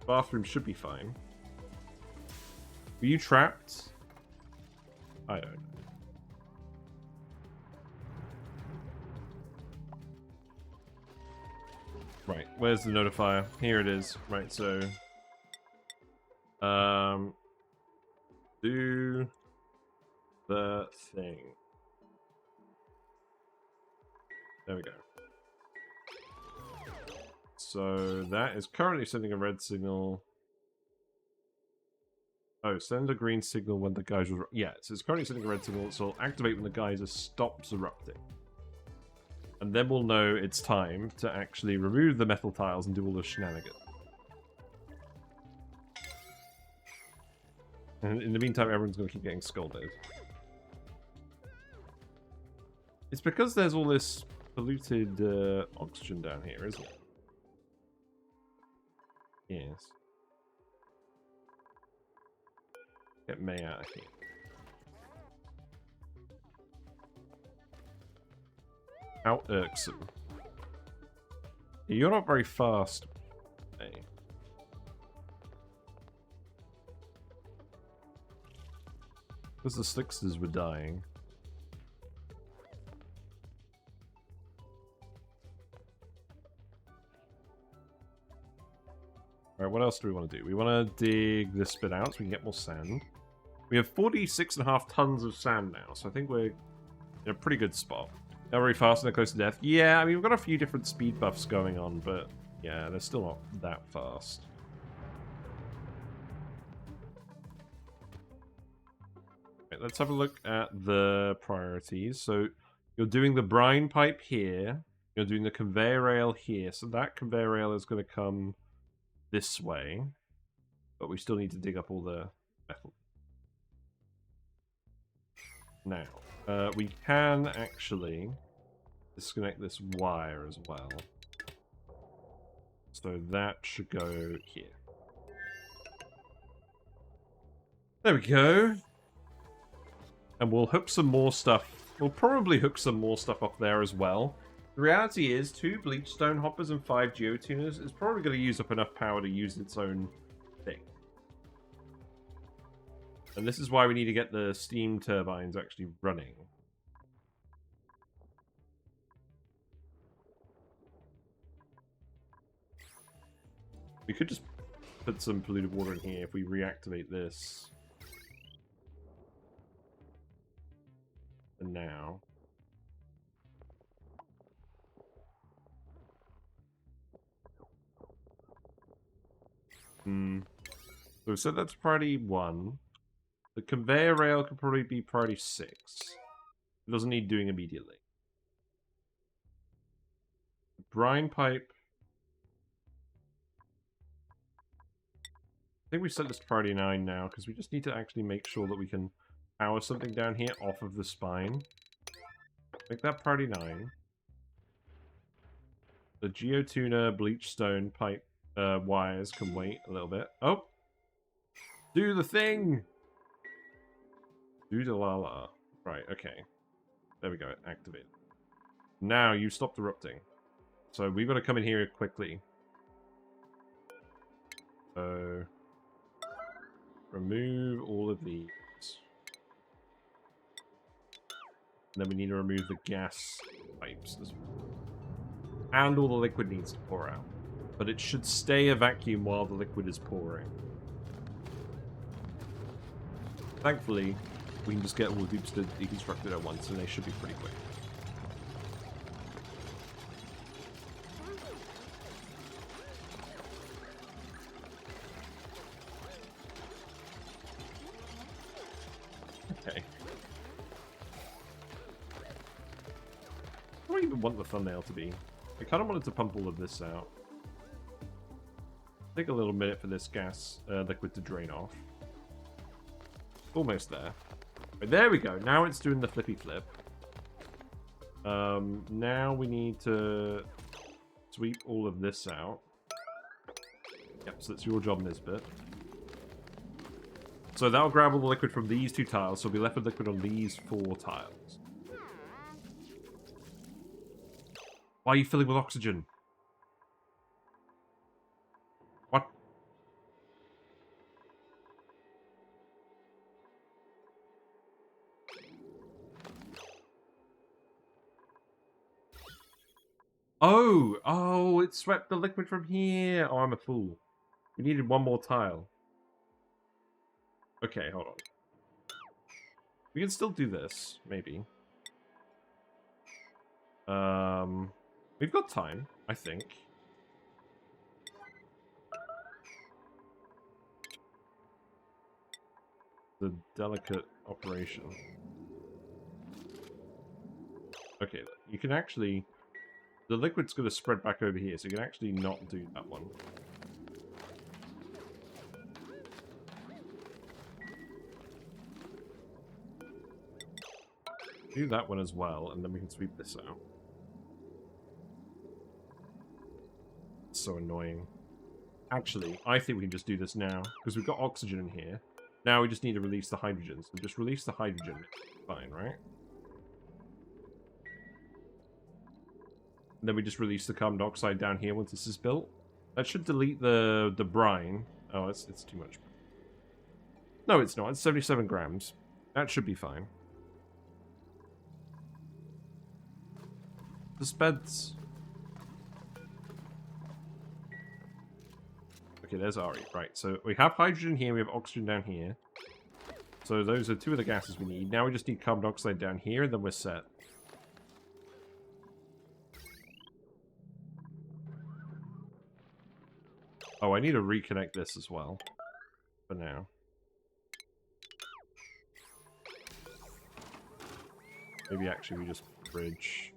Bathroom should be fine. Were you trapped? I don't know. Right, where's the notifier? Here it is. Right, so do the thing. There we go. So that is currently sending a red signal. Oh, send a green signal when the geyser... Yeah, so it's currently sending a red signal, so it'll activate when the geyser stops erupting. And then we'll know it's time to actually remove the metal tiles and do all the shenanigans. And in the meantime, everyone's going to keep getting scolded. It's because there's all this polluted oxygen down here, isn't it? Yes. Get May out of here. How irksome. You're not very fast, May. Because the Slicksters were dying. Alright, what else do we want to do? We want to dig this bit out so we can get more sand. We have 46.5 tons of sand now, so I think we're in a pretty good spot. Not very fast and they're close to death. Yeah, I mean, we've got a few different speed buffs going on, but yeah, they're still not that fast. Right, let's have a look at the priorities. So you're doing the brine pipe here. You're doing the conveyor rail here. So that conveyor rail is going to come this way, but we still need to dig up all the metal. Now, we can actually disconnect this wire as well. So that should go here. There we go. And we'll hook some more stuff. We'll probably hook some more stuff up there as well. The reality is, 2 bleachstone hoppers and 5 geotuners is probably going to use up enough power to use its own thing. And this is why we need to get the steam turbines actually running. We could just put some polluted water in here if we reactivate this. And now... So we said that's priority 1. The conveyor rail could probably be priority 6. It doesn't need doing immediately. The brine pipe... I think we set this to priority 9 now, because we just need to actually make sure that we can power something down here off of the spine. Make that priority 9. The geotuner bleachstone pipe wires can wait a little bit. Oh! Do the thing! Do the la-la. Right, okay. There we go, activate. Now you stopped erupting. So we've got to come in here quickly. So... remove all of these. And then we need to remove the gas pipes as well. And all the liquid needs to pour out. But it should stay a vacuum while the liquid is pouring. Thankfully, we can just get all the dupes deconstructed at once, and they should be pretty quick. Okay. I don't even want the thumbnail to be. I kind of wanted to pump all of this out. Take a little minute for this gas liquid to drain off. Almost there. Right, there we go. Now it's doing the flippy flip. Now we need to sweep all of this out. Yep, so that's your job, Nisbet. So that'll grab all the liquid from these 2 tiles, so we'll be left with liquid on these 4 tiles. Why are you filling with oxygen? What? Oh, it swept the liquid from here. Oh, I'm a fool. We needed 1 more tile. Okay, hold on. We can still do this, maybe. We've got time, I think. The delicate operation. Okay, you can actually... The liquid's going to spread back over here, so you can actually not do that one. Do that one as well, and then we can sweep this out. It's so annoying. Actually, I think we can just do this now, because we've got oxygen in here. Now we just need to release the hydrogen, so just release the hydrogen. Fine, right? And then we just release the carbon dioxide down here once this is built. That should delete the brine. Oh, it's too much. No, it's not. It's 77 grams. That should be fine. Dispense. Okay, there's Ari. Right, so we have hydrogen here, we have oxygen down here. So those are 2 of the gases we need. Now we just need carbon dioxide down here, and then we're set. Oh, I need to reconnect this as well. For now. Maybe actually we just bridge...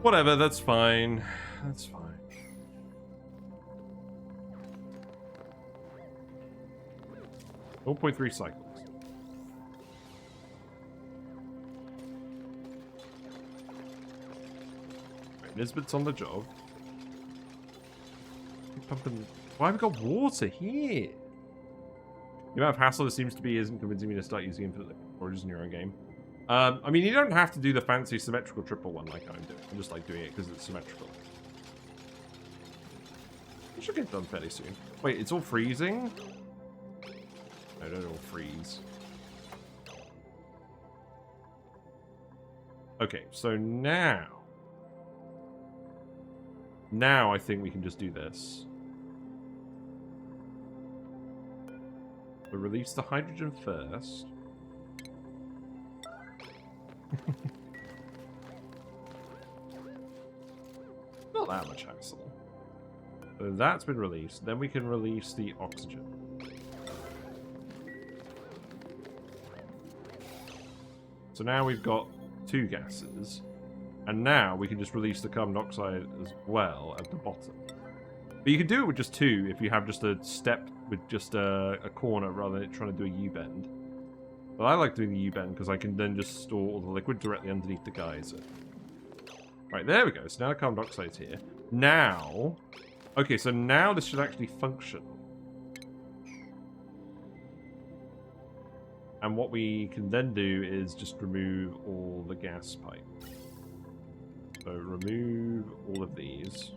Whatever, that's fine. That's fine. .3 cycles. Right, Nisbet's on the job. Keep pumping... Why have we got water here? The amount of hassle there seems to be isn't convincing me to start using infinite storage in your own game. I mean, you don't have to do the fancy symmetrical triple one like I'm doing. I'm just like doing it because it's symmetrical. It should get done fairly soon. Wait, it's all freezing? No, don't all freeze. Okay, so now... Now I think we can just do this. We'll release the hydrogen first. Not that much hassle. So that's been released. Then we can release the oxygen. So now we've got 2 gases. And now we can just release the carbon dioxide as well at the bottom. But you can do it with just 2 if you have just a step with just a corner rather than trying to do a U-bend. But I like doing the U-bend because I can then just store all the liquid directly underneath the geyser. Right, there we go. So now the carbon dioxide's here. Now... Okay, so now this should actually function. And what we can then do is just remove all the gas pipe. So remove all of these.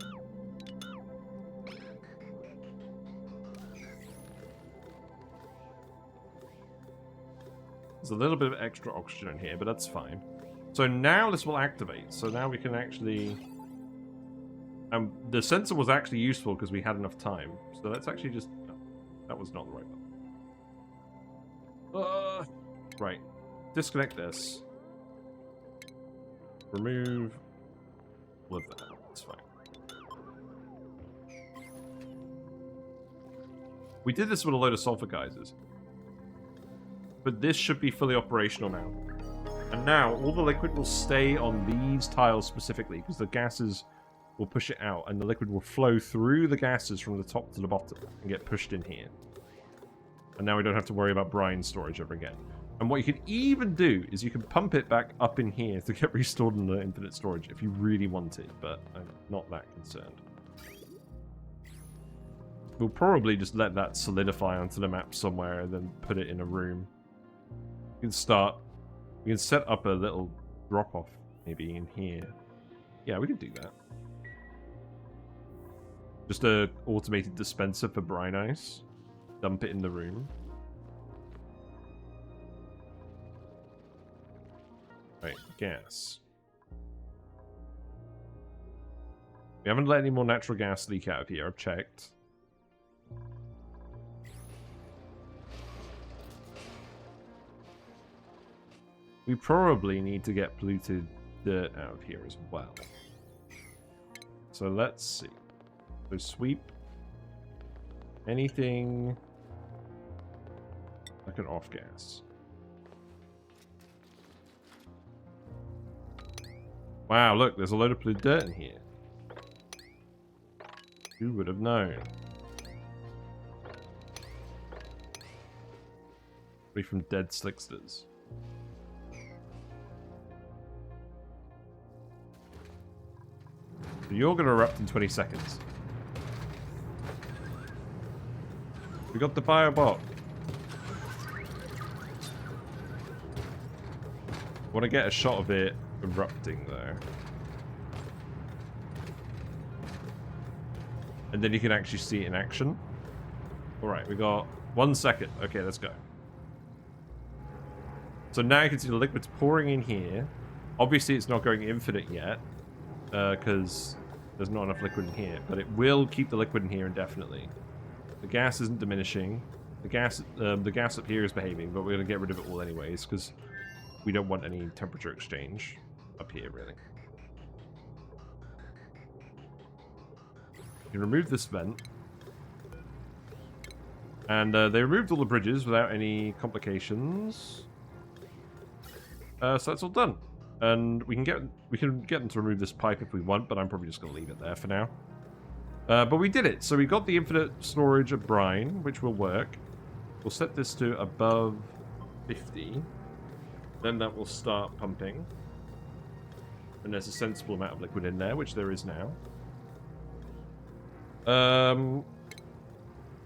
There's a little bit of extra oxygen in here, but that's fine. So now this will activate. So now we can actually... the sensor was actually useful because we had enough time. So let's actually just... No, that was not the right button. Right. Disconnect this. Remove all of that. That's fine. We did this with a load of sulfur geysers. But this should be fully operational now. And now all the liquid will stay on these tiles specifically because the gases will push it out and the liquid will flow through the gases from the top to the bottom and get pushed in here. And now we don't have to worry about brine storage ever again. And what you can even do is you can pump it back up in here to get restored in the infinite storage if you really wanted, but I'm not that concerned. We'll probably just let that solidify onto the map somewhere and then put it in a room. We can set up a little drop-off maybe in here. Yeah, we can do that. Just a automated dispenser for brine ice. Dump it in the room. Right, gas. We haven't let any more natural gas leak out of here, I've checked. We probably need to get polluted dirt out of here as well. So let's see. So sweep. Anything like an off gas. Wow, look, there's a load of polluted dirt in here. Who would have known? Free from dead slicksters. You're going to erupt in 20 seconds. We got the biobot. Want to get a shot of it erupting though. And then you can actually see it in action. Alright, we got 1 second. Okay, let's go. So now you can see the liquid's pouring in here. Obviously it's not going infinite yet. Because there's not enough liquid in here, but it will keep the liquid in here indefinitely. The gas isn't diminishing. The gas up here is behaving, but we're going to get rid of it all anyways, because we don't want any temperature exchange up here, really. You can remove this vent. And they removed all the bridges without any complications. So that's all done. And we can get them to remove this pipe if we want, but I'm probably just going to leave it there for now. But we did it. So we got the infinite storage of brine, which will work. We'll set this to above 50. Then that will start pumping. And there's a sensible amount of liquid in there, which there is now.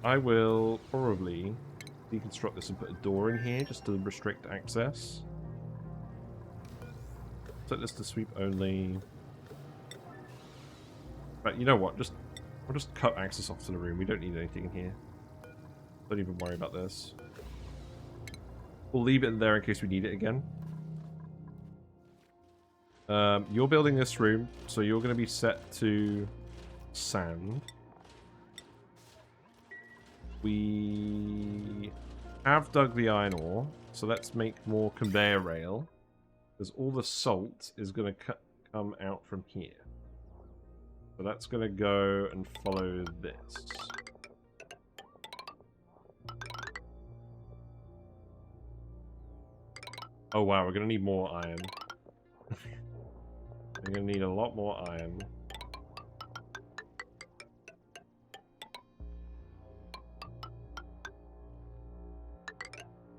I will probably deconstruct this and put a door in here just to restrict access. Set this to sweep only. But you know what? I'll just cut access off to the room. We don't need anything in here. Don't even worry about this. We'll leave it there in case we need it again. You're building this room, so you're going to be set to sand. We have dug the iron ore, so let's make more conveyor rail. Because all the salt is going to come out from here. So that's going to go and follow this. Oh wow, we're going to need more iron. We're going to need a lot more iron.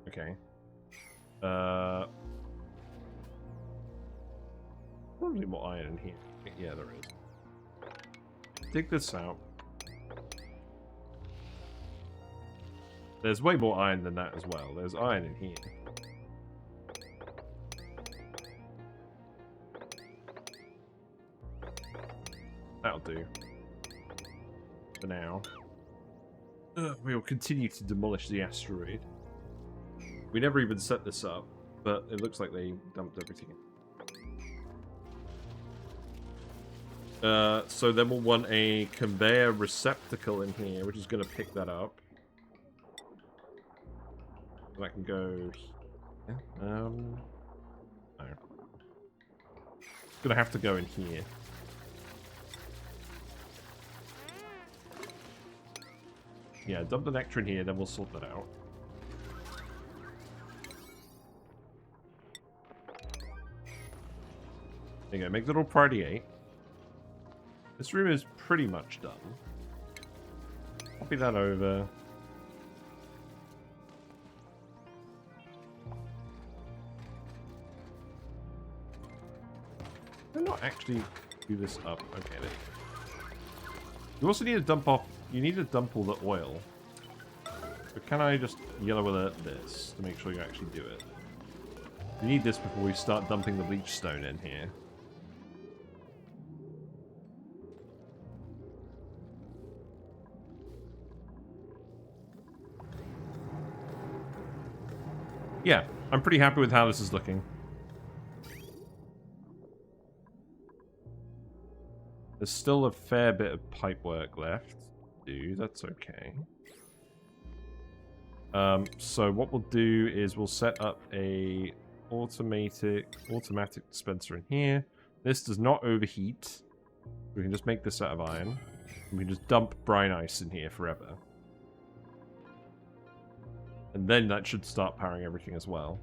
Okay. Probably more iron in here. Yeah, there is. Dig this out. There's way more iron than that as well. There's iron in here. That'll do. For now. We will continue to demolish the asteroid. We never even set this up, but it looks like they dumped everything in. So then we'll want a conveyor receptacle in here, which is going to pick that up. That can go here. No. It's going to have to go in here. Yeah, dump the nectar in here, then we'll sort that out. There you go, make that all priority 8. This room is pretty much done. Copy that over. Did I not actually do this up? Okay, there you go. You also need to dump off... You need to dump all the oil. But can I just yellow alert this to make sure you actually do it? We need this before we start dumping the bleach stone in here. Yeah, I'm pretty happy with how this is looking. There's still a fair bit of pipe work left to do. That's okay. So what we'll do is we'll set up a automatic dispenser in here. This does not overheat. We can just make this out of iron. We can just dump brine ice in here forever. And then that should start powering everything as well.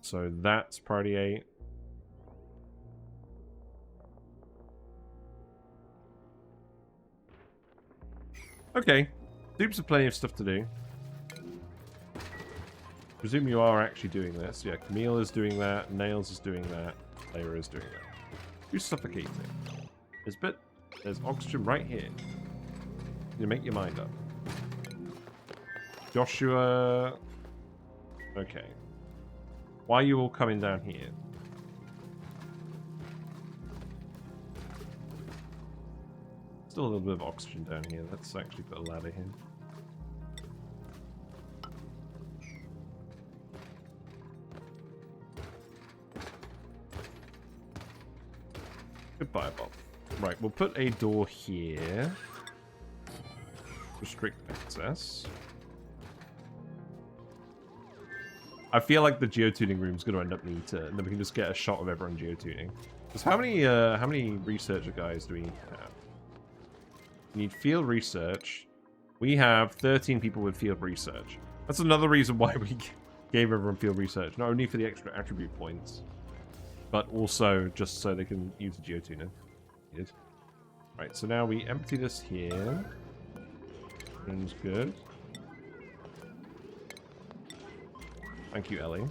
So that's priority 8. Okay. Dupes have plenty of stuff to do. Presume you are actually doing this. Yeah, Camille is doing that. Nails is doing that. Layra is doing that. Who's suffocating? There's oxygen right here. You make your mind up. Joshua... Okay. Why are you all coming down here? Still a little bit of oxygen down here. Let's actually put a ladder here. Goodbye, Bob. Right, we'll put a door here. Restrict access. I feel like the geotuning room is going to end up neater, and then we can just get a shot of everyone geotuning. Because how many researcher guys do we have? We need field research. We have 13 people with field research. That's another reason why we gave everyone field research. Not only for the extra attribute points, but also just so they can use the geotuner. Right, so now we empty this here. Seems good. Thank you, Ellie.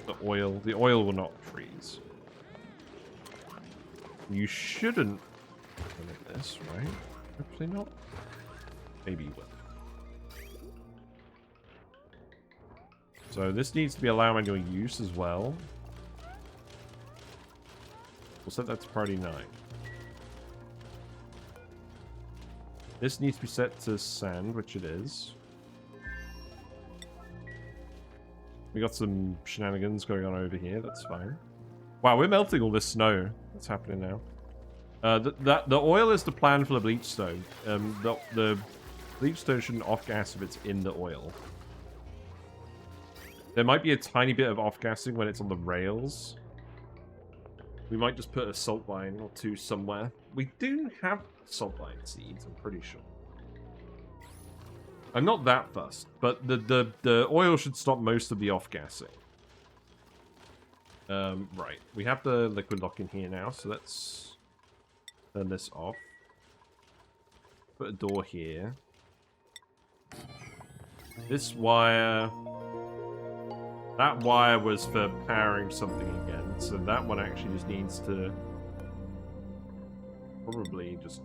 The oil will not freeze. You shouldn't limit this, right? Hopefully not. Maybe you will. So this needs to be allowed manual use as well. We'll set that to priority 9. This needs to be set to sand, which it is. We got some shenanigans going on over here. That's fine. Wow, we're melting all this snow. What's happening now? The oil is the plan for the bleach stone. The bleach stone shouldn't off-gas if it's in the oil. There might be a tiny bit of off-gassing when it's on the rails. We might just put a salt mine or two somewhere. We do have salt mine seeds, I'm pretty sure. I'm not that fussed, but the oil should stop most of the off-gassing. Right. We have the liquid lock in here now, so let's turn this off. Put a door here. This wire... That wire was for powering something again, so that one actually just needs to... Probably just...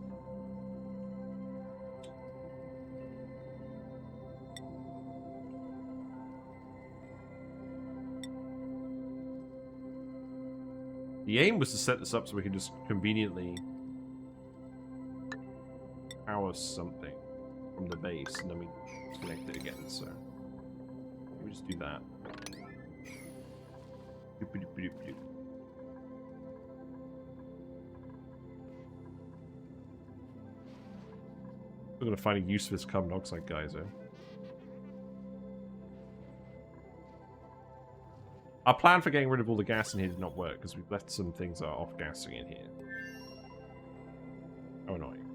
The aim was to set this up so we could just conveniently power something from the base, and then we connect it again, so... Let me just do that. We're gonna find a use for this carbon dioxide geyser. Our plan for getting rid of all the gas in here did not work because we've left some things that are off-gassing in here. How annoying.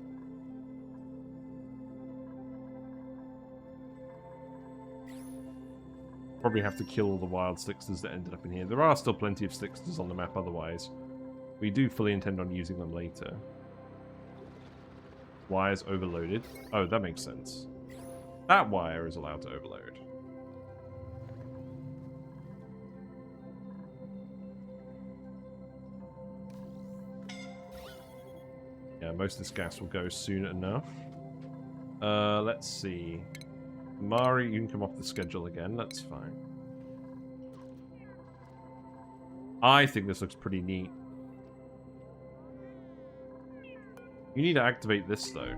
probably have to kill all the wild Stixters that ended up in here. There are still plenty of Stixters on the map otherwise. We do fully intend on using them later. Wires overloaded. Oh, that makes sense. That wire is allowed to overload. Yeah, most of this gas will go soon enough. Let's see. Mari, you can come off the schedule again. That's fine. I think this looks pretty neat. You need to activate this, though.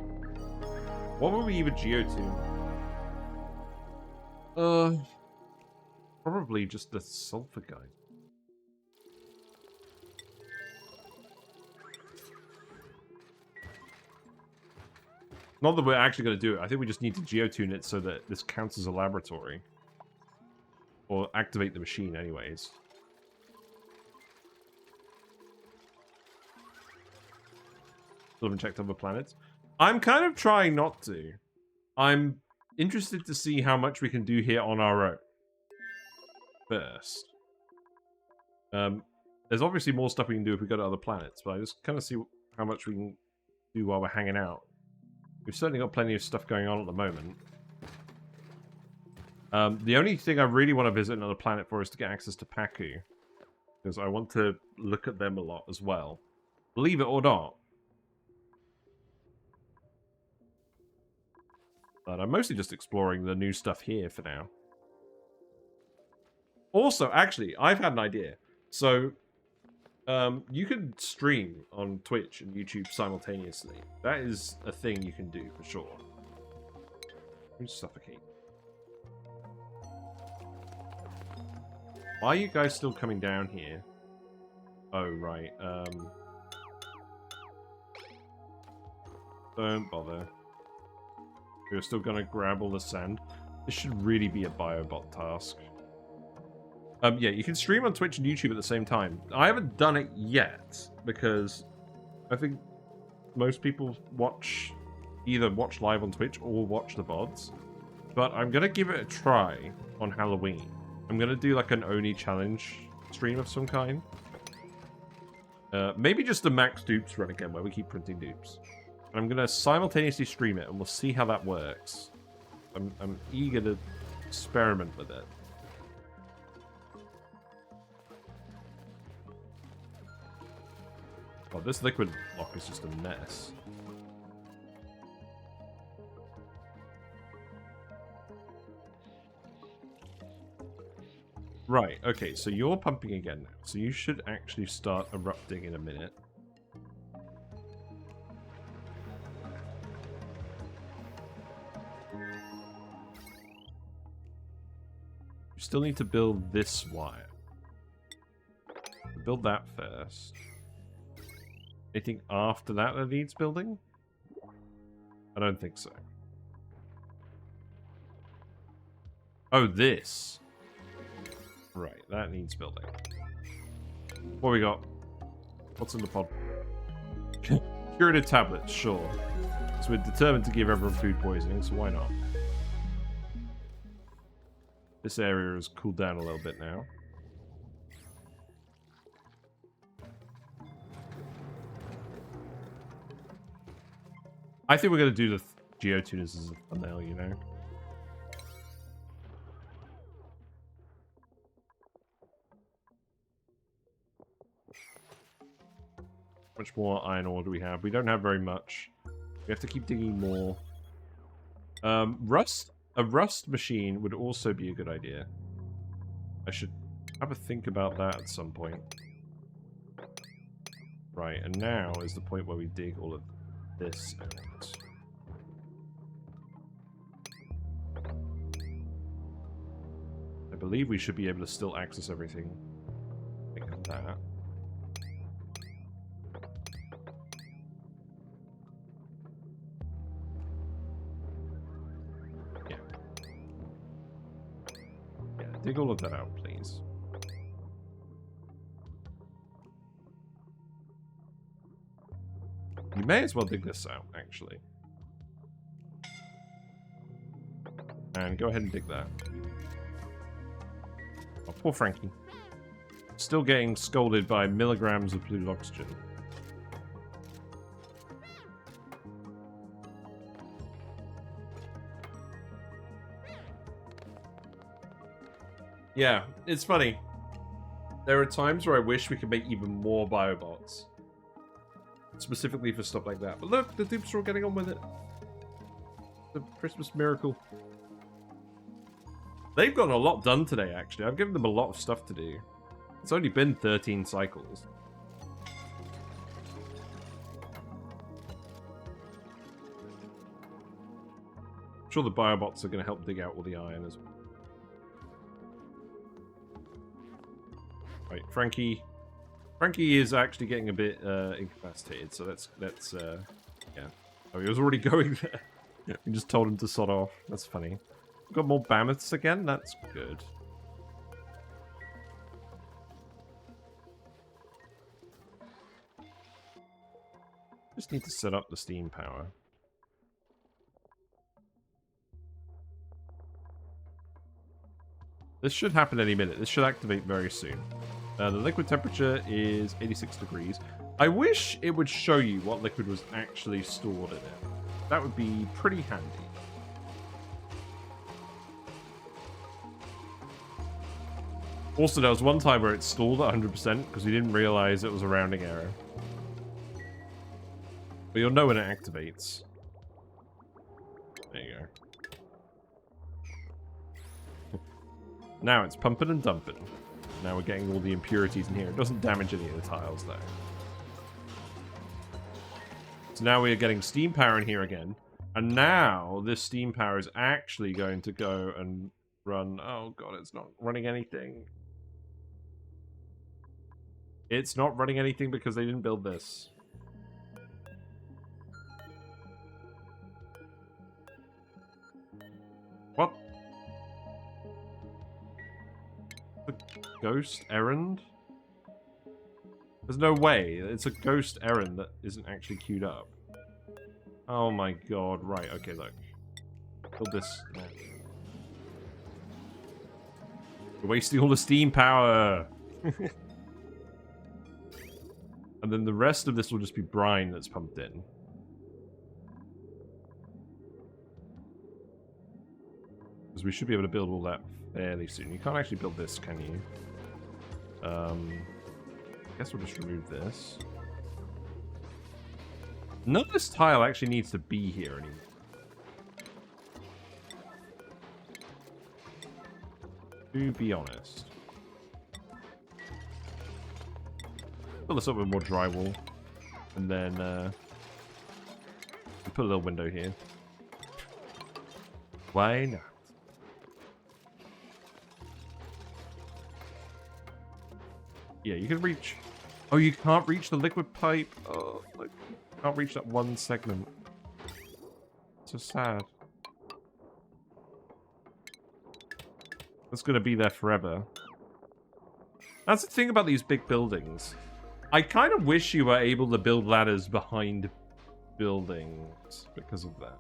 What would we even geotune? Probably just the sulfur guy. Not that we're actually going to do it. I think we just need to geotune it so that this counts as a laboratory. Or activate the machine anyways. Still haven't checked other planets. I'm kind of trying not to. I'm interested to see how much we can do here on our own. First. There's obviously more stuff we can do if we go to other planets, but I just kind of see how much we can do while we're hanging out. We've certainly got plenty of stuff going on at the moment. The only thing I really want to visit another planet for is to get access to Paku. Because I want to look at them a lot as well. Believe it or not. But I'm mostly just exploring the new stuff here for now. Also, actually, I've had an idea. So, you can stream on Twitch and YouTube simultaneously. That is a thing you can do for sure. Who's suffocating? Why are you guys still coming down here? Oh, right. Don't bother. We're still gonna grab all the sand. This should really be a biobot task. Yeah, you can stream on Twitch and YouTube at the same time. I haven't done it yet, because I think most people either watch live on Twitch or watch the VODs. But I'm gonna give it a try on Halloween. I'm gonna do like an ONI challenge stream of some kind. Maybe just a max dupes run again, where we keep printing dupes. And I'm gonna simultaneously stream it, and we'll see how that works. I'm eager to experiment with it. Oh, this liquid block is just a mess. Right, okay, so you're pumping again now. So you should actually start erupting in a minute. You still need to build this wire. Build that first. Anything after that that needs building? I don't think so. Oh, this. Right, that needs building. What we got? What's in the pod? Curative tablets, sure. So we're determined to give everyone food poisoning, so why not? This area has cooled down a little bit now. I think we're going to do the geotuners as a thumbnail, you know? How much more iron ore do we have? We don't have very much. We have to keep digging more. A rust machine would also be a good idea. I should have a think about that at some point. Right, and now is the point where we dig all of this out. I believe we should be able to still access everything like that. Yeah. Yeah, dig all of that out, please. You may as well dig this out, actually. And go ahead and dig that. Oh, poor Frankie. Still getting scolded by milligrams of blue oxygen. Yeah, it's funny. There are times where I wish we could make even more biobots. Specifically for stuff like that. But look, the dupes are all getting on with it. The Christmas miracle. They've gotten a lot done today, actually. I've given them a lot of stuff to do. It's only been 13 cycles. I'm sure the biobots are going to help dig out all the iron as well. Right, Frankie. Frankie is actually getting a bit incapacitated, so let's yeah. Oh, he was already going there. We just told him to sod off. That's funny. We've got more mammoths again. That's good. Just need to set up the steam power. This should happen any minute. This should activate very soon. The liquid temperature is 86 degrees. I wish it would show you what liquid was actually stored in it. That would be pretty handy. Also, there was one time where it stalled at 100% because we didn't realize it was a rounding error. But you'll know when it activates. There you go. Now it's pumping and dumping. Now we're getting all the impurities in here. It doesn't damage any of the tiles, though. So now we are getting steam power in here again. And now this steam power is actually going to go and run... Oh, God, it's not running anything. It's not running anything because they didn't build this. What? The ghost errand? There's no way. It's a ghost errand that isn't actually queued up. Oh my god. Right, okay, look. Build this. Yeah. You're wasting all the steam power! And then the rest of this will just be brine that's pumped in. Because we should be able to build all that fairly soon. You can't actually build this, can you? I guess we'll just remove this. None of this tile actually needs to be here anymore. To be honest. Fill this up with more drywall. And then, put a little window here. Why not? Yeah, you can reach... Oh, you can't reach the liquid pipe. Oh, like, you can't reach that one segment. So sad. That's going to be there forever. That's the thing about these big buildings. I kind of wish you were able to build ladders behind buildings because of that.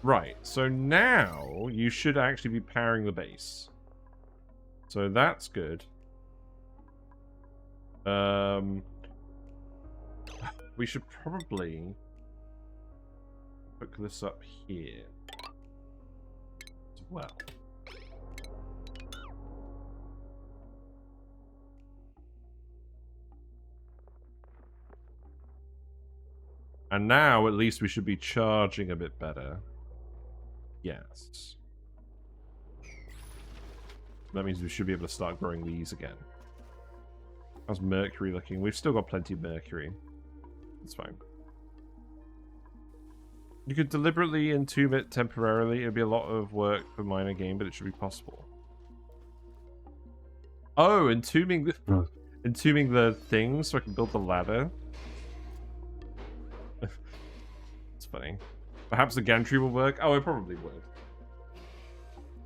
Right, so now you should actually be powering the base. So that's good. We should probably hook this up here as well. And now at least we should be charging a bit better. Yes. That means we should be able to start growing these again. How's mercury looking? We've still got plenty of mercury. It's fine. You could deliberately entomb it temporarily. It would be a lot of work for minor game, but it should be possible. Oh, entombing the thing so I can build the ladder. It's funny. Perhaps the gantry will work. Oh, it probably would.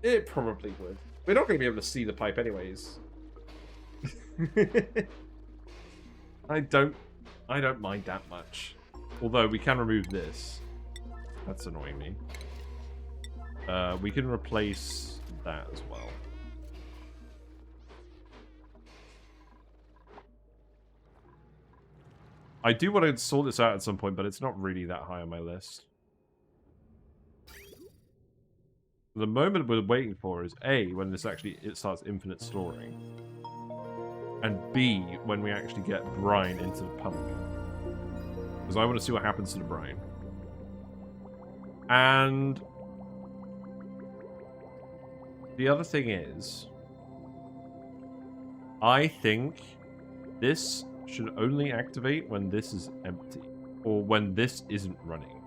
It probably would. We're not going to be able to see the pipe anyways. I don't mind that much. Although we can remove this. That's annoying me. We can replace that as well. I do want to sort this out at some point, but it's not really that high on my list. The moment we're waiting for is A, when this actually it starts infinite storing, and B, when we actually get brine into the pump. Because I want to see what happens to the brine. And the other thing is, I think this should only activate when this is empty, or when this isn't running.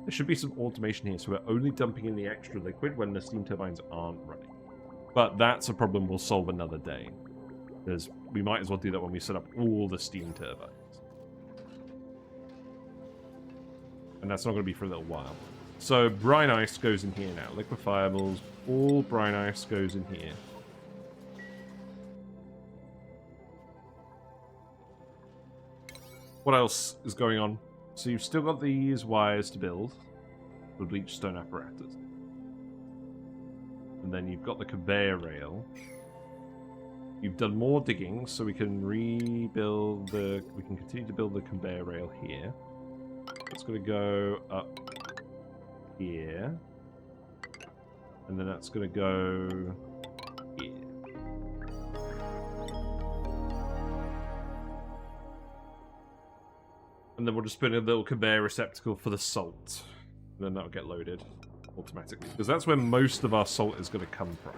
There should be some automation here, so we're only dumping in the extra liquid when the steam turbines aren't running. But that's a problem we'll solve another day. Because we might as well do that when we set up all the steam turbines. And that's not going to be for a little while. So brine ice goes in here now. Liquefiables, all brine ice goes in here. What else is going on? So you've still got these wires to build the bleach stone apparatus. And then you've got the conveyor rail. You've done more digging, so we can rebuild the... We can continue to build the conveyor rail here. It's going to go up here. And then that's going to go here. And then we'll just put in a little conveyor receptacle for the salt. And then that'll get loaded automatically. Because that's where most of our salt is going to come from.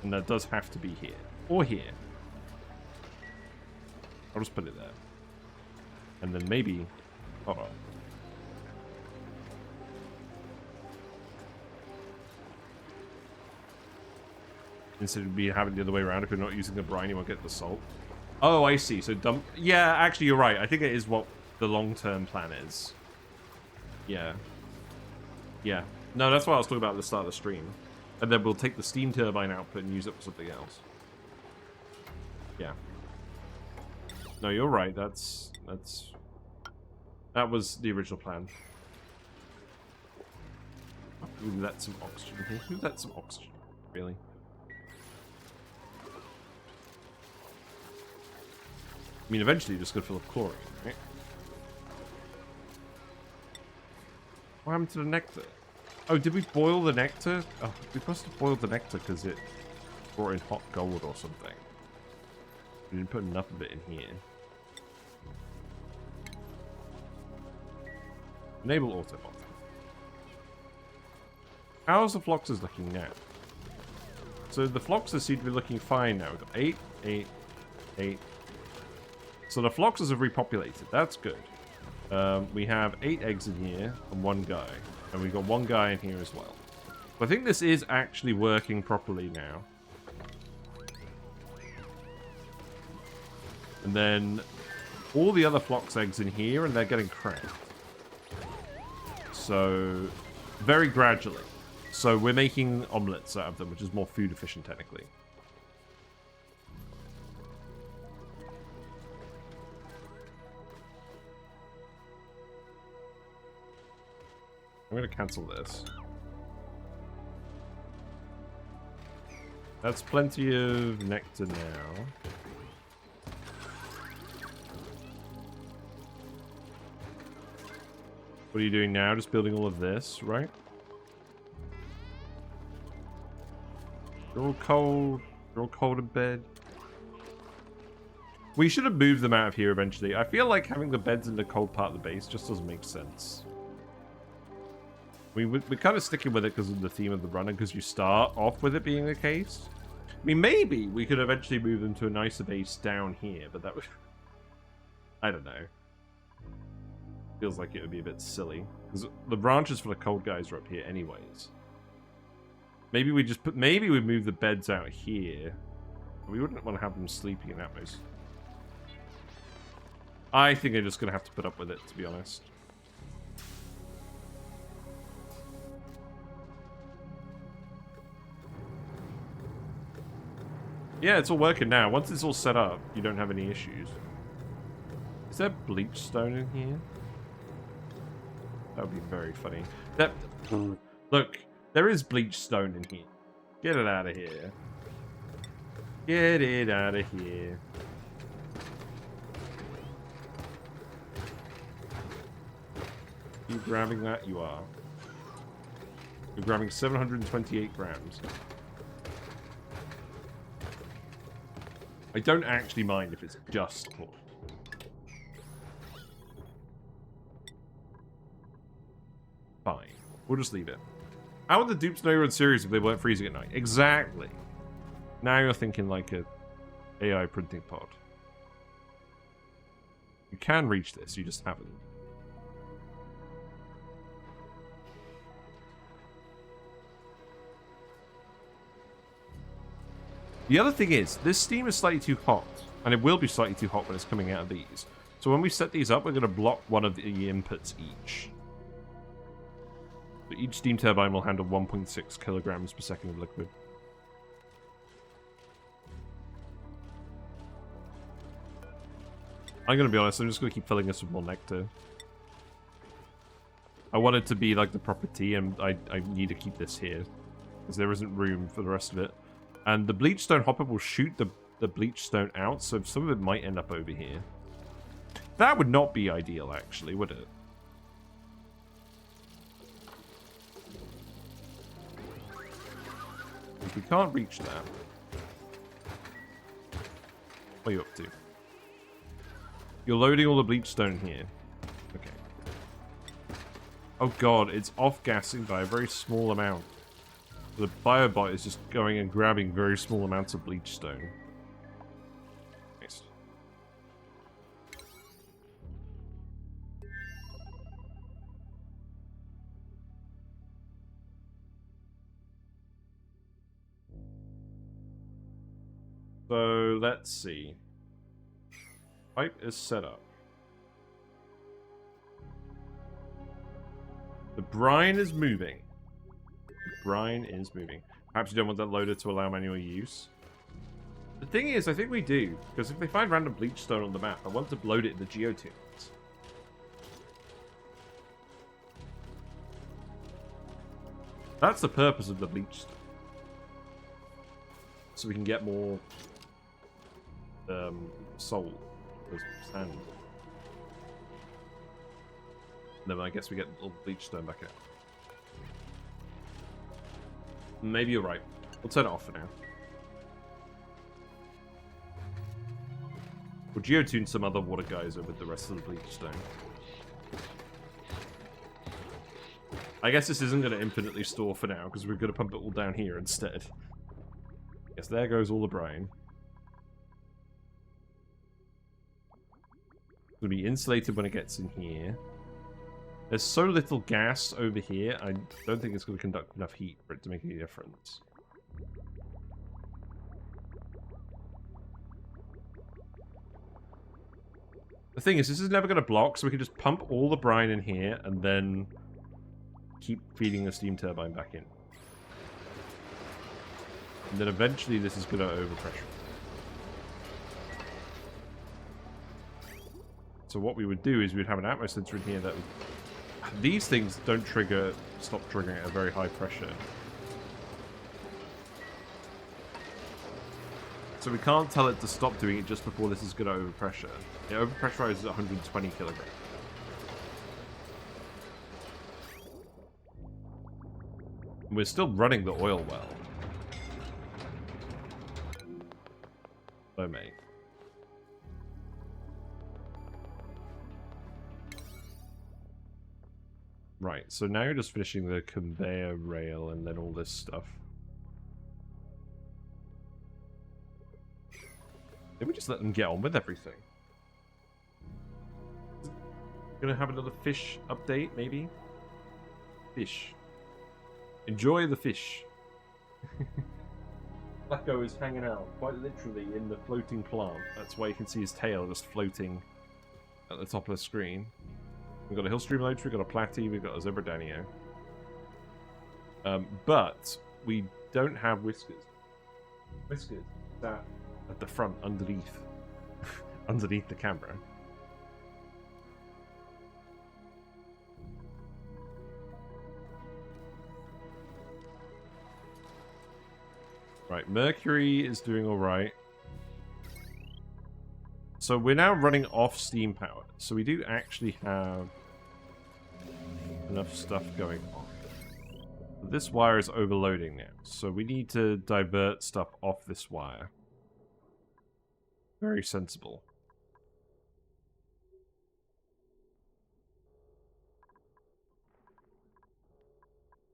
And that does have to be here. Or here. I'll just put it there. And then maybe... Hold on. Instead of having it the other way around, if you're not using the brine, you won't get the salt. Oh, I see. So dump... Yeah, actually, you're right. I think it is what the long-term plan is. Yeah. Yeah. No, that's what I was talking about at the start of the stream. And then we'll take the steam turbine output and use it for something else. Yeah. No, you're right. That was the original plan. Ooh, that's some oxygen here. Ooh, that's some oxygen. Really? I mean, eventually you're just going to fill up chlorine, right? What happened to the nectar? Oh, did we boil the nectar? Oh, we must have boiled the nectar because it brought in hot gold or something. We didn't put enough of it in here. Enable Autobot. How's the Floxes looking now? So the Floxes seem to be looking fine now. We've got 8, 8, 8. So the Floxes have repopulated. That's good. We have 8 eggs in here and 1 guy. And we've got 1 guy in here as well. So I think this is actually working properly now. And then all the other Flox eggs in here, and they're getting cracked. So, very gradually. So we're making omelets out of them, which is more food efficient technically. I'm going to cancel this. That's plenty of nectar now. What are you doing now? Just building all of this, right? You're all cold. You're all cold in bed. We should have moved them out of here eventually. I feel like having the beds in the cold part of the base just doesn't make sense. We're kind of sticking with it because of the theme of the run and because you start off with it being the case. I mean, maybe we could eventually move them to a nicer base down here, but that would... I don't know. Feels like it would be a bit silly. Because the branches for the cold guys are up here anyways. Maybe we just put... Maybe we move the beds out here. We wouldn't want to have them sleeping in that most... I think I'm just going to have to put up with it, to be honest. Yeah, it's all working now. Once it's all set up, you don't have any issues. Is there bleach stone in here? That would be very funny. Look, there is bleach stone in here. Get it out of here. Get it out of here. You grabbing that? You are. You're grabbing 728 grams. I don't actually mind if it's just full. Fine. We'll just leave it. How would the dupes know you're in Ceres if they weren't freezing at night? Exactly. Now you're thinking like a AI printing pod. You can reach this, you just haven't. The other thing is, this steam is slightly too hot, and it will be slightly too hot when it's coming out of these. So when we set these up, we're going to block one of the inputs each. So each steam turbine will handle 1.6 kilograms per second of liquid. I'm going to be honest, I'm just going to keep filling this with more nectar. I want it to be like the proper tea, and I need to keep this here, because there isn't room for the rest of it. And the bleachstone hopper will shoot the bleachstone out, so some of it might end up over here. That would not be ideal, actually, would it? If we can't reach that... What are you up to? You're loading all the bleachstone here. Okay. Oh god, it's off-gassing by a very small amount. The biobot is just going and grabbing very small amounts of bleachstone. Nice. So, let's see. Pipe is set up. The brine is moving. Brine is moving. Perhaps you don't want that loader to allow manual use. The thing is, I think we do, because if they find random bleachstone on the map, I want to load it in the geotunes. That's the purpose of the bleachstone. So we can get more soul as sand. Then I guess we get a little bleachstone back out. Maybe you're right. We'll turn it off for now. We'll geotune some other water geyser with the rest of the bleachstone. I guess this isn't going to infinitely store for now, because we're going to pump it all down here instead. Yes, there goes all the brine. It's going to be insulated when it gets in here. There's so little gas over here, I don't think it's going to conduct enough heat for it to make any difference. The thing is, this is never going to block, so we can just pump all the brine in here and then keep feeding the steam turbine back in. And then eventually this is going to overpressure. So what we would do is we'd have an atmos sensor in here that would... These things don't stop triggering at a very high pressure. So we can't tell it to stop doing it just before this is going to overpressure. It overpressurizes at 120 kilograms. And we're still running the oil well. So, mate. Right, so now you're just finishing the conveyor rail and then all this stuff. Did we just let them get on with everything? Gonna have another fish update, maybe? Fish. Enjoy the fish. Blacko is hanging out, quite literally, in the floating plant. That's why you can see his tail just floating at the top of the screen. We've got a Hillstream Loacher, we've got a Platy, we've got a Zebradanio. But we don't have Whiskers. Whiskers, that at the front, underneath, underneath the camera. Right, Mercury is doing alright. So we're now running off steam power. So we do actually have enough stuff going on. But this wire is overloading now. So we need to divert stuff off this wire. Very sensible.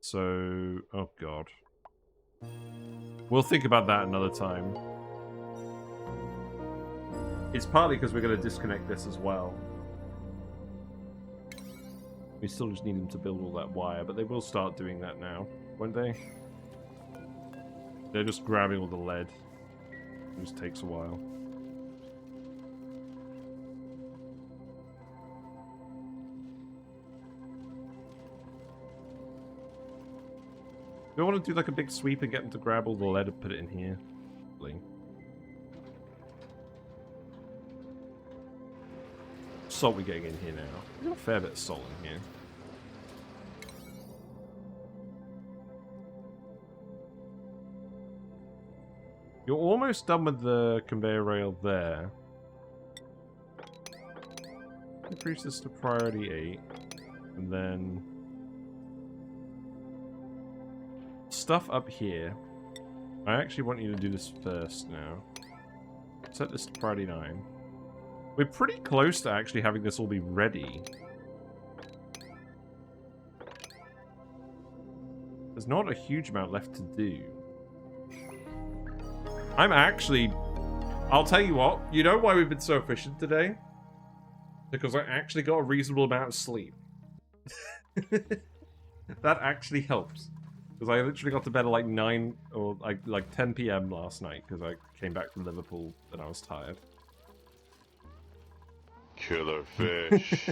So, oh god. We'll think about that another time. It's partly because we're going to disconnect this as well. We still just need them to build all that wire, but they will start doing that now, won't they? They're just grabbing all the lead. It just takes a while. Do I want to do like a big sweep and get them to grab all the lead and put it in here? Salt we're getting in here now. We've got a fair bit of salt in here. You're almost done with the conveyor rail there. Increase this to priority 8. And then stuff up here. I actually want you to do this first now. Set this to priority 9. We're pretty close to actually having this all be ready. There's not a huge amount left to do. I'm actually... I'll tell you what. You know why we've been so efficient today? Because I actually got a reasonable amount of sleep. That actually helps. Because I literally got to bed at like 9 or like 10 PM last night because I came back from Liverpool and I was tired. Killer fish.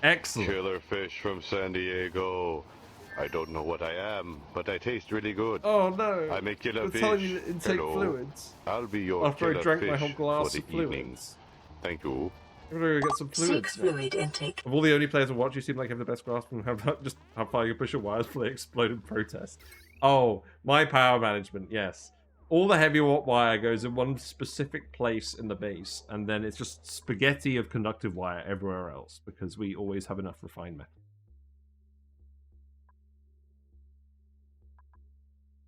Excellent. Killer fish from San Diego. I don't know what I am, but I taste really good. Oh no! I'm a killer You're fish. telling me to intake Hello. fluids. I'll be your After killer I drank fish my whole glass for of the fluids. evening. Thank you. I'm gonna go get some fluids. Seek fluid intake. Of all the only players I watch, you seem like you have the best grasp on just how far you can push a wire before they explode in protest. Oh, my power management, yes. All the heavy wire goes in one specific place in the base, and then it's just spaghetti of conductive wire everywhere else, because we always have enough refined metal.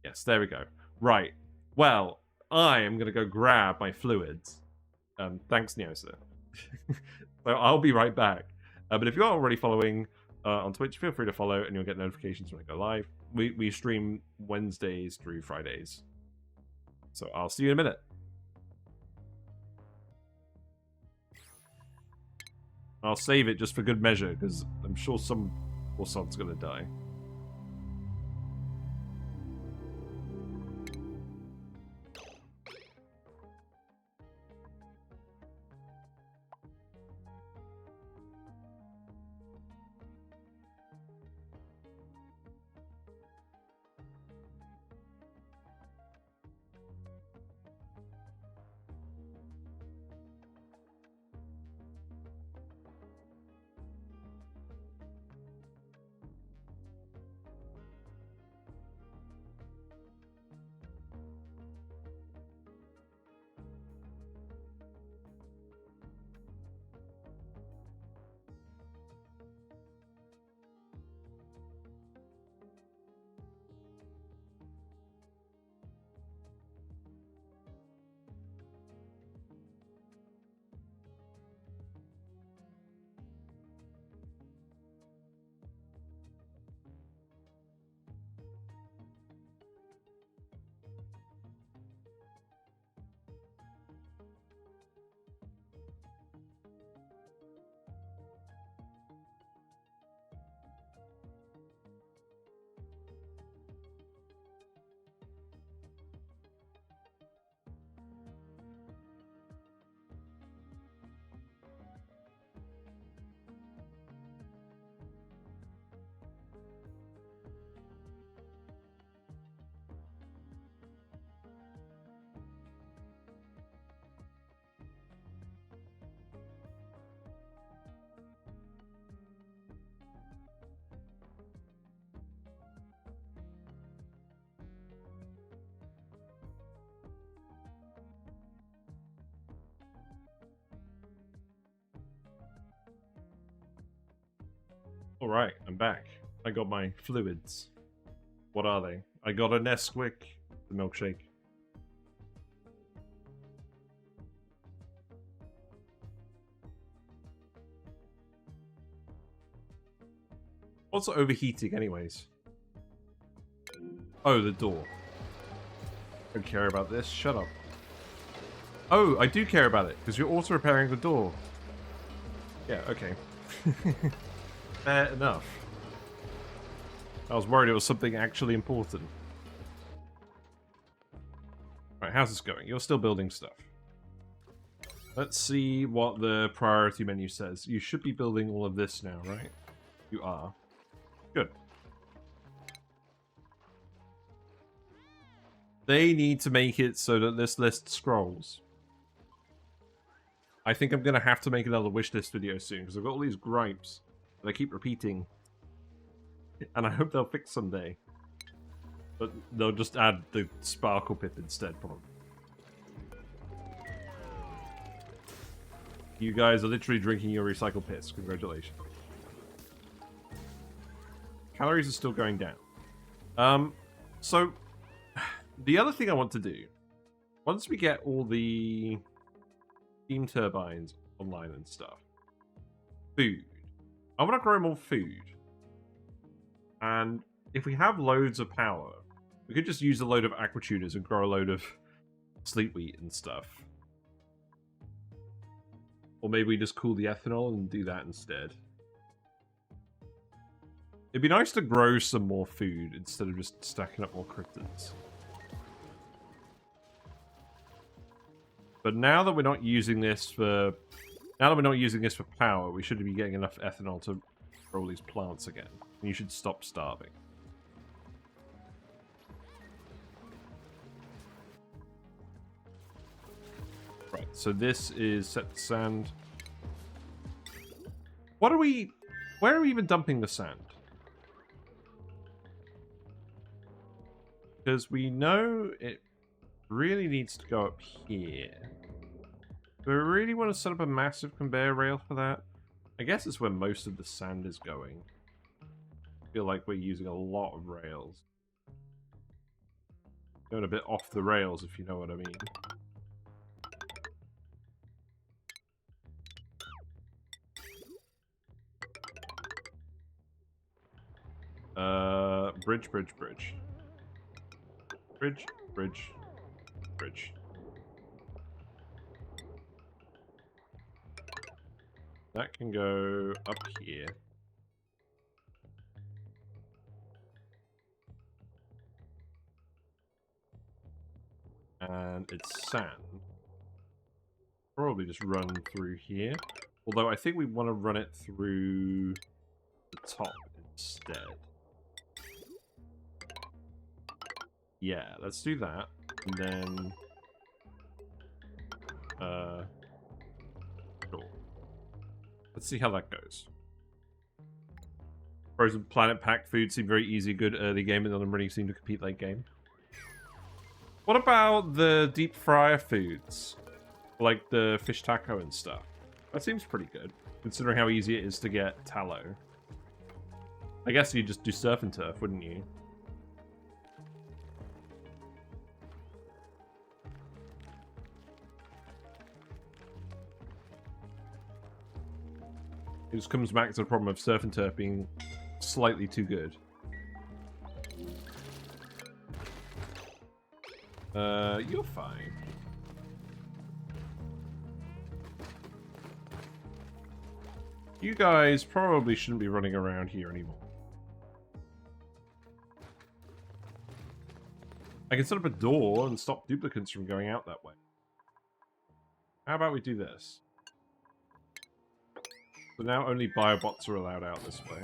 Yes, there we go. Right. Well, I am going to go grab my fluids. Thanks, Neosa. So I'll be right back. But if you're already following on Twitch, feel free to follow and you'll get notifications when I go live. We stream Wednesdays through Fridays. So I'll see you in a minute. I'll save it just for good measure, because I'm sure some poor sod's going to die. Alright, I'm back. I got my fluids. What are they? I got a Nesquik, the milkshake. What's overheating anyways? Oh, the door. Don't care about this. Shut up. Oh, I do care about it, because you're also repairing the door. Yeah, okay. Fair enough. I was worried it was something actually important. Right, how's this going? You're still building stuff. Let's see what the priority menu says. You should be building all of this now, right? You are. Good. They need to make it so that this list scrolls. I think I'm going to have to make another wishlist video soon, because I've got all these gripes that I keep repeating. And I hope they'll fix someday. But they'll just add the sparkle pip instead, probably. You guys are literally drinking your recycled piss. Congratulations. Calories are still going down. So, the other thing I want to do, once we get all the steam turbines online and stuff, food. I want to grow more food. And if we have loads of power, we could just use a load of aquatuners and grow a load of sleep wheat and stuff. Or maybe we just cool the ethanol and do that instead. It'd be nice to grow some more food instead of just stacking up more cryptids. But now that we're not using this for power, we should be getting enough ethanol to grow all these plants again. And you should stop starving. Right, so this is set to sand. Where are we even dumping the sand? Because we know it really needs to go up here. Do we really want to set up a massive conveyor rail for that? I guess it's where most of the sand is going. I feel like we're using a lot of rails. Going a bit off the rails, if you know what I mean. Bridge. Bridge. That can go up here. And it's sand. Probably just run through here. Although I think we want to run it through the top instead. Yeah, let's do that. And then... sure. Let's see how that goes. Frozen Planet Pack food seemed very easy, good early game, and doesn't really seem to compete late game. What about the deep fryer foods? Like the fish taco and stuff. That seems pretty good, considering how easy it is to get tallow. I guess you'd just do surf and turf, wouldn't you? It just comes back to the problem of surf and turf being slightly too good. You're fine. You guys probably shouldn't be running around here anymore. I can set up a door and stop duplicates from going out that way. How about we do this? So now only biobots are allowed out this way.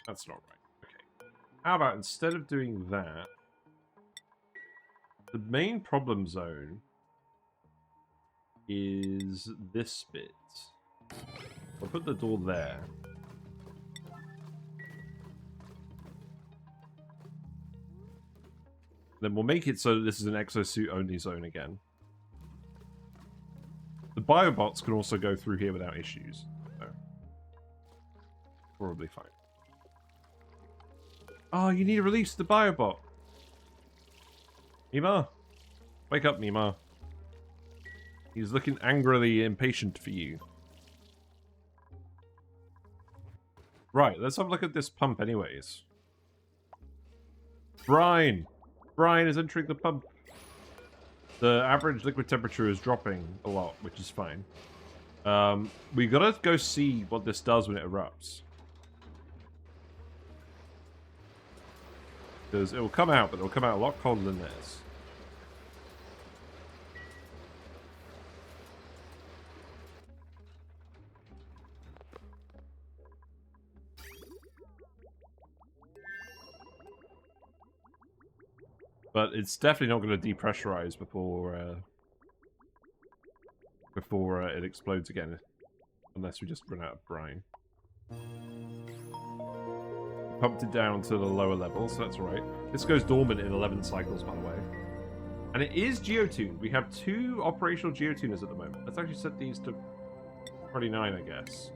That's not right. Okay. How about instead of doing that, the main problem zone is this bit. I'll put the door there. Then we'll make it so that this is an exosuit only zone again. biobots can also go through here without issues. So, probably fine. Oh, you need to release the biobot. Mima. Wake up, Mima. He's looking angrily impatient for you. Right, let's have a look at this pump anyways. Brine! Brine is entering the pump. The average liquid temperature is dropping a lot, which is fine. We gotta go see what this does when it erupts. Because it will come out, but it will come out a lot colder than this. But it's definitely not going to depressurize before it explodes again, unless we just run out of brine. Pumped it down to the lower level, so that's alright. This goes dormant in 11 cycles, by the way. And it is geotuned. We have 2 operational geotuners at the moment. Let's actually set these to 29, I guess.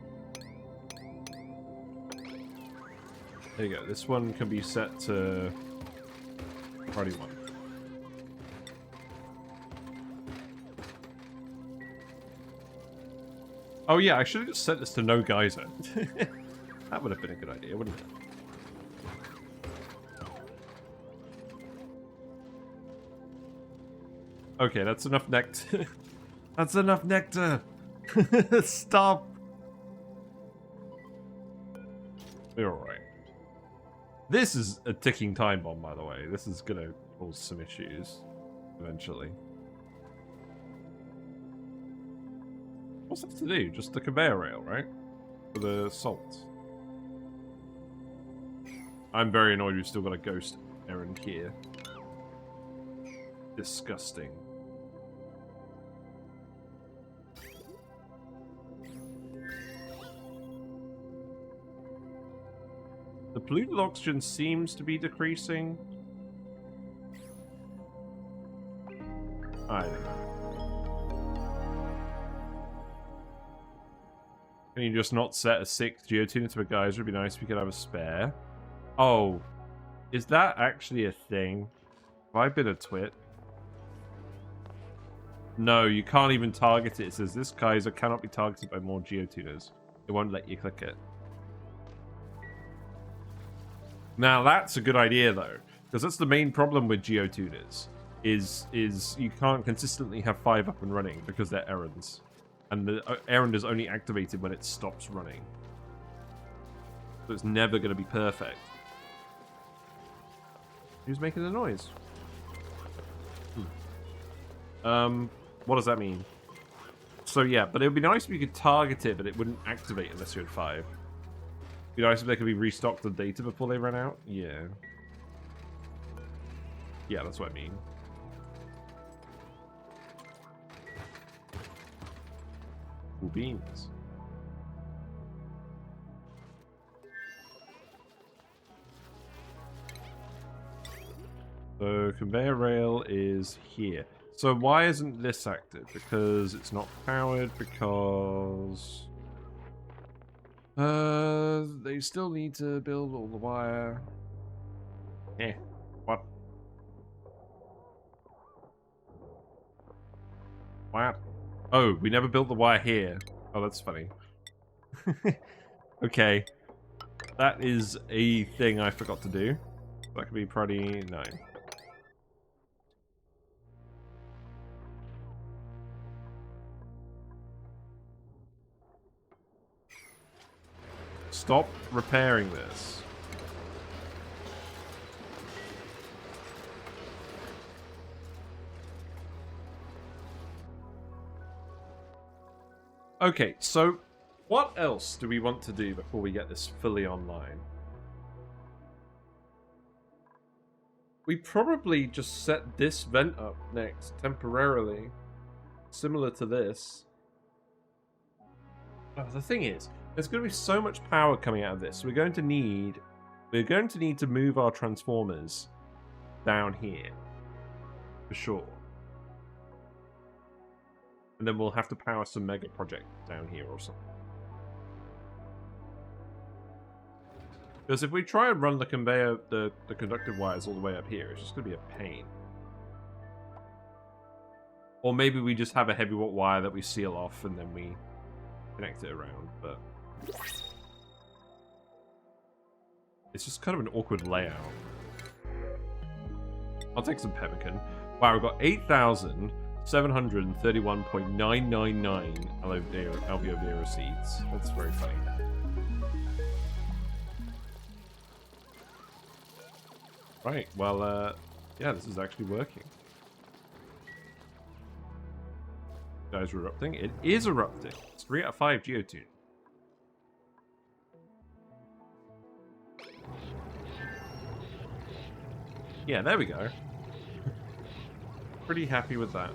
There you go. This one can be set to 21. Oh yeah, I should have just set this to no geyser. That would have been a good idea, wouldn't it? Okay, that's enough nectar. That's enough nectar. Stop. We're alright. This is a ticking time bomb, by the way. This is gonna cause some issues eventually. What's that to do? Just the conveyor rail, right? For the salt. I'm very annoyed we've still got a ghost errand here. Disgusting. The polluted oxygen seems to be decreasing. I don't know. Can you just not set a 6th geotuner to a geyser? It'd be nice if we could have a spare. Oh, is that actually a thing? Have I been a twit? No, you can't even target it. It says this geyser cannot be targeted by more geotuners. It won't let you click it. Now that's a good idea though, because that's the main problem with geotuners. Is you can't consistently have 5 up and running because they're errands, and the errand is only activated when it stops running. So it's never going to be perfect. Who's making the noise? What does that mean? So yeah, but it would be nice if you could target it, but it wouldn't activate unless you had 5. It'd be nice if they could be restocked with data before they ran out. Yeah. Yeah, that's what I mean. Cool beans. So conveyor rail is here. So why isn't this active? Because it's not powered, because they still need to build all the wire. What? What? Oh, we never built the wire here. Oh, that's funny. Okay. That is a thing I forgot to do. That could be pretty... no. Stop repairing this. Okay, so what else do we want to do before we get this fully online? We probably just set this vent up next, temporarily. Similar to this. Oh, the thing is, there's going to be so much power coming out of this. We're going to need to move our transformers down here. For sure. And then we'll have to power some mega project down here or something. Because if we try and run the conveyor, the conductive wires all the way up here, it's just going to be a pain. Or maybe we just have a heavy watt wire that we seal off and then we connect it around, but... It's just kind of an awkward layout. I'll take some pemmican. Wow, we've got 8,731.999 alveolare seeds. That's very funny. Right, well, yeah, this is actually working. Guys are erupting. It is erupting. It's 3 out of 5 geotune. Yeah, there we go. Pretty happy with that.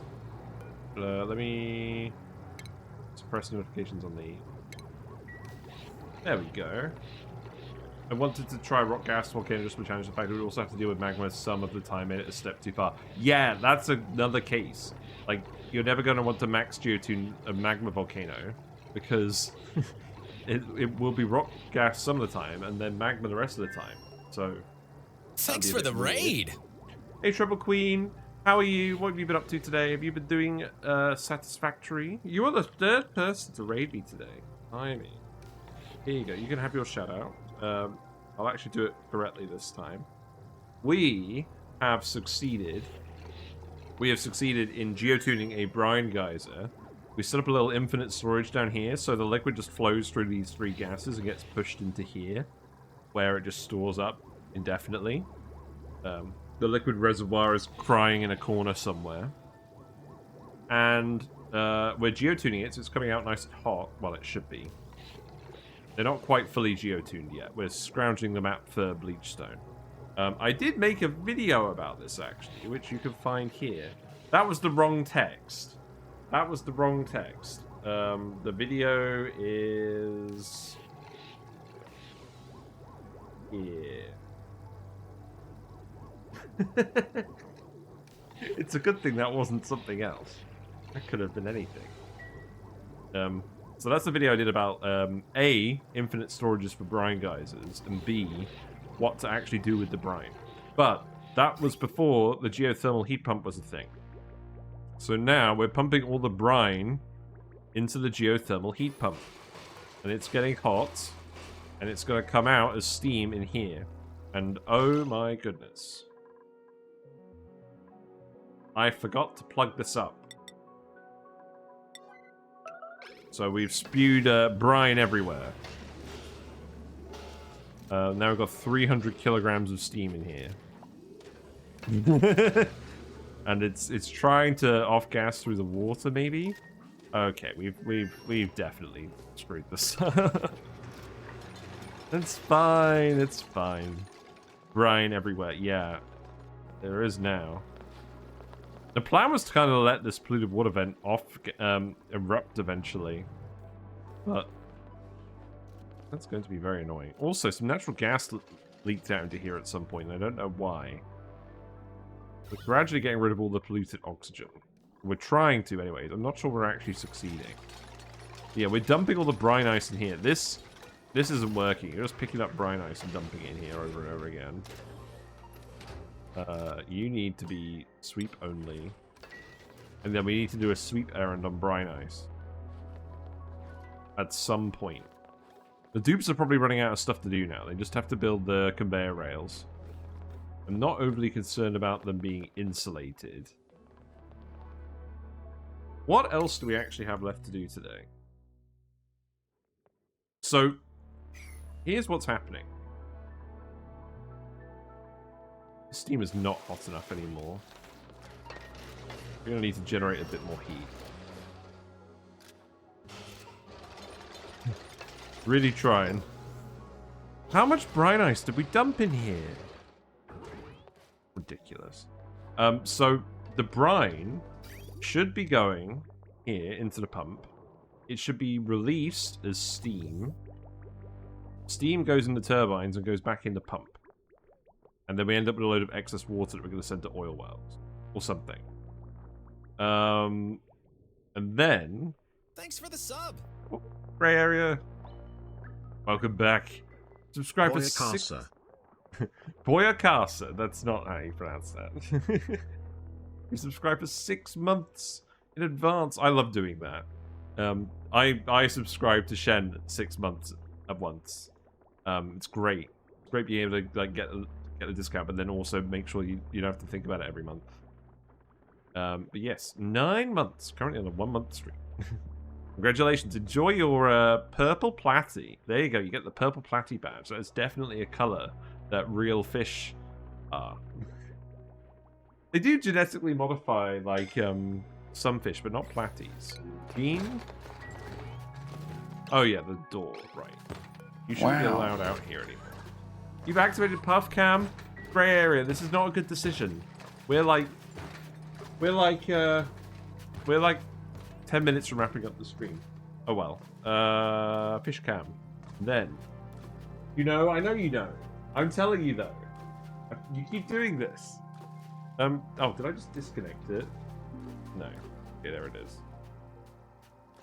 Let me suppress notifications on the... There we go. I wanted to try rock gas volcano just to challenge the fact that we also have to deal with magma some of the time and it a step too far. Yeah, that's another case. Like, you're never going to want to max geotune a magma volcano because it will be rock gas some of the time and then magma the rest of the time. So, thanks for the raid. Hey, Trouble Queen, how are you? What have you been up to today? Have you been doing satisfactory? You are the third person to raid me today. I mean, here you go. You can have your shout out. I'll actually do it correctly this time. We have succeeded. We have succeeded in geotuning a brine geyser. We set up a little infinite storage down here, so the liquid just flows through these 3 gases and gets pushed into here, where it just stores up indefinitely. The liquid reservoir is crying in a corner somewhere. And we're geotuning it, so it's coming out nice and hot. Well, it should be. They're not quite fully geotuned yet. We're scrounging the map for bleachstone. I did make a video about this, actually, which you can find here. That was the wrong text. That was the wrong text. The video is... here. It's a good thing that wasn't something else. That could have been anything. So that's the video I did about A, infinite storages for brine geysers, and B, what to actually do with the brine. But that was before the geothermal heat pump was a thing. So now we're pumping all the brine into the geothermal heat pump. And it's getting hot, and it's going to come out as steam in here. And oh my goodness. I forgot to plug this up. So we've spewed brine everywhere. Now we've got 300 kilograms of steam in here. And it's trying to off gas through the water, maybe? Okay, we've definitely screwed this. It's fine, it's fine. Brine everywhere, yeah. There is now. The plan was to kind of let this polluted water vent off, erupt eventually. But that's going to be very annoying. Also, some natural gas leaked out into here at some point, and I don't know why. We're gradually getting rid of all the polluted oxygen. We're trying to, anyways. I'm not sure we're actually succeeding. Yeah, we're dumping all the brine ice in here. This isn't working. You're just picking up brine ice and dumping it in here over and over again. You need to be sweep only. And then we need to do a sweep errand on brine ice. At some point. The dupes are probably running out of stuff to do now. They just have to build the conveyor rails. I'm not overly concerned about them being insulated. What else do we actually have left to do today? So, here's what's happening. The steam is not hot enough anymore. We're going to need to generate a bit more heat. Really trying. How much brine ice did we dump in here? Ridiculous. So, the brine should be going here into the pump. It should be released as steam. Steam goes into turbines and goes back in the pump. And then we end up with a load of excess water that we're going to send to oil wells. Or something. And And then... Thanks for the sub. Oh, gray area. Welcome back. Subscribe for 6... Boyakasa. That's not how you pronounce that. You subscribe for 6 months in advance. I love doing that. I subscribe to Shen 6 months at once. It's great. It's great being able to like get a discount, but then also make sure you don't have to think about it every month. But yes, 9 months. Currently on a 1-month stream. Congratulations. Enjoy your purple platy. There you go. You get the purple platy badge. That is definitely a color that real fish are. They do genetically modify, like, some fish, but not platies. Bean? Oh, yeah, the door. Right. You shouldn't be allowed out here anymore. You've activated Puff Cam. Gray area. This is not a good decision. We're like 10 minutes from wrapping up the stream. Oh, well. Fish Cam. Then. You know, I know you know. I'm telling you, though. You keep doing this. Oh, did I just disconnect it? No. Okay, there it is.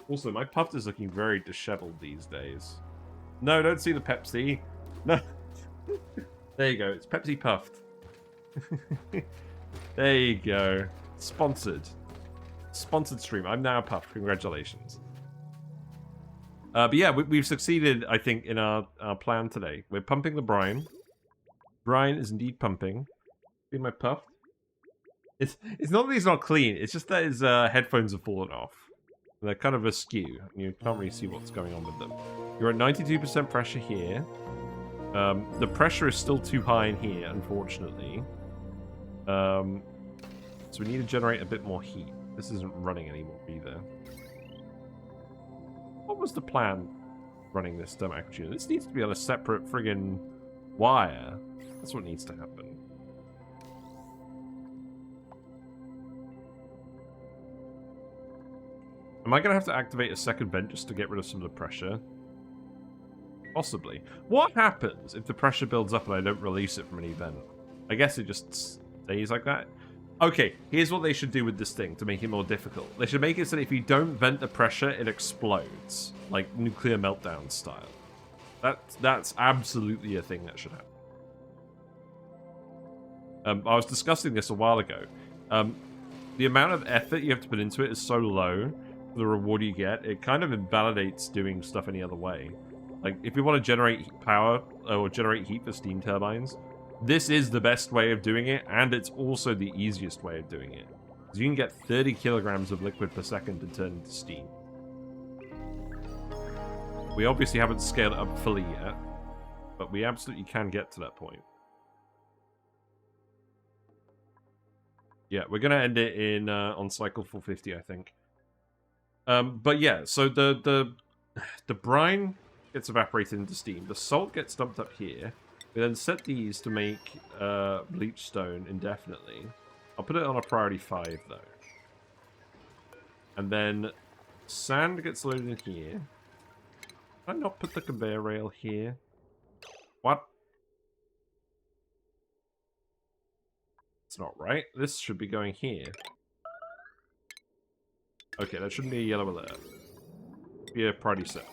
Also, my puff is looking very disheveled these days. No, don't see the Pepsi. No. There you go. It's Pepsi puffed. There you go. Sponsored. Sponsored stream. I'm now puffed. Congratulations. But yeah, we've succeeded, I think, in our plan today. We're pumping the brine. Brine is indeed pumping. See my puff? It's not that he's not clean. It's just that his headphones have fallen off. They're kind of askew. And you can't really see what's going on with them. You're at 92% pressure here. The pressure is still too high in here, unfortunately. So we need to generate a bit more heat. This isn't running anymore either. What was the plan running this dumb actuator? This needs to be on a separate friggin' wire. That's what needs to happen. Am I going to have to activate a second vent just to get rid of some of the pressure? Possibly. What happens if the pressure builds up and I don't release it from any vent? I guess it just stays like that. Okay, here's what they should do with this thing to make it more difficult. They should make it so that if you don't vent the pressure, it explodes. Like nuclear meltdown style. That's absolutely a thing that should happen. I was discussing this a while ago. The amount of effort you have to put into it is so low. The reward you get, it kind of invalidates doing stuff any other way. Like, if you want to generate power or generate heat for steam turbines, this is the best way of doing it, and it's also the easiest way of doing it. Because you can get 30 kilograms of liquid per second to turn into steam. We obviously haven't scaled it up fully yet, but we absolutely can get to that point. Yeah, we're going to end it in on cycle 450, I think. But yeah, so the brine gets evaporated into steam. The salt gets dumped up here. We then set these to make bleach stone indefinitely. I'll put it on a priority 5 though. And then sand gets loaded in here. Can I not put the conveyor rail here? What? It's not right. This should be going here. Okay, that shouldn't be a yellow alert. Be a priority 7.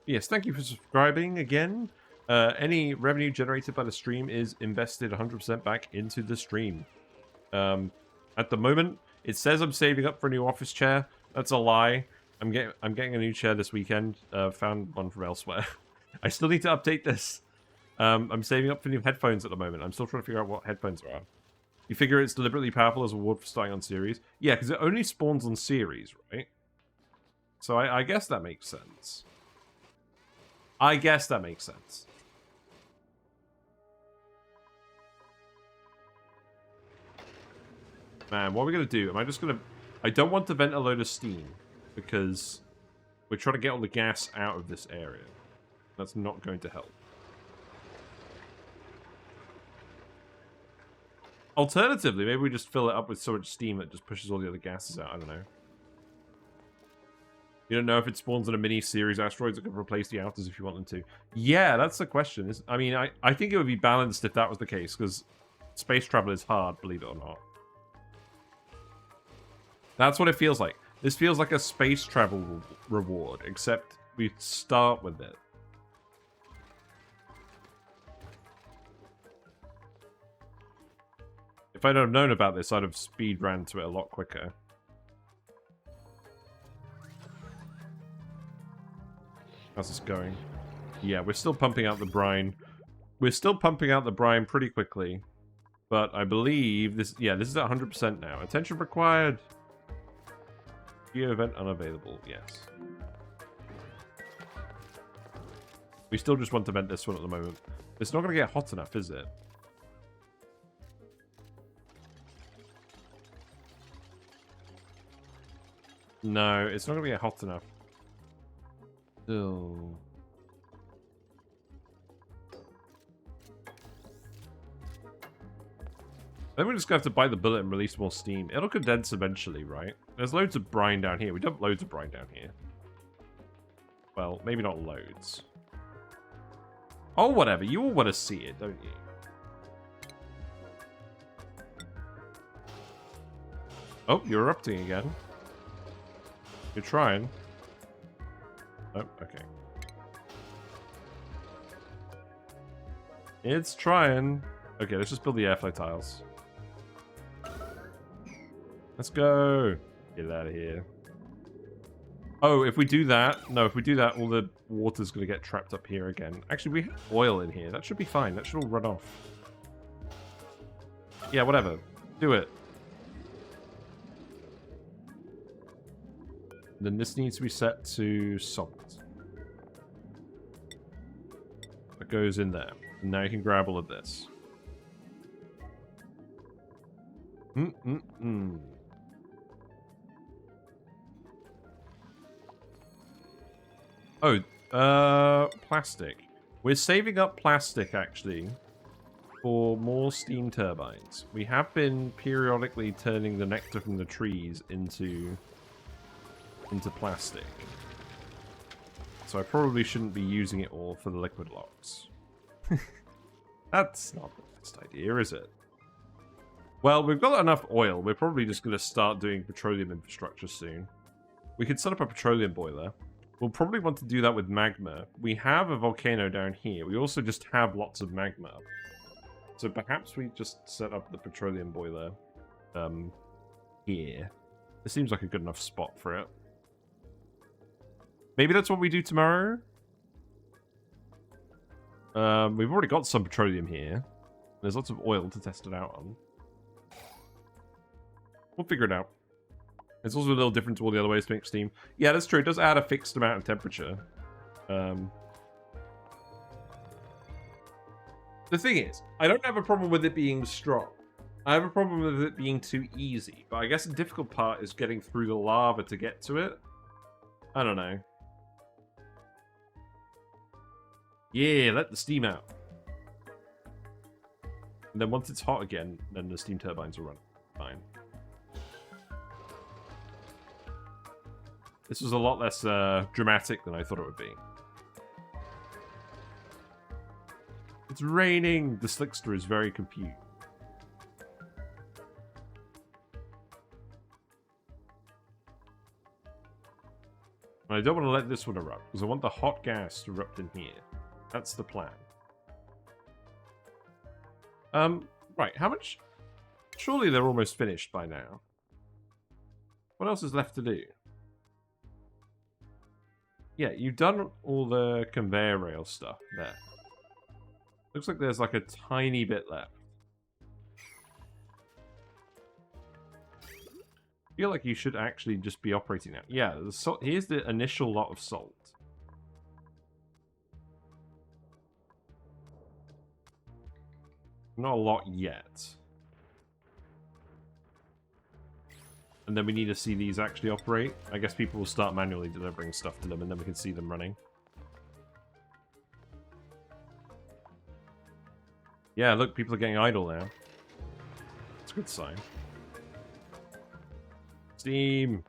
Yes, thank you for subscribing again. Any revenue generated by the stream is invested 100% back into the stream. At the moment, it says I'm saving up for a new office chair. That's a lie. I'm getting a new chair this weekend. Found one from elsewhere. I still need to update this. I'm saving up for new headphones at the moment. I'm still trying to figure out what headphones are. You figure it's deliberately powerful as a reward for starting on Ceres? Yeah, because it only spawns on Ceres, right? So I guess that makes sense. I guess that makes sense. Man, what are we going to do? Am I just going to... I don't want to vent a load of steam, because we're trying to get all the gas out of this area. That's not going to help. Alternatively, maybe we just fill it up with so much steam that just pushes all the other gases out. I don't know. You don't know if it spawns in a mini Ceres asteroids that could replace the outers if you want them to. Yeah, that's the question. I mean, I think it would be balanced if that was the case, because Space travel is hard, believe it or not. That's what it feels like. This feels like a space travel reward, except we start with it. If I'd have known about this, I'd have speed ran to it a lot quicker. How's this going? Yeah, we're still pumping out the brine. We're still pumping out the brine pretty quickly. But I believe this... Yeah, this is at 100% now. Attention required. Geo event unavailable. Yes. We still just want to vent this one at the moment. It's not going to get hot enough, is it? No, it's not going to get hot enough. Still... Then we're just going to have to bite the bullet and release more steam. It'll condense eventually, right? There's loads of brine down here. We dump loads of brine down here. Well, maybe not loads. Oh, whatever. You all want to see it, don't you? Oh, you're erupting again. You're trying. Oh, okay. It's trying. Okay, let's just build the airflow tiles. Let's go. Get it out of here. Oh, if we do that... No, if we do that, all the water's going to get trapped up here again. Actually, we have oil in here. That should be fine. That should all run off. Yeah, whatever. Do it. Then this needs to be set to salt. That goes in there. And now you can grab all of this. Oh, plastic. We're saving up plastic, actually, for more steam turbines. We have been periodically turning the nectar from the trees into plastic. So I probably shouldn't be using it all for the liquid locks. That's not the best idea, is it? Well, we've got enough oil. We're probably just going to start doing petroleum infrastructure soon. We could set up a petroleum boiler. We'll probably want to do that with magma. We have a volcano down here. We also just have lots of magma. So perhaps we just set up the petroleum boiler here. This seems like a good enough spot for it. Maybe that's what we do tomorrow? We've already got some petroleum here. There's lots of oil to test it out on. We'll figure it out. It's also a little different to all the other ways to make steam. Yeah, that's true. It does add a fixed amount of temperature. The thing is, I don't have a problem with it being strong. I have a problem with it being too easy. But I guess the difficult part is getting through the lava to get to it. I don't know. Yeah, let the steam out. And then once it's hot again, then the steam turbines will run. Fine. This was a lot less dramatic than I thought it would be. It's raining! The Slickster is very confused. I don't want to let this one erupt, because I want the hot gas to erupt in here. That's the plan. Right, how much? Surely they're almost finished by now. What else is left to do? Yeah, you've done all the conveyor rail stuff there. Looks like there's like a tiny bit left. I feel like you should actually just be operating now. Yeah, the salt, here's the initial lot of salt. Not a lot yet. And then we need to see these actually operate. I guess people will start manually delivering stuff to them, and then we can see them running. Yeah, look, people are getting idle now. It's a good sign. Steam!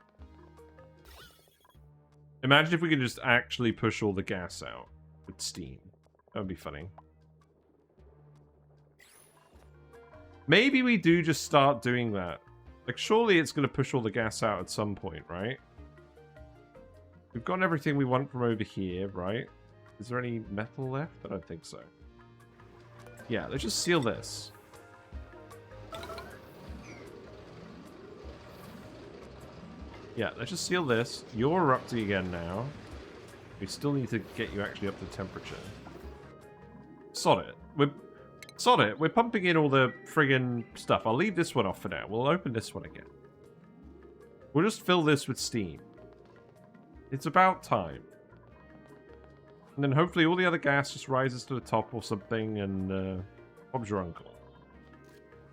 Imagine if we could just actually push all the gas out with steam. That would be funny. Maybe we do just start doing that. Like, surely it's going to push all the gas out at some point, right? We've got everything we want from over here, right? Is there any metal left? I don't think so. Yeah, let's just seal this. Yeah, let's just seal this. You're erupting again now. We still need to get you actually up to temperature. Sod it. Sod it. We're pumping in all the friggin' stuff. I'll leave this one off for now. We'll open this one again. We'll just fill this with steam. It's about time. And then hopefully all the other gas just rises to the top or something, and Bob's your uncle.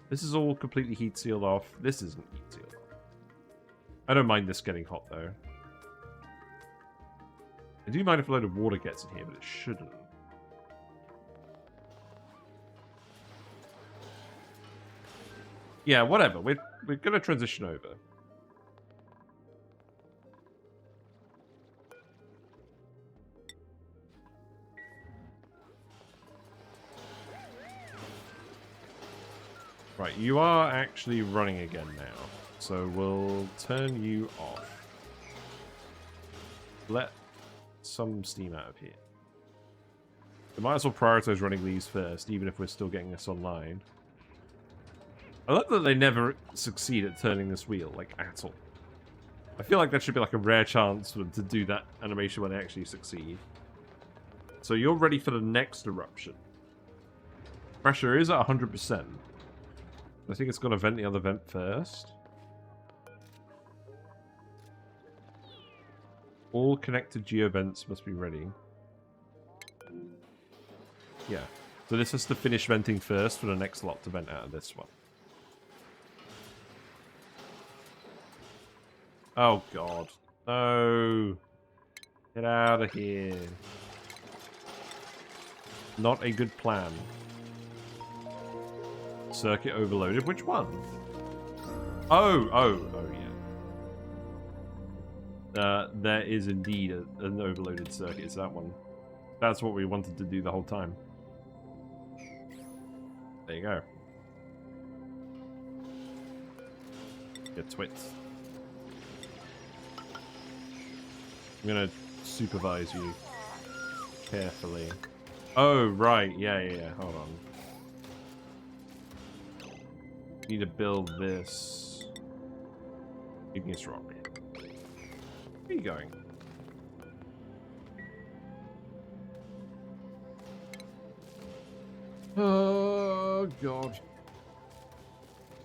This is all completely heat sealed off. This isn't heat sealed off. I don't mind this getting hot, though. I do mind if a load of water gets in here, but it shouldn't. Yeah, whatever. We're going to transition over. Right, you are actually running again now. So we'll turn you off. Let some steam out of here. We might as well prioritize running these first, even if we're still getting this online. I love that they never succeed at turning this wheel, like, at all. I feel like that should be like a rare chance for them to do that animation when they actually succeed. So you're ready for the next eruption. Pressure is at 100%. I think it's going to vent the other vent first. All connected geovents must be ready. Yeah. So this has to finish venting first for the next lot to vent out of this one. Oh, God. No. Get out of here. Not a good plan. Circuit overloaded. Which one? Oh, yeah. There is indeed an overloaded circuit. It's that one. That's what we wanted to do the whole time. There you go. Get twits. I'm gonna supervise you carefully. Oh, right. Yeah. Hold on. Need to build this igneous rock. Where are you going? Oh, God.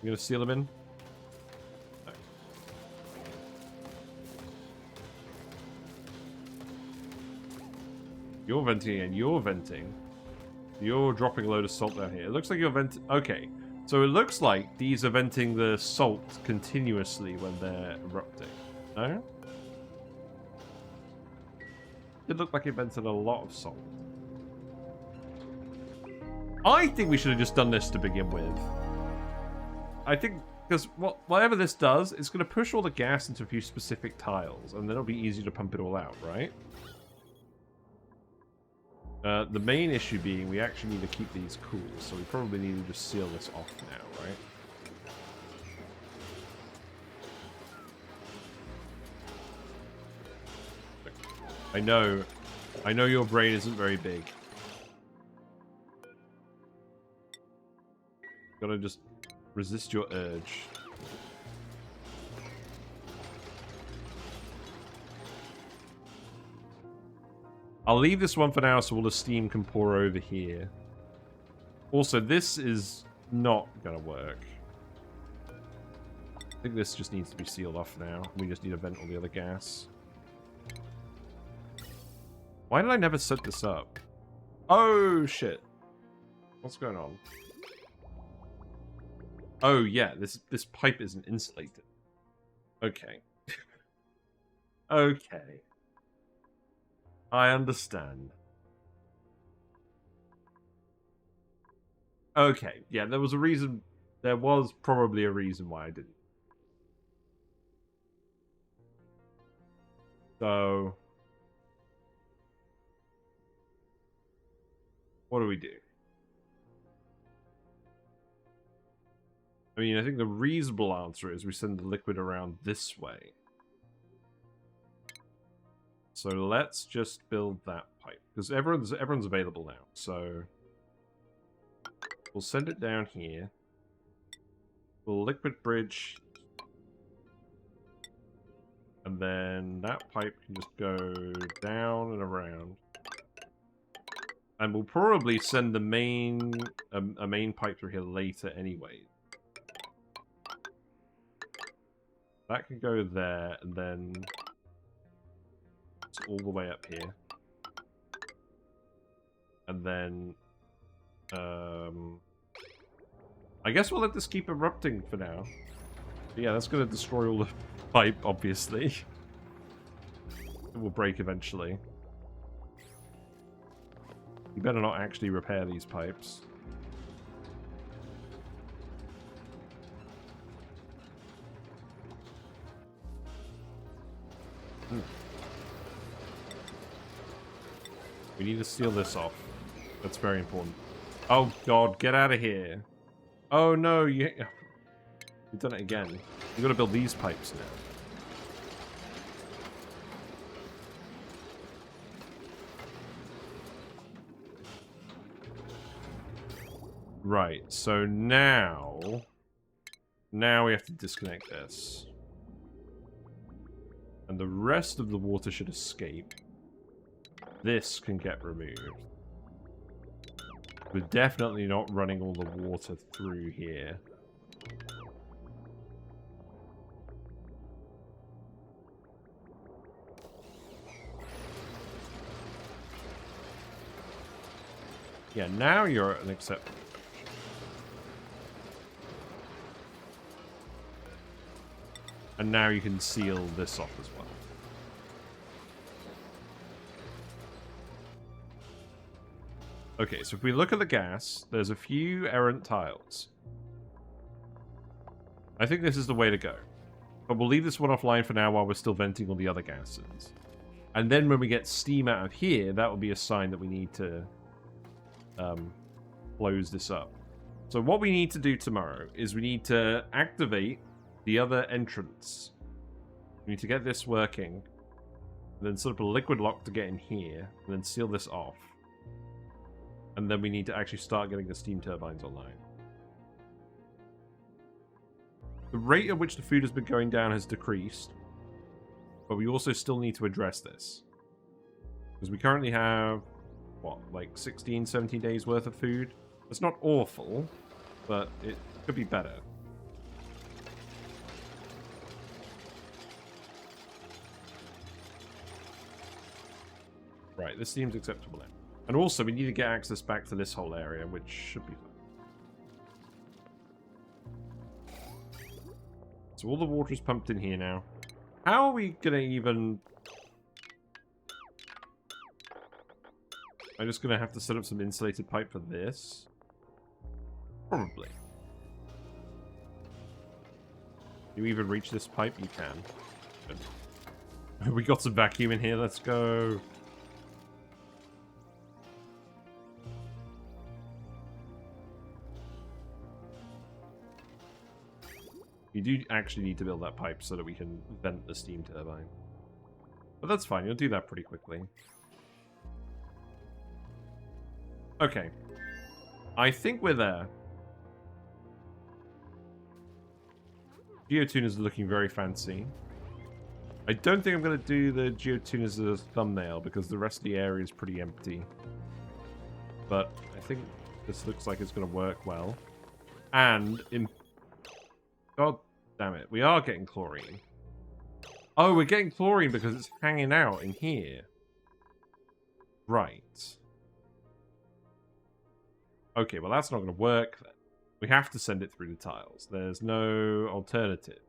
You gonna seal them in? No. You're venting and you're venting. You're dropping a load of salt down here. It looks like you're venting. Okay. So it looks like these are venting the salt continuously when they're erupting. No? It looked like it vented a lot of salt. I think we should have just done this to begin with. I think, because whatever this does, it's going to push all the gas into a few specific tiles, and then it'll be easy to pump it all out, right? The main issue being we actually need to keep these cool, so we probably need to just seal this off now, right? I know your brain isn't very big. Gotta just resist your urge. I'll leave this one for now so all the steam can pour over here. Also, this is not gonna work. I think this just needs to be sealed off now. We just need to vent all the other gas. Why did I never set this up? Oh, shit. What's going on? Oh, yeah, this pipe isn't insulated. Okay. Okay. I understand. Okay, yeah, there was a reason. There was probably a reason why I didn't. So, what do we do? I mean, I think the reasonable answer is we send the liquid around this way. So let's just build that pipe, because everyone's available now. So we'll send it down here. We'll liquid bridge, and then that pipe can just go down and around. And we'll probably send the main a main pipe through here later anyway. That can go there, and then it's all the way up here. And then I guess we'll let this keep erupting for now. But yeah, that's going to destroy all the pipe, obviously. It will break eventually. You better not actually repair these pipes. We need to seal this off. That's very important. Oh god, get out of here. Oh no, you've done it again. You've got to build these pipes now. Right, so now we have to disconnect this. And the rest of the water should escape. This can get removed. We're definitely not running all the water through here. Yeah, now you're an acceptable. And now you can seal this off as well. Okay, so if we look at the gas, there's a few errant tiles. I think this is the way to go. But we'll leave this one offline for now while we're still venting all the other gases. And then when we get steam out of here, that will be a sign that we need to close this up. So what we need to do tomorrow is we need to activate the other entrance. We need to get this working. And then set up a liquid lock to get in here. And then seal this off. And then we need to actually start getting the steam turbines online. The rate at which the food has been going down has decreased. But we also still need to address this. Because we currently have, what, like 16, 17 days worth of food? It's not awful, but it could be better. Right, this seems acceptable now. And also, we need to get access back to this whole area, which should be fine. So all the water is pumped in here now. How are we going to even... I'm just going to have to set up some insulated pipe for this. Probably. Can you even reach this pipe? You can. Good. We got some vacuum in here. Let's go. You do actually need to build that pipe so that we can vent the steam turbine. But that's fine, you'll do that pretty quickly. Okay. I think we're there. Geotuners are looking very fancy. I don't think I'm going to do the geotuners as a thumbnail because the rest of the area is pretty empty. But I think this looks like it's going to work well. And in... God damn it, we are getting chlorine. Oh, we're getting chlorine because it's hanging out in here. Right. Okay, well that's not going to work then. We have to send it through the tiles. There's no alternative.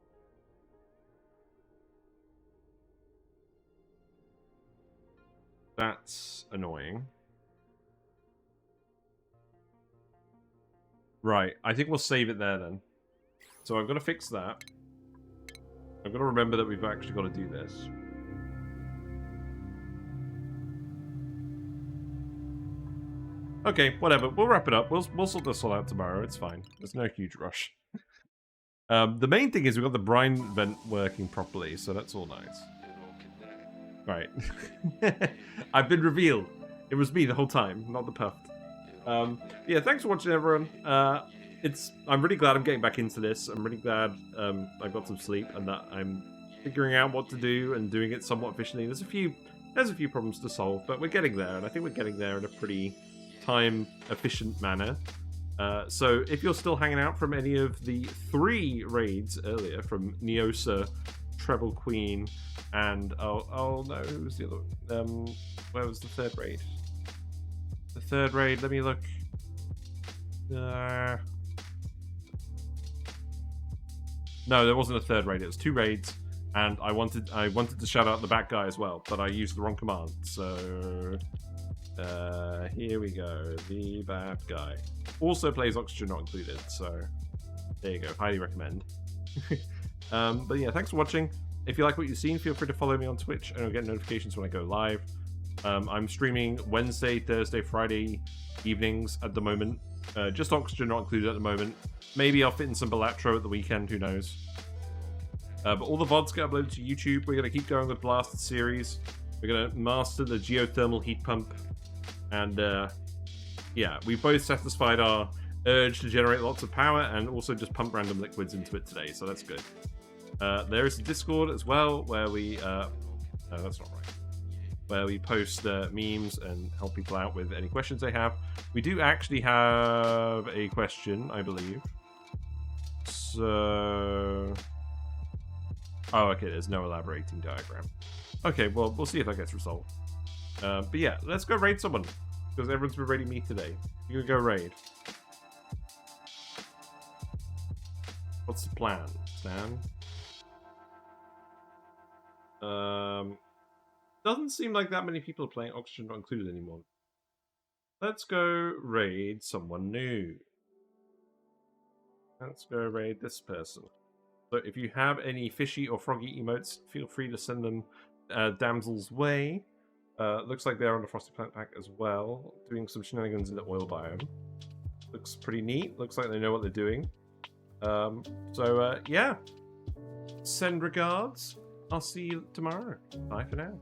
That's annoying. Right, I think we'll save it there then. So I'm going to fix that. I'm going to remember that we've actually got to do this. Okay, whatever. We'll wrap it up. We'll sort this all out tomorrow. It's fine. There's no huge rush. The main thing is we've got the brine vent working properly, so that's all nice. Right. I've been revealed. It was me the whole time, not the puffed. Yeah, thanks for watching, everyone. I'm really glad I'm getting back into this. I'm really glad I got some sleep and that I'm figuring out what to do and doing it somewhat efficiently. There's a few problems to solve, but we're getting there, and I think we're getting there in a pretty time-efficient manner. So if you're still hanging out from any of the 3 raids earlier, from Neosa, Treble Queen, and oh no, who was the other one? Where was the 3rd raid? The 3rd raid, let me look. No, there wasn't a 3rd raid, it was 2 raids, and I wanted to shout out the back guy as well, but I used the wrong command, so here we go, the bad guy. Also plays Oxygen Not Included, so there you go, highly recommend. But yeah, thanks for watching. If you like what you've seen, feel free to follow me on Twitch and you'll get notifications when I go live. I'm streaming Wednesday, Thursday, Friday evenings at the moment. Just Oxygen Not Included at the moment. Maybe I'll fit in some Balatro at the weekend, who knows. But all the VODs get uploaded to YouTube. We're going to keep going with Blasted Series. We're going to master the geothermal heat pump. And yeah, we both satisfied our urge to generate lots of power and also just pump random liquids into it today, so that's good. There is a Discord as well where we... no, that's not right. Where we post memes and help people out with any questions they have. We do actually have a question, I believe. So... Oh, okay, there's no elaborating diagram. Okay, well, we'll see if that gets resolved. But yeah, let's go raid someone. Because everyone's been raiding me today. You can go raid. What's the plan, Stan? Doesn't seem like that many people are playing Oxygen Not Included anymore. Let's go raid someone new. Let's go raid this person. So if you have any fishy or froggy emotes, feel free to send them Damsel's way. Looks like they're on the Frosty Plant Pack as well, doing some shenanigans in the oil biome. Looks pretty neat. Looks like they know what they're doing. Yeah. Send regards. I'll see you tomorrow. Bye for now.